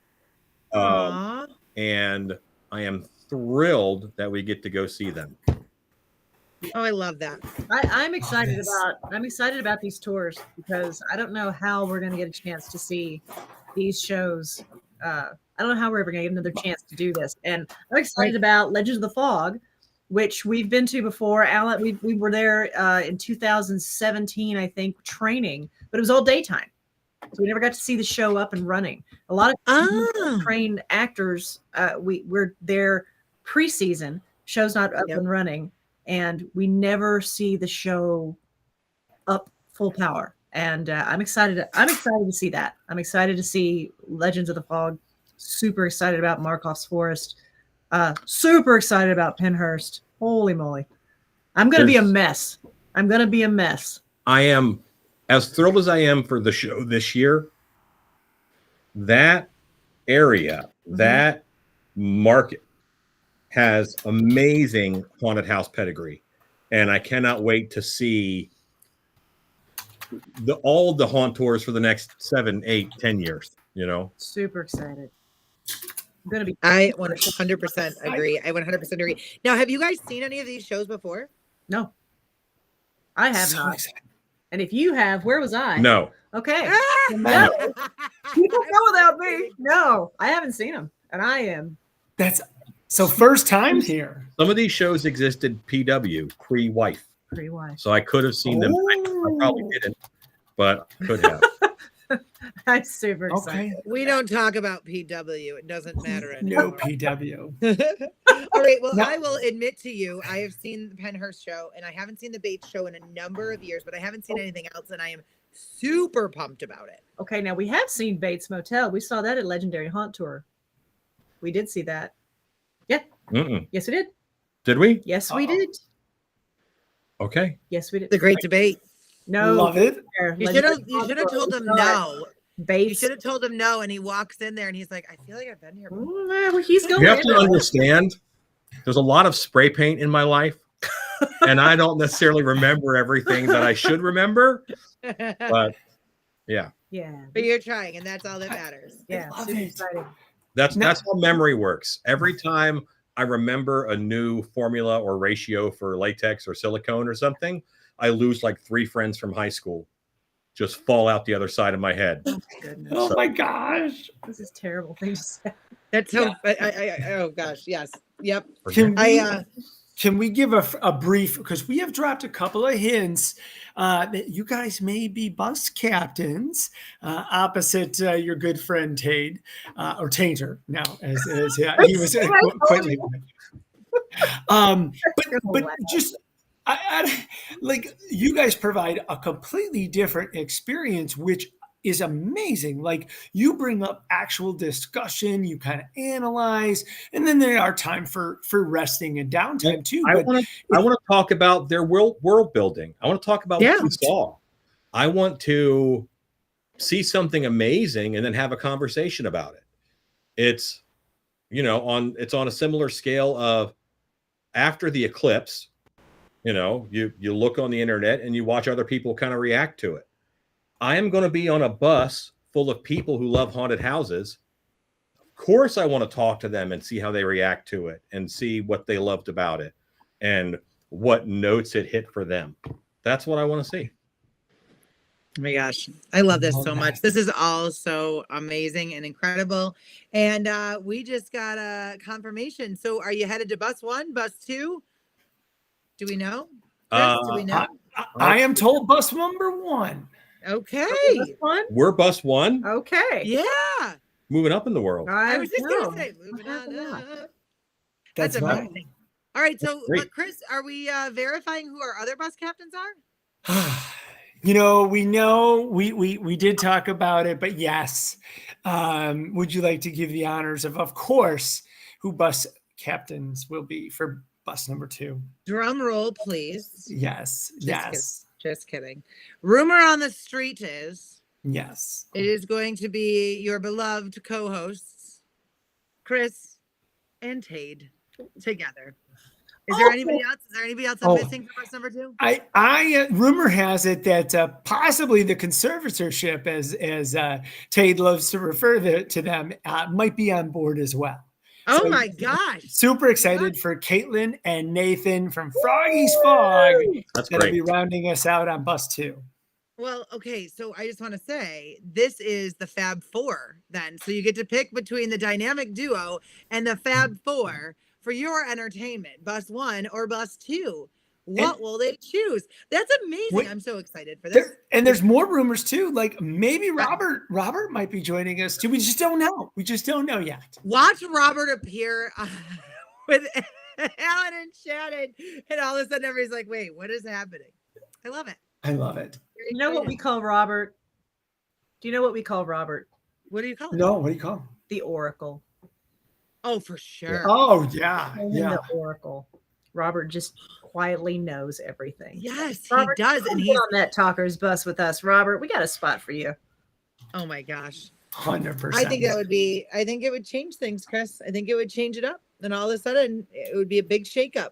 And I am thrilled that we get to go see them. Oh, I love that. I'm excited about these tours because I don't know how we're going to get a chance to see these shows. I don't know how we're ever going to get another chance to do this. And I'm excited about Legends of the Fog, which we've been to before. Alan, we were there in 2017, I think, training, but it was all daytime. So we never got to see the show up and running. A lot of trained actors, we're there preseason, show's not up and running, and we never see the show up full power. And I'm excited to see that. I'm excited to see Legends of the Fog. Super excited about Markov's Forest. Super excited about Penhurst. Holy moly. I'm going to be a mess. I am as thrilled as I am for the show this year. That area, that market has amazing haunted house pedigree. And I cannot wait to see all the haunt tours for the next 7, 8, 10 years. You know, super excited. I'm gonna be. I 100% agree. I 100% agree. Now, have you guys seen any of these shows before? No, I have So not. excited. And if you have, where was I? no. Okay. No. You don't go without me. No, I haven't seen them, and I am. That's so first time here. Some of these shows existed PW, pre-wife. Pre-wife. So I could have seen them. I probably didn't, but could have. I'm super excited. Okay. We don't talk about PW. It doesn't matter anymore. No PW. All right. Well, No. I will admit to you, I have seen the Penhurst show, and I haven't seen the Bates show in a number of years, but I haven't seen anything else, and I am super pumped about it. Okay, now we have seen Bates Motel. We saw that at Legendary Haunt Tour. We did see that. Yeah. Mm-mm. Yes, we did. Did we? Yes, we did. Okay. Yes, we did. The great debate. No. Love it. You should have told him no. Bates. You should have told him no, and he walks in there and he's like, I feel like I've been here before. Well, he's going. You have to understand, there's a lot of spray paint in my life, and I don't necessarily remember everything that I should remember. But yeah, But you're trying, and that's all that matters. Yeah, super exciting. that's how memory works. Every time I remember a new formula or ratio for latex or silicone or something, I lose like 3 friends from high school. Just fall out the other side of my head. Oh, goodness. Oh my gosh. This is terrible thing to say. That's so. Oh gosh, yes, yep. Can we give a brief, because we have dropped a couple of hints that you guys may be bus captains opposite your good friend Tade, or Tainter now, as he was quite late. But just I like, you guys provide a completely different experience, which is amazing. Like, you bring up actual discussion, you kind of analyze, and then there are time for resting and downtime too. I want to talk about their world building. I want to talk about what we saw. I want to see something amazing and then have a conversation about it. It's, it's on a similar scale of after the eclipse. You look on the internet and you watch other people kind of react to it. I am going to be on a bus full of people who love haunted houses. Of course, I want to talk to them and see how they react to it and see what they loved about it and what notes it hit for them. That's what I want to see. Oh my gosh, I love this so much. This is all so amazing and incredible. And we just got a confirmation. So are you headed to bus 1, bus 2? Do we know? Chris, do we know? I am told bus number 1. Okay. We're bus 1. Okay. Yeah. Moving up in the world. I was just going to say, moving on up. That's amazing. All right. So, Chris, are we verifying who our other bus captains are? We did talk about it, but yes. Would you like to give the honors of course, who bus captains will be for bus number 2? Drum roll, please. Yes. Just kidding. Rumor on the street is, yes, it is going to be your beloved co-hosts, Chris and Tade, together. Is there anybody else? Is there anybody else I'm missing for bus number 2? I rumor has it that possibly the conservatorship, as Tade loves to refer to them, might be on board as well. Oh so, my gosh. Super excited for Caitlin and Nathan from Froggy's Fog. That's going to great. be rounding us out on bus 2. Well, okay. So I just want to say this is the Fab 4 then. So you get to pick between the dynamic duo and the Fab 4 for your entertainment, bus 1 or bus 2. What will they choose? That's amazing. I'm so excited for this. There's more rumors too. Like maybe Robert might be joining us too. We just don't know. We just don't know yet. Watch Robert appear with Alan and Shannon, and all of a sudden everybody's like, wait, what is happening? I love it. I love it. You know what we call Robert? Do you know what we call Robert? What do you call him? No, what do you call him? The Oracle. Oh, for sure. Oh, yeah. The Oracle. Robert just quietly knows everything. Yes, Robert, he does. And he's on that talker's bus with us. Robert, we got a spot for you. Oh my gosh. 100%. I think it would change things, Chris. I think it would change it up. And all of a sudden it would be a big shakeup.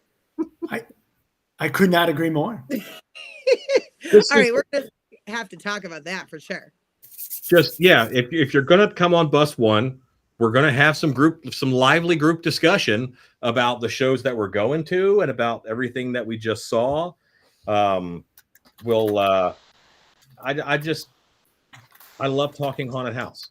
I could not agree more. All right, we're gonna have to talk about that for sure. Just if you're gonna come on bus one, we're gonna have some lively group discussion about the shows that we're going to and about everything that we just saw. I love talking haunted house.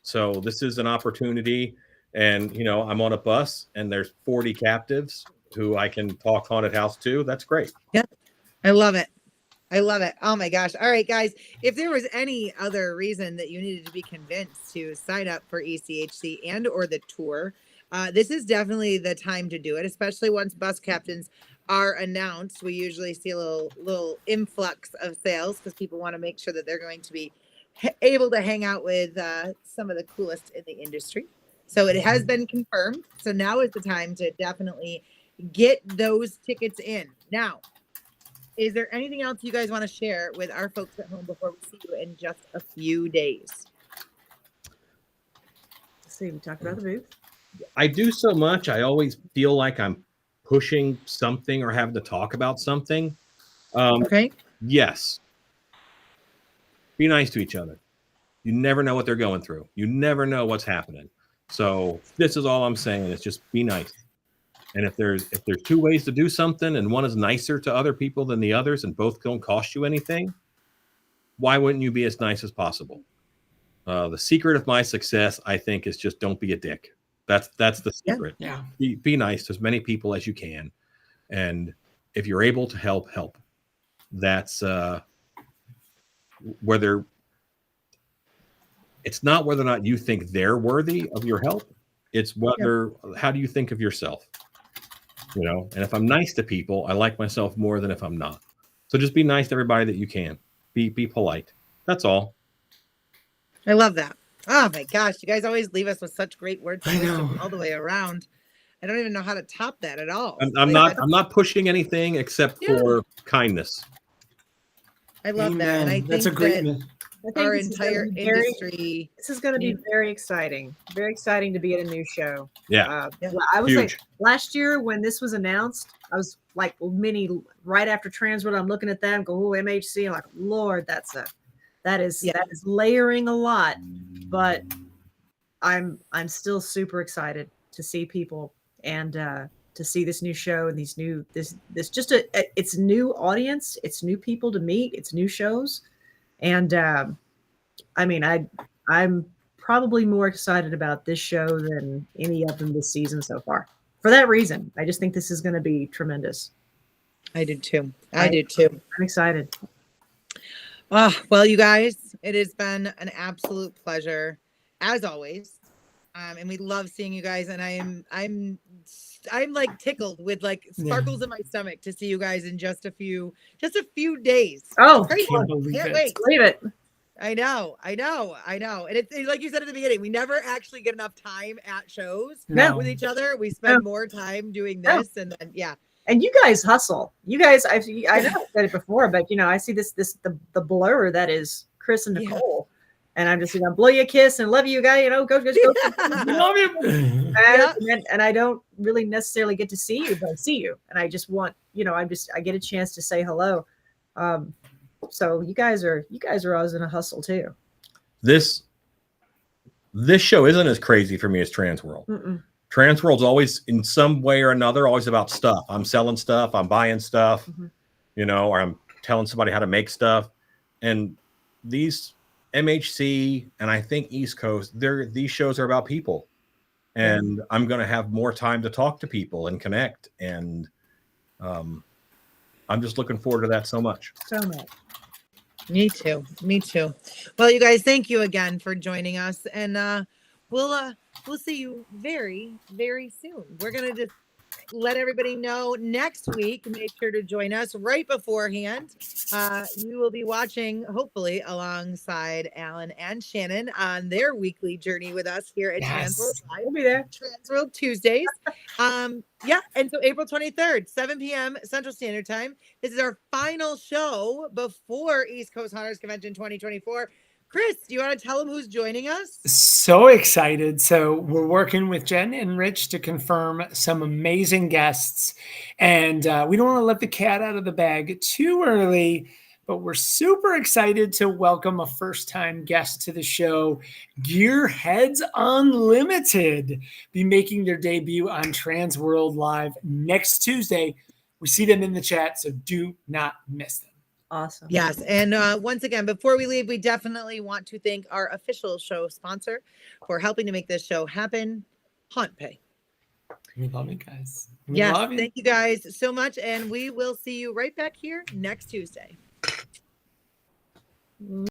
So this is an opportunity, and I'm on a bus and there's 40 captives who I can talk haunted house to. That's great. Yeah, I love it. I love it. Oh my gosh. All right, guys. If there was any other reason that you needed to be convinced to sign up for ECHC and or the tour, this is definitely the time to do it, especially once bus captains are announced. We usually see a little influx of sales because people want to make sure that they're going to be able to hang out with some of the coolest in the industry. So it has been confirmed. So now is the time to definitely get those tickets in. Now, is there anything else you guys want to share with our folks at home before we see you in just a few days? So we talked about the booth. I do so much. I always feel like I'm pushing something or having to talk about something. Okay. Yes. Be nice to each other. You never know what they're going through. You never know what's happening. So this is all I'm saying. Is just be nice. And if there's two ways to do something and one is nicer to other people than the others and both don't cost you anything, why wouldn't you be as nice as possible? The secret of my success, I think, is just don't be a dick. That's the secret. Yeah. Be nice to as many people as you can. And if you're able to help. That's whether it's not whether or not you think they're worthy of your help. It's how do you think of yourself? And if I'm nice to people, I like myself more than if I'm not. So just be nice to everybody that you can. Be polite. That's all. I love that. Oh my gosh, you guys always leave us with such great words of wisdom all the way around. I don't even know how to top that at all. I'm not pushing anything except for kindness. I love that, and I think that's a great. Our entire industry. This is going to be very exciting. Very exciting to be at a new show. Yeah. I was like, last year when this was announced, I was like, right after TransWorld, I'm looking at that and go, oh, MHC. I'm like, Lord, that is layering a lot. But I'm still super excited to see people and to see this new show and this it's new audience, it's new people to meet, it's new shows. And I'm probably more excited about this show than any of them this season so far. For that reason, I just think this is going to be tremendous. I did too. I'm excited. Well, you guys, it has been an absolute pleasure as always. And we love seeing you guys. And I'm like tickled with like sparkles in my stomach to see you guys in just a few days. Oh, can't wait. Believe it. I know. And it's like you said at the beginning, we never actually get enough time at shows with each other. We spend more time doing this and then And you guys hustle. You guys, I know I've said it before, but I see the blur that is Chris and Nicole. And I'm just blow you a kiss and love you guys, go. Love you. And I don't really necessarily get to see you, but I see you. And I just want, I get a chance to say hello. So you guys are always in a hustle too. This show isn't as crazy for me as TransWorld. Mm-mm. TransWorld's always in some way or another, always about stuff. I'm selling stuff, I'm buying stuff, or I'm telling somebody how to make stuff. And these MHC and I think East Coast, these shows are about people. And I'm going to have more time to talk to people and connect. And I'm just looking forward to that so much. So much. Me too. Well, you guys, thank you again for joining us. And we'll see you very, very soon. We're going to just let everybody know next week. Make sure to join us right beforehand. You will be watching, hopefully, alongside Alan and Shannon on their weekly journey with us here at TransWorld Live. We'll be there. TransWorld Tuesdays. And so April 23rd, 7 p.m. Central Standard Time. This is our final show before East Coast Haunters Convention 2024. Chris, do you want to tell them who's joining us? So excited. So we're working with Jen and Rich to confirm some amazing guests. And we don't want to let the cat out of the bag too early, but we're super excited to welcome a first-time guest to the show. Gearheads Unlimited be making their debut on TransWorld Live next Tuesday. We see them in the chat, so do not miss them. Awesome. Yes. And once again, before we leave, we definitely want to thank our official show sponsor for helping to make this show happen, HauntPay. We love you guys. Yes. Thank you guys so much. And we will see you right back here next Tuesday.